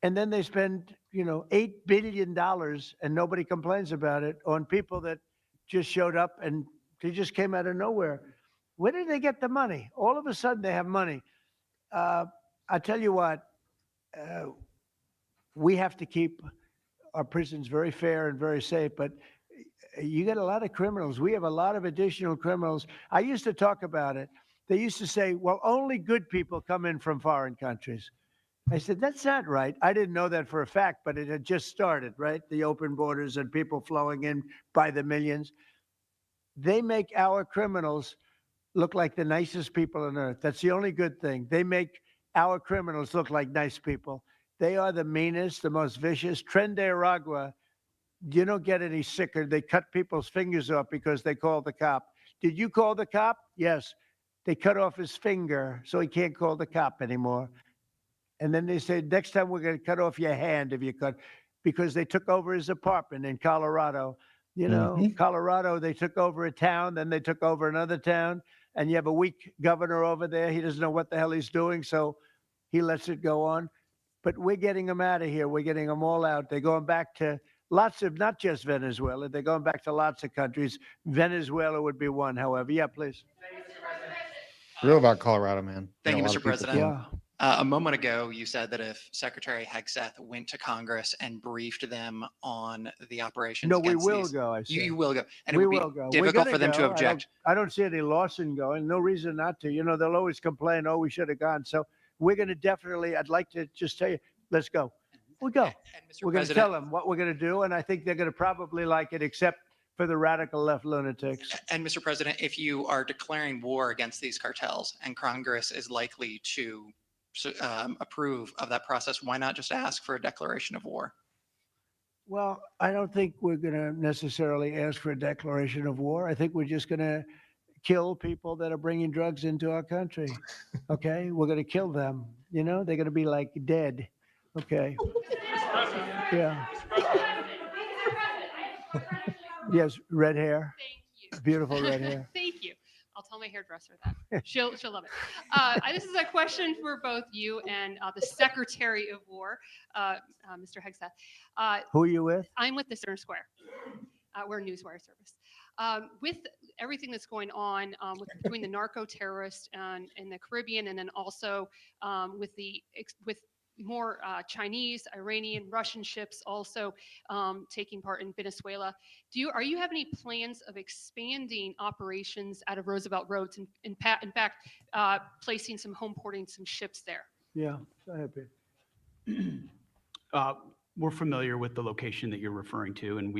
And then they spend, $8 billion and nobody complains about it on people that just showed up and they just came out of nowhere. Where did they get the money? All of a sudden they have money. I tell you what, we have to keep our prisons very fair and very safe, but you get a lot of criminals. We have a lot of additional criminals. I used to talk about it. They used to say, well, only good people come in from foreign countries. I said, that's not right. I didn't know that for a fact, but it had just started, right? The open borders and people flowing in by the millions. They make our criminals look like the nicest people on earth. That's the only good thing. They make our criminals look like nice people. They are the meanest, the most vicious. Tren de Aragua, You don't get any sicker. They cut people's fingers off because they called the cop. Did you call the cop? Yes. They cut off his finger so he can't call the cop anymore. And then they said, next time we're going to cut off your hand if you cut, because they took over his apartment in Colorado. You know, Colorado, they took over a town, then they took over another town, and you have a weak governor over there. He doesn't know what the hell he's doing, so he lets it go on. But we're getting them out of here. We're getting them all out. They're going back to lots of, not just Venezuela, they're going back to lots of countries. Venezuela would be one, however. Yeah, please. Real about Colorado, man. Thank you, A lot Mr. of people President. feel- A moment ago, you said that if Secretary Hegseth went to Congress and briefed them on the operations, No, we against will these- go, I said. You will go, and it We would will be go. We're difficult gonna for them to go. object. I don't see any Lawson going. No reason not to. You know, they'll always complain, oh, we should have gone. So we're going to definitely, I'd like to just tell you, let's go. We go. We're going to President- tell them what we're going to do, and I think they're going to probably like it, except for the radical left lunatics. And Mr. President, if you are declaring war against these cartels and Congress is likely to approve of that process, why not just ask for a declaration of war? Well, I don't think we're going to necessarily ask for a declaration of war. I think we're just going to kill people that are bringing drugs into our country. Okay? We're going to kill them. You know, they're going to be like dead. Okay. Yeah. Yes, red hair. Beautiful red hair. Thank you. I'll tell my hairdresser that. She'll love it. This is a question for both you and the Secretary of War, Mr. Hegseth. Who are you with? I'm with the Center Square. We're a newswire service. With everything that's going on between the narco terrorists in the Caribbean, and then also with more Chinese, Iranian, Russian ships also taking part in Venezuela. Are you have any plans of expanding operations out of Roosevelt Roads and in fact placing some home porting some ships there? Yeah, so happy. We're familiar with the location that you're referring to, and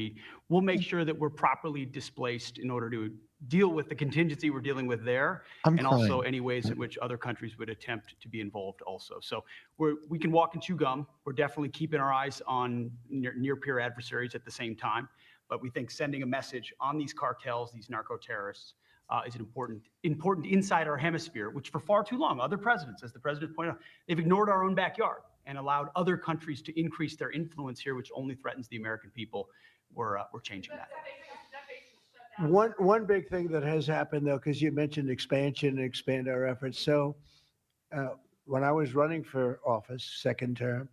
we'll make sure that we're properly displaced in order to deal with the contingency we're dealing with there, and also any ways in which other countries would attempt to be involved also. So we can walk and chew gum. We're definitely keeping our eyes on near peer adversaries at the same time, but we think sending a message on these cartels, these narco terrorists, is an important inside our hemisphere, which for far too long, other presidents, as the president pointed out, they've ignored our own backyard and allowed other countries to increase their influence here, which only threatens the American people. We're changing that. One big thing that has happened, though, because you mentioned expansion and expand our efforts. So when I was running for office, second term,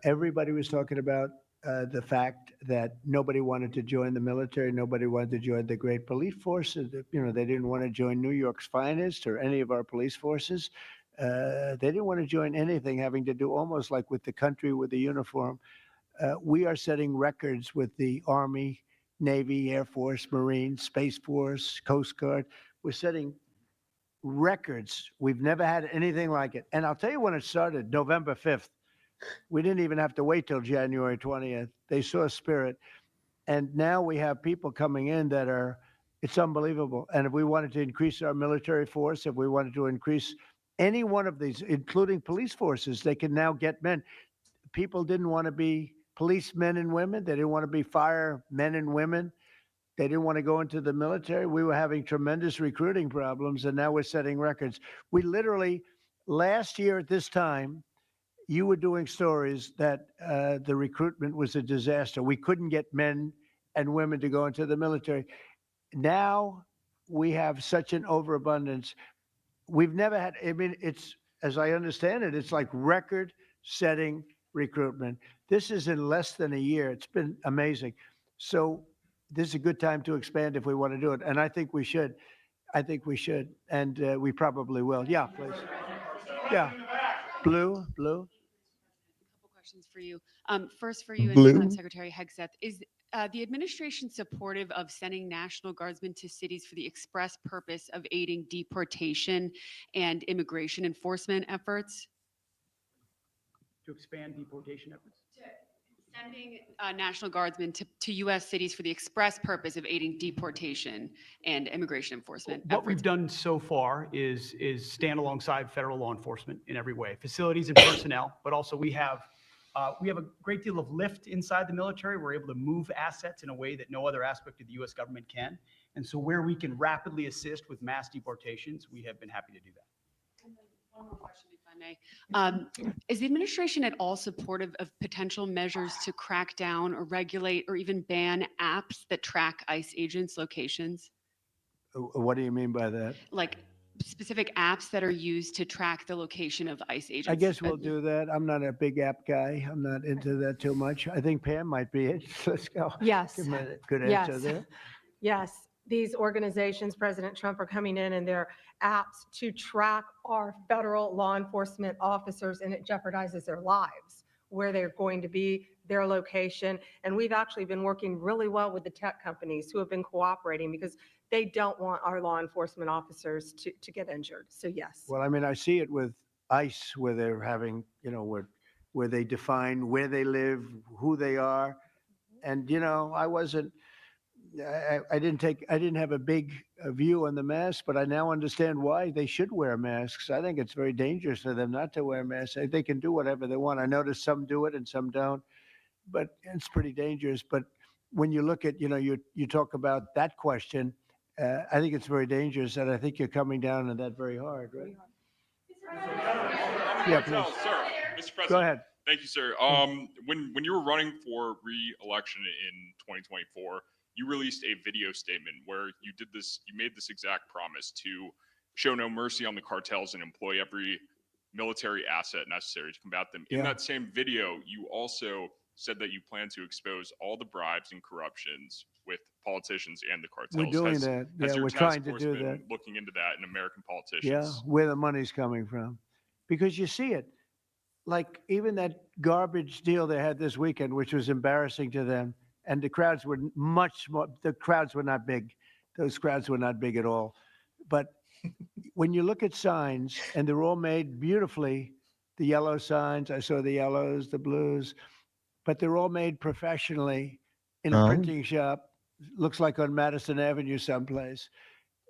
everybody was talking about the fact that nobody wanted to join the military, nobody wanted to join the great police forces. You know, they didn't want to join New York's finest or any of our police forces. They didn't want to join anything having to do almost like with the country with the uniform. We are setting records with the Army, Navy, Air Force, Marines, Space Force, Coast Guard. We're setting records. We've never had anything like it. And I'll tell you when it started, November 5th. We didn't even have to wait till January 20th. They saw spirit. And now we have people coming in that are, it's unbelievable. And if we wanted to increase our military force, if we wanted to increase any one of these, including police forces, they can now get men. People didn't want to be policemen and women. They didn't want to be firemen and women. They didn't want to go into the military. We were having tremendous recruiting problems, and now we're setting records. We literally, last year at this time, you were doing stories that the recruitment was a disaster. We couldn't get men and women to go into the military. Now we have such an overabundance. We've never had, I mean, it's, as I understand it, it's like record-setting recruitment. This is in less than a year. It's been amazing. So this is a good time to expand if we want to do it. And I think we should. I think we should. And we probably will. Yeah, please. Yeah. Blue. Questions for you. First for you Blue. and Secretary Hegseth. Is the administration supportive of sending National Guardsmen to cities for the express purpose of aiding deportation and immigration enforcement efforts? To expand deportation efforts? Sending National Guardsmen to U.S. cities for the express purpose of aiding deportation and immigration enforcement What efforts. we've done so far is stand alongside federal law enforcement in every way, facilities and personnel, but also we have We have a great deal of lift inside the military. We're able to move assets in a way that no other aspect of the U.S. government can. And so where we can rapidly assist with mass deportations, we have been happy to do that. One more question, if I may. Is the administration at all supportive of potential measures to crack down or regulate or even ban apps that track ICE agents' locations? What do you mean by that? Like specific apps that are used to track the location of ICE agents? I guess we'll do that. I'm not a big app guy. I'm not into that too much. I think Pam might be it. Let's go. Yes. Give me a good answer Yes. there. Yes, these organizations, President Trump, are coming in and their apps to track our federal law enforcement officers, and it jeopardizes their lives, where they're going to be, their location. And we've actually been working really well with the tech companies who have been cooperating because they don't want our law enforcement officers to get injured. So yes. Well, I mean, I see it with ICE where they're having, where they define where they live, who they are. And, I didn't have a big view on the mask, but I now understand why they should wear masks. I think it's very dangerous for them not to wear masks. They can do whatever they want. I notice some do it and some don't, but it's pretty dangerous. But when you look at, you talk about that question, I think it's very dangerous, and I think you're coming down on that very hard, right? Yeah, please. Sir, Mr. President. Go ahead. Thank you, sir. When you were running for re-election in 2024, you released a video statement where you made this exact promise to show no mercy on the cartels and employ every military asset necessary to combat them. In that same video, you also said that you plan to expose all the bribes and corruptions with politicians and the cartels. We're doing that. Has Yeah, your we're task trying to force do been that. looking into that in American politicians? Yeah, where the money's coming from. Because you see it. Like even that garbage deal they had this weekend, which was embarrassing to them, and the crowds were the crowds were not big. Those crowds were not big at all. But when you look at signs, and they're all made beautifully, the yellow signs, I saw the yellows, the blues, but they're all made professionally in a printing shop. Looks like on Madison Avenue someplace.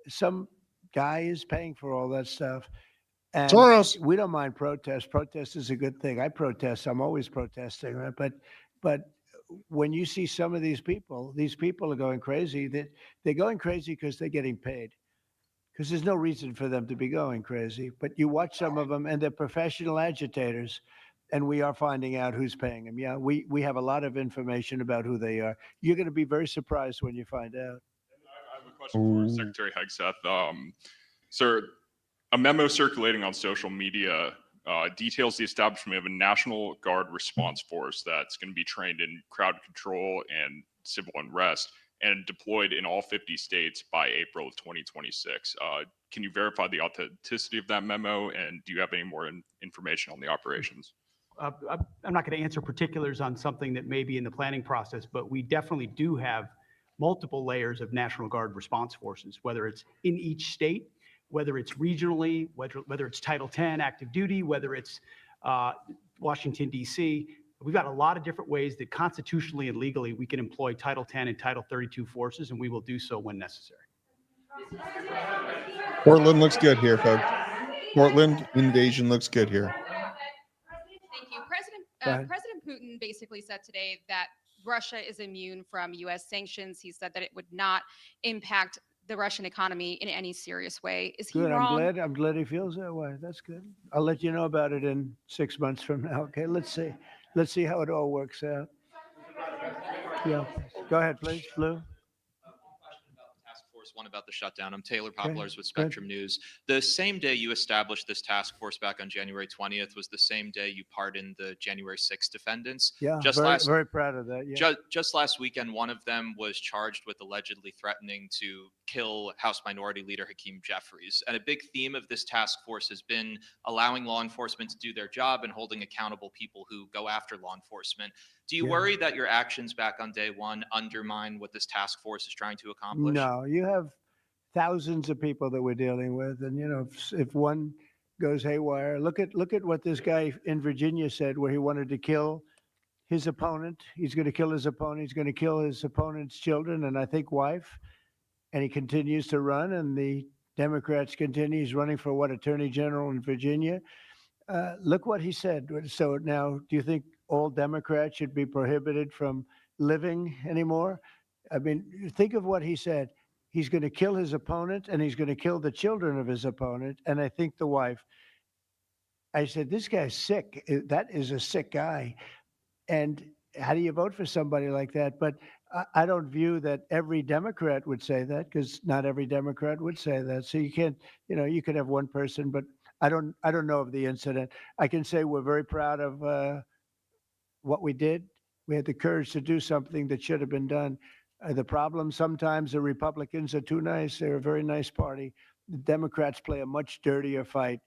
Some guy is paying for all that stuff. And Soros. we don't mind protest. Protest is a good thing. I protest. I'm always protesting, right? But when you see some of these people are going crazy. They're going crazy because they're getting paid. Because there's no reason for them to be going crazy. But you watch some of them, and they're professional agitators, and we are finding out who's paying them. Yeah, we have a lot of information about who they are. You're going to be very surprised when you find out. I have a question for Secretary Hegseth. Sir, a memo circulating on social media details the establishment of a National Guard response force that's going to be trained in crowd control and civil unrest and deployed in all 50 states by April of 2026. Can you verify the authenticity of that memo, and do you have any more information on the operations? I'm not going to answer particulars on something that may be in the planning process, but we definitely do have multiple layers of National Guard response forces, whether it's in each state, whether it's regionally, whether it's Title 10 active duty, whether it's Washington, D.C. We've got a lot of different ways that constitutionally and legally we can employ Title 10 and Title 32 forces, and we will do so when necessary. Portland looks good here, folks. Portland invasion looks good here. Thank you. President Putin basically said today that Russia is immune from U.S. sanctions. He said that it would not impact the Russian economy in any serious way. Is he Good. wrong? I'm glad he feels that way. That's good. I'll let you know about it in 6 months from now. Okay. Let's see how it all works out. Yeah. Go ahead, please, Blue. One about the shutdown. I'm Taylor Poplars with Spectrum News. The same day you established this task force back on January 20th was the same day you pardoned the January 6th defendants. Yeah, very proud of that. Yeah. Just last weekend, one of them was charged with allegedly threatening to kill House Minority Leader Hakeem Jeffries. And a big theme of this task force has been allowing law enforcement to do their job and holding accountable people who go after law enforcement. Do you worry that your actions back on day one undermine what this task force is trying to accomplish? No, you have thousands of people that we're dealing with, and if one goes haywire, look at what this guy in Virginia said, where he wanted to kill his opponent. He's going to kill his opponent. He's going to kill his opponent's children and I think wife, and he continues to run. And the Democrats continue. He's running for Attorney General in Virginia. Look what he said. So now, do you think all Democrats should be prohibited from living anymore. I mean, think of what he said. He's going to kill his opponent and he's going to kill the children of his opponent. And I think the wife. I said, this guy's sick. That is a sick guy. And how do you vote for somebody like that? But I don't view that every Democrat would say that, because not every Democrat would say that. So you can't, you could have one person, but I don't know of the incident. I can say we're very proud of what we did. We had the courage to do something that should have been done. The problem sometimes the Republicans are too nice. They're a very nice party. The Democrats play a much dirtier fight.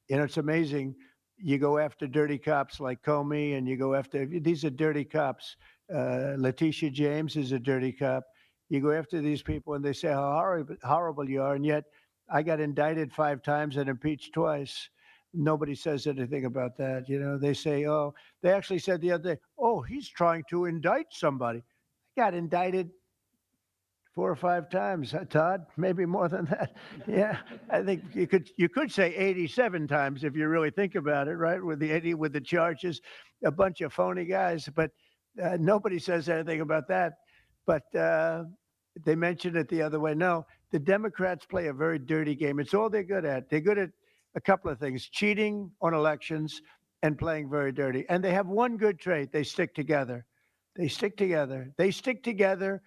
It's amazing. You go after dirty cops like Comey, and you go after, these are dirty cops. Letitia James is a dirty cop. You go after these people and they say how horrible you are. And yet I got indicted 5 times and impeached twice. Nobody says anything about that. They say, they actually said the other day, he's trying to indict somebody. I got indicted 4 or 5 times, Todd, maybe more than that. Yeah, I think you could say 87 times if you really think about it, right? With the charges, a bunch of phony guys, but nobody says anything about that. But they mentioned it the other way. No, the Democrats play a very dirty game. It's all they're good at. They're good at a couple of things: cheating on elections and playing very dirty. And they have one good trait: they stick together. They stick together. They stick together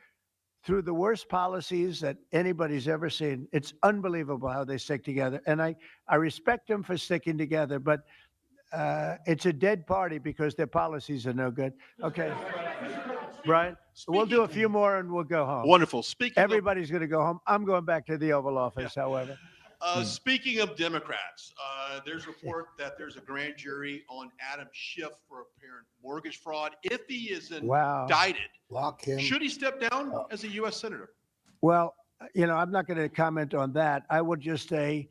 through the worst policies that anybody's ever seen. It's unbelievable how they stick together. And I respect them for sticking together, but it's a dead party because their policies are no good. Okay. Brian, we'll do a few more and we'll go home. Wonderful. Everybody's going to go home. I'm going back to the Oval Office, however. Speaking of Democrats, there's a report that there's a grand jury on Adam Schiff for apparent mortgage fraud. If he is indicted, lock him. Should he step down as a U.S. Senator? Well, I'm not going to comment on that. I would just say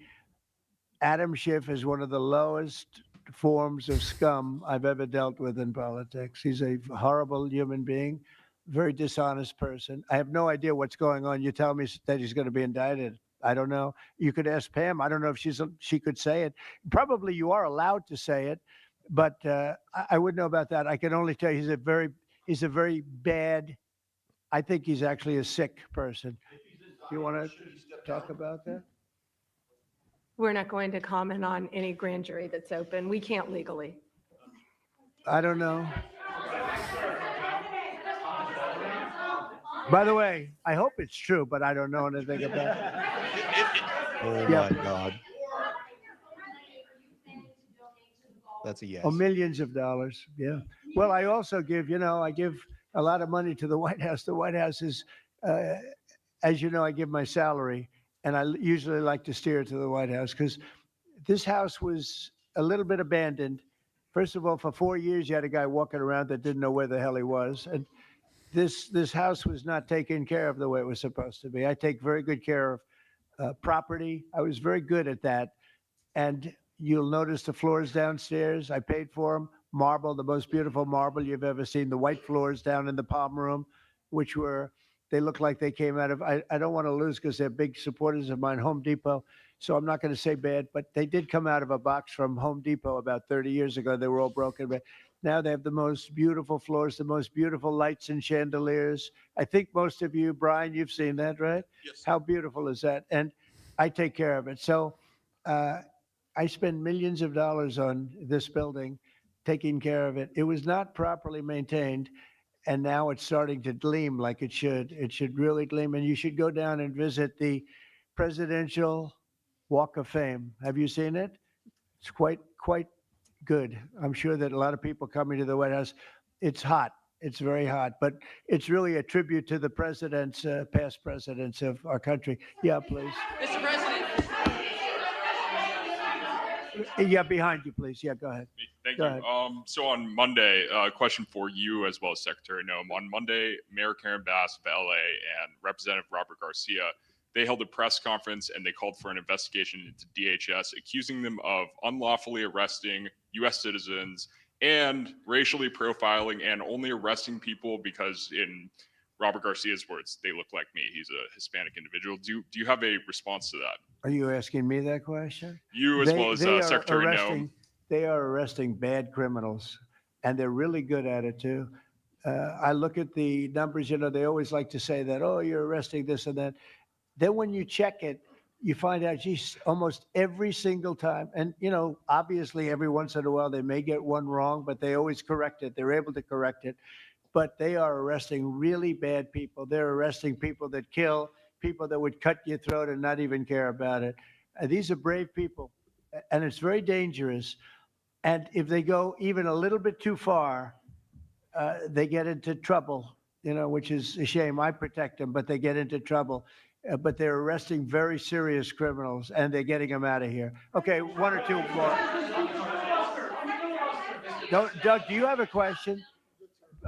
Adam Schiff is one of the lowest forms of scum I've ever dealt with in politics. He's a horrible human being, very dishonest person. I have no idea what's going on. You tell me that he's going to be indicted. I don't know. You could ask Pam. I don't know if she could say it. Probably you are allowed to say it, but I wouldn't know about that. I can only tell you he's a very bad. I think he's actually a sick person. You want to talk about that? We're not going to comment on any grand jury that's open. We can't legally. I don't know. By the way, I hope it's true, but I don't know anything about it. Oh my God. That's a yes. Oh, millions of dollars. Yeah. Well, I also give a lot of money to the White House. The White House is, as you know, I give my salary, and I usually like to steer it to the White House because this house was a little bit abandoned. First of all, for 4 years, you had a guy walking around that didn't know where the hell he was. And this house was not taken care of the way it was supposed to be. I take very good care of property. I was very good at that. And you'll notice the floors downstairs, I paid for them. Marble, the most beautiful marble you've ever seen. The white floors down in the palm room, they look like they came out of, I don't want to lose because they're big supporters of mine, Home Depot. So I'm not going to say bad, but they did come out of a box from Home Depot about 30 years ago. They were all broken, but now they have the most beautiful floors, the most beautiful lights and chandeliers. I think most of you, Brian, you've seen that, right? Yes. How beautiful is that? And I take care of it. So I spend millions of dollars on this building, taking care of it. It was not properly maintained, and now it's starting to gleam like it should. It should really gleam, and you should go down and visit the Presidential Walk of Fame. Have you seen it? It's quite good. I'm sure that a lot of people coming to the White House, it's hot. It's very hot, but it's really a tribute to the presidents, past presidents of our country. Yeah, please. Mr. President. Yeah, behind you, please. Yeah, go ahead. Thank Go you. ahead. So on Monday, question for you as well as Secretary Noem. On Monday, Mayor Karen Bass of LA and Representative Robert Garcia, they held a press conference and they called for an investigation into DHS, accusing them of unlawfully arresting U.S. citizens and racially profiling and only arresting people because, in Robert Garcia's words, they look like me. He's a Hispanic individual. Do you have a response to that? Are you asking me that question? You as well as Secretary Noem. They are arresting bad criminals. and they're really good at it too. I look at the numbers, they always like to say that, oh, you're arresting this and that. Then when you check it, you find out, geez, almost every single time. And, obviously every once in a while they may get one wrong, but they always correct it. They're able to correct it. But they are arresting really bad people. They're arresting people that kill, people that would cut your throat and not even care about it. These are brave people, and it's very dangerous. And if they go even a little bit too far, they get into trouble, which is a shame. I protect them, but they get into trouble. But they're arresting very serious criminals, and they're getting them out of here. Okay, one or two more. Doug, do you have a question?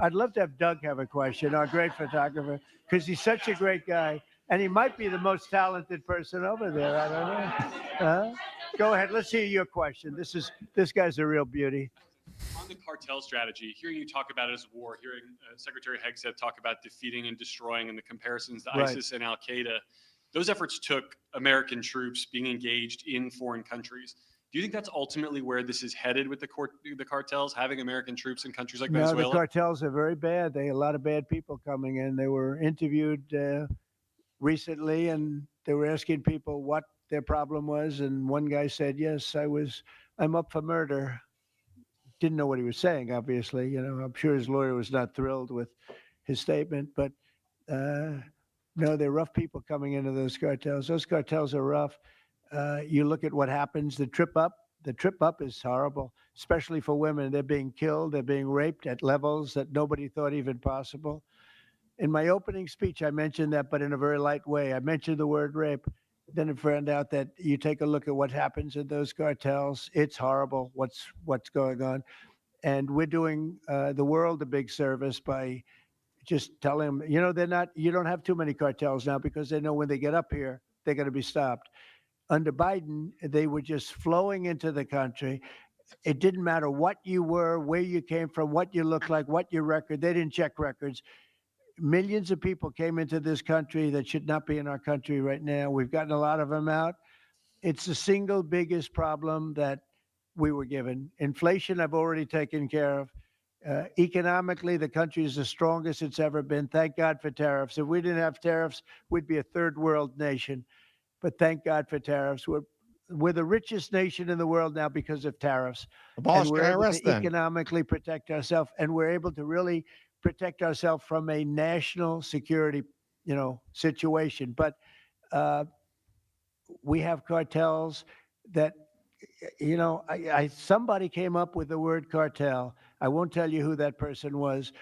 I'd love to have Doug have a question, our great photographer, because he's such a great guy, and he might be the most talented person over there. I don't know. Go ahead. Let's hear your question. This guy's a real beauty. On the cartel strategy, hearing you talk about it as war, hearing Secretary Hegseth talk about defeating and destroying and the comparisons to Right. ISIS and Al Qaeda, those efforts took American troops being engaged in foreign countries. Do you think that's ultimately where this is headed with the cartels, having American troops in countries like No, Venezuela? the cartels are very bad. They a lot of bad people coming in. They were interviewed recently, and they were asking people what their problem was. And one guy said, "Yes, I'm up for murder." Didn't know what he was saying, obviously. I'm sure his lawyer was not thrilled with his statement, but no, they're rough people coming into those cartels. Those cartels are rough. You look at what happens. The trip up is horrible, especially for women. They're being killed. They're being raped at levels that nobody thought even possible. In my opening speech, I mentioned that, but in a very light way. I mentioned the word rape. Then it found out that you take a look at what happens in those cartels. It's horrible what's going on. And we're doing the world a big service by just telling them, you don't have too many cartels now, because they know when they get up here, they're going to be stopped. Under Biden, they were just flowing into the country. It didn't matter what you were, where you came from, what you looked like, what your record. They didn't check records. Millions of people came into this country that should not be in our country right now. We've gotten a lot of them out. It's the single biggest problem that we were given. Inflation, I've already taken care of. Economically, the country is the strongest it's ever been. Thank God for tariffs. If we didn't have tariffs, we'd be a third world nation. But thank God for tariffs. We're the richest nation in the world now because of tariffs. Abolish And we're able IRS to then. economically protect ourselves, and we're able to really protect ourselves from a national security, situation. But we have cartels that, somebody came up with the word cartel. I won't tell you who that person was,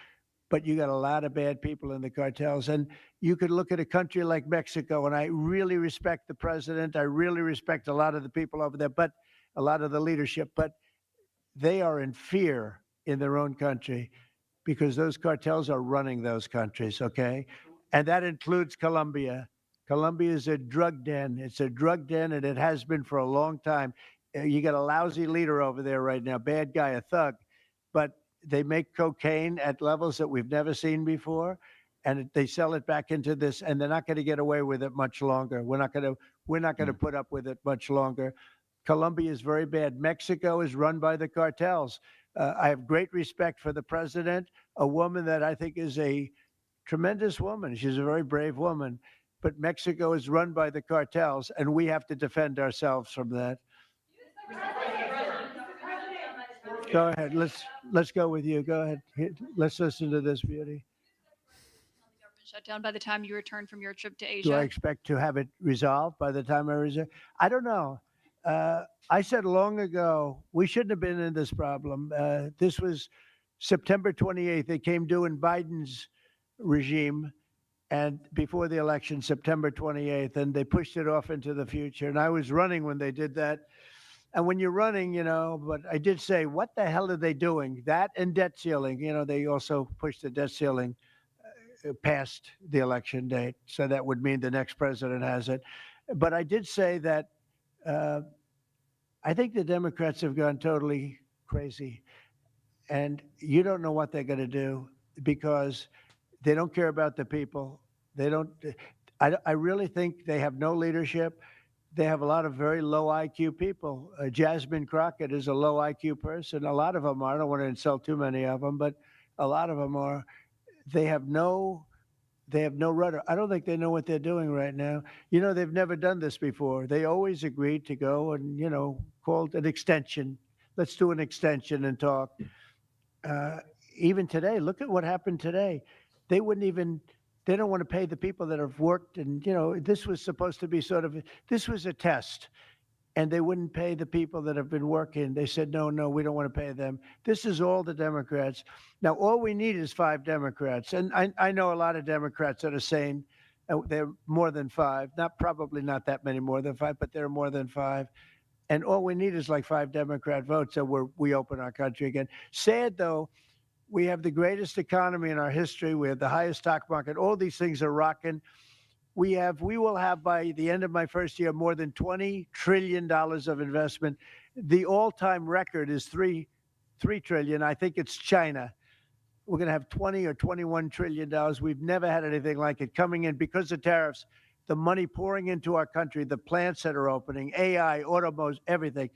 but you got a lot of bad people in the cartels. And you could look at a country like Mexico, and I really respect the president. I really respect a lot of the people over there, but a lot of the leadership, but they are in fear in their own country because those cartels are running those countries, okay? And that includes Colombia. Colombia is a drug den. It's a drug den, and it has been for a long time. You got a lousy leader over there right now, bad guy, a thug, but they make cocaine at levels that we've never seen before, and they sell it back into this, and they're not going to get away with it much longer. We're not going to put up with it much longer. Colombia is very bad. Mexico is run by the cartels. I have great respect for the president, a woman that I think is a tremendous woman. She's a very brave woman, but Mexico is run by the cartels, and we have to defend ourselves from that. Go ahead. Let's go with you. Go ahead. Let's listen to this beauty. Shut down by the time you return from your trip to Do I Asia. expect to have it resolved by the time I resume? I don't know. I said long ago, we shouldn't have been in this problem. This was September 28th. It came due in Biden's regime, and before the election, September 28th, and they pushed it off into the future. And I was running when they did that. And when you're running, but I did say, what the hell are they doing? That and debt ceiling. They also pushed the debt ceiling past the election date. So that would mean the next president has it. But I did say that I think the Democrats have gone totally crazy. And you don't know what they're going to do because they don't care about the people. They don't. I really think they have no leadership. they have a lot of very low IQ people. Jasmine Crockett is a low IQ person. A lot of them are. I don't want to insult too many of them, but a lot of them are. They have no rudder. I don't think they know what they're doing right now. You know, they've never done this before. They always agreed to go and, you know, called an extension. Let's do an extension and talk. Even today, look at what happened today. They don't want to pay the people that have worked. And, you know, this was supposed to be this was a test. And they wouldn't pay the people that have been working. They said, no, we don't want to pay them. This is all the Democrats. Now, all we need is 5 Democrats. And I know a lot of Democrats that are saying they're more than 5. Probably not that many more than 5, but they're more than 5. And all we need is like 5 Democrat votes, so we open our country again. Sad, though, we have the greatest economy in our history. We have the highest stock market. All these things are rocking. We will have by the end of my first year more than $20 trillion of investment. The all-time record is $3 trillion. I think it's China. We're going to have $20 or $21 trillion. We've never had anything like it coming in because of tariffs. The money pouring into our country, the plants that are opening, AI, automobiles, everything.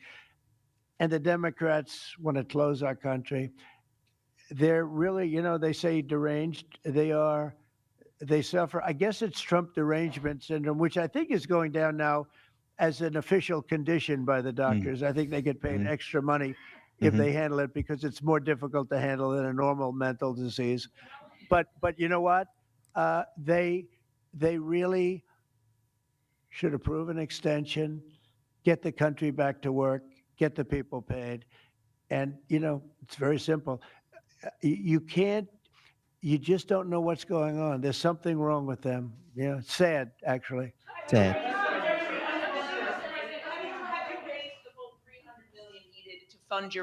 And the Democrats want to close our country. They're really, you know, they say deranged. They suffer. I guess it's Trump derangement syndrome, which I think is going down now as an official condition by the doctors. I think they get paid extra money if they handle it because it's more difficult to handle than a normal mental disease. But you know what? They really should approve an extension, get the country back to work, get the people paid. And, you know, it's very simple. You just don't know what's going on. There's something wrong with them. Yeah, it's sad, actually. Sad.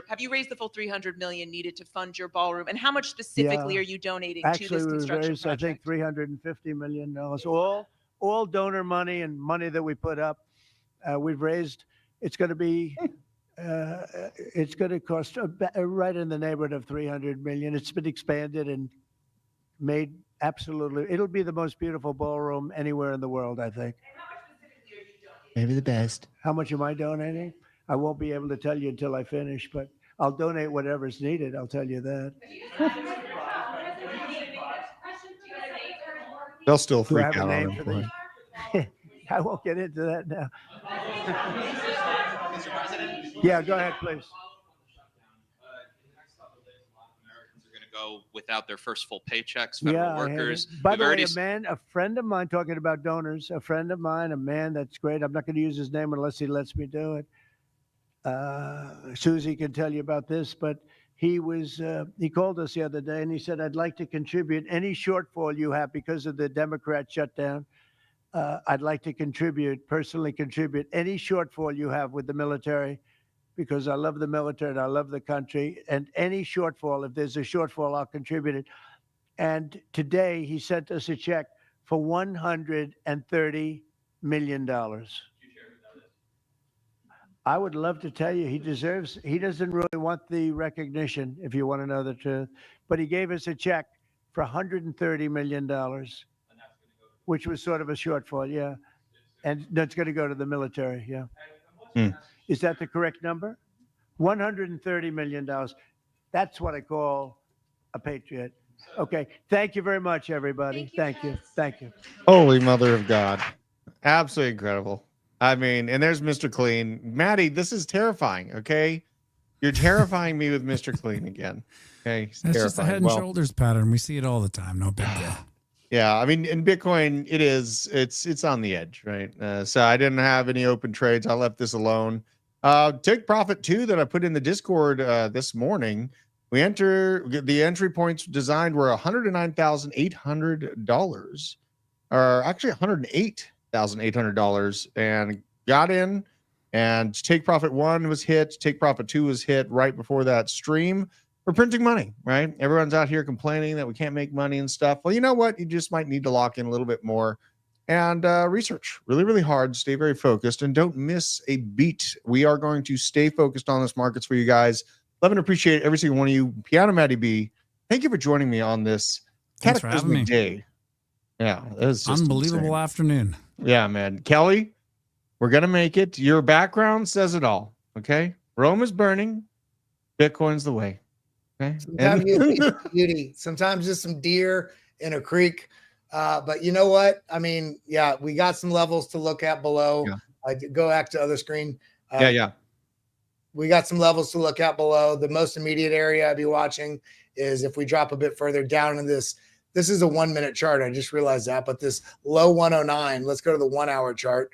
Have you raised the full $300 million needed to fund your ballroom? And how much specifically are you donating to this construction Raised, project? I think $350 million. All donor money and money that we put up. We've raised. It's going to be. It's going to cost right in the neighborhood of $300 million. It's been expanded and made absolutely. It'll be the most beautiful ballroom anywhere in the world, I think. Maybe the best. How much am I donating? I won't be able to tell you until I finish, but I'll donate whatever's needed. I'll tell you that. They'll still Do I freak have a out on name him. for for this? it. I won't get into that now. Yeah, go ahead, please. Go without their first full paychecks, federal I had workers. it. By We've the way, already a friend of mine, talking about donors, a friend of mine, a man that's great. I'm not going to use his name unless he lets me do it. Susie can tell you about this, but he called us the other day and he said, I'd like to contribute any shortfall you have because of the Democrat shutdown. I'd like to personally contribute any shortfall you have with the military, because I love the military and I love the country. And any shortfall, if there's a shortfall, I'll contribute it. And today he sent us a check for $130 million. I would love to tell you he doesn't really want the recognition, if you want to know the truth, but he gave us a check for $130 million, which was sort of a shortfall, yeah. And that's going to go to the military, yeah. Is that the correct number? $130 million. That's what I call a patriot. Okay. Thank you very much, everybody. Thank you. Thank you. Holy mother of God. Absolutely incredible. I mean, and there's Mr. Clean. Maddie, this is terrifying, okay? You're terrifying me with Mr. Clean again. Okay. It's just a head and shoulders pattern. We see it all the time. No big deal. Yeah, I mean, in Bitcoin, it's on the edge, right? So I didn't have any open trades. I left this alone. Take profit too that I put in the Discord this morning. The entry points designed were $109,800, or actually $108,800, and got in. And take profit 1 was hit. Take profit 2 was hit right before that stream. We're printing money, right? Everyone's out here complaining that we can't make money and stuff. Well, you know what? You just might need to lock in a little bit more and research really, really hard. Stay very focused and don't miss a beat. We are going to stay focused on this markets for you guys. Love and appreciate every single one of you. Piano Matty B, thank you for joining me on this cataclysmic day. Yeah, it was just unbelievable insane. Afternoon. Yeah, man. Kelly, We're going to make it. Your background says it all. Okay. Rome is burning. Bitcoin's the way. Okay. Sometimes you need beauty. Sometimes just some deer in a creek. But you know what? I mean, yeah, we got some levels to look at below. Go back to the other screen. Yeah. We got some levels to look at below. The most immediate area I'd be watching is if we drop a bit further down in this. This is a 1 minute chart. I just realized that, but this low 109, let's go to the 1 hour chart.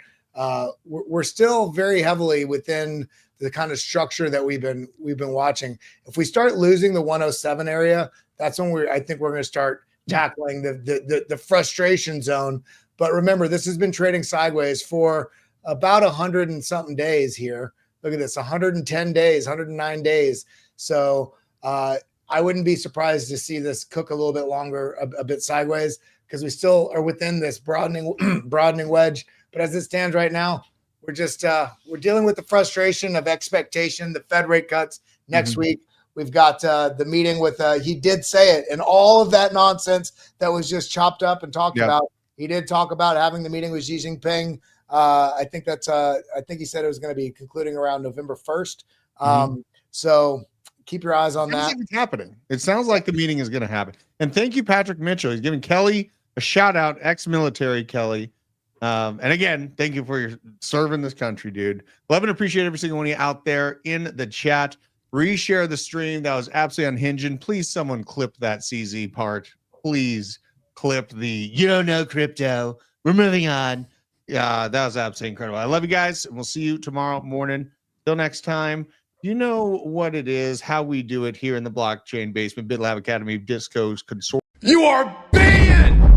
We're still very heavily within the kind of structure that we've been watching. If we start losing the 107 area, that's when I think we're going to start tackling the frustration zone. But remember, this has been trading sideways for about 100 and something days here. Look at this, 110 days, 109 days. So I wouldn't be surprised to see this cook a little bit longer, a bit sideways, because we still are within this broadening wedge. But as it stands right now, we're just we're dealing with the frustration of expectation. The Fed rate cuts next week. We've got the meeting with he did say it, and all of that nonsense that was just chopped up and talked about. He did talk about having the meeting with Xi Jinping. I think he said it was going to be concluding around November 1st. So keep your eyes on that. Like it's happening. It sounds like the meeting is going to happen. And thank you, Patrick Mitchell. He's giving Kelly a shout out, ex-military Kelly. And again, thank you for your serving this country, dude. Love and appreciate every single one of you out there in the chat. Reshare the stream. That was absolutely unhinging. Please, someone clip that CZ part. Please clip the you don't know crypto. We're moving on. Yeah, that was absolutely incredible. I love you guys, and we'll see you tomorrow morning. Till next time. You know what it is, how we do it here in the blockchain basement, BitLab Academy, Disco's Consortium. You are banned!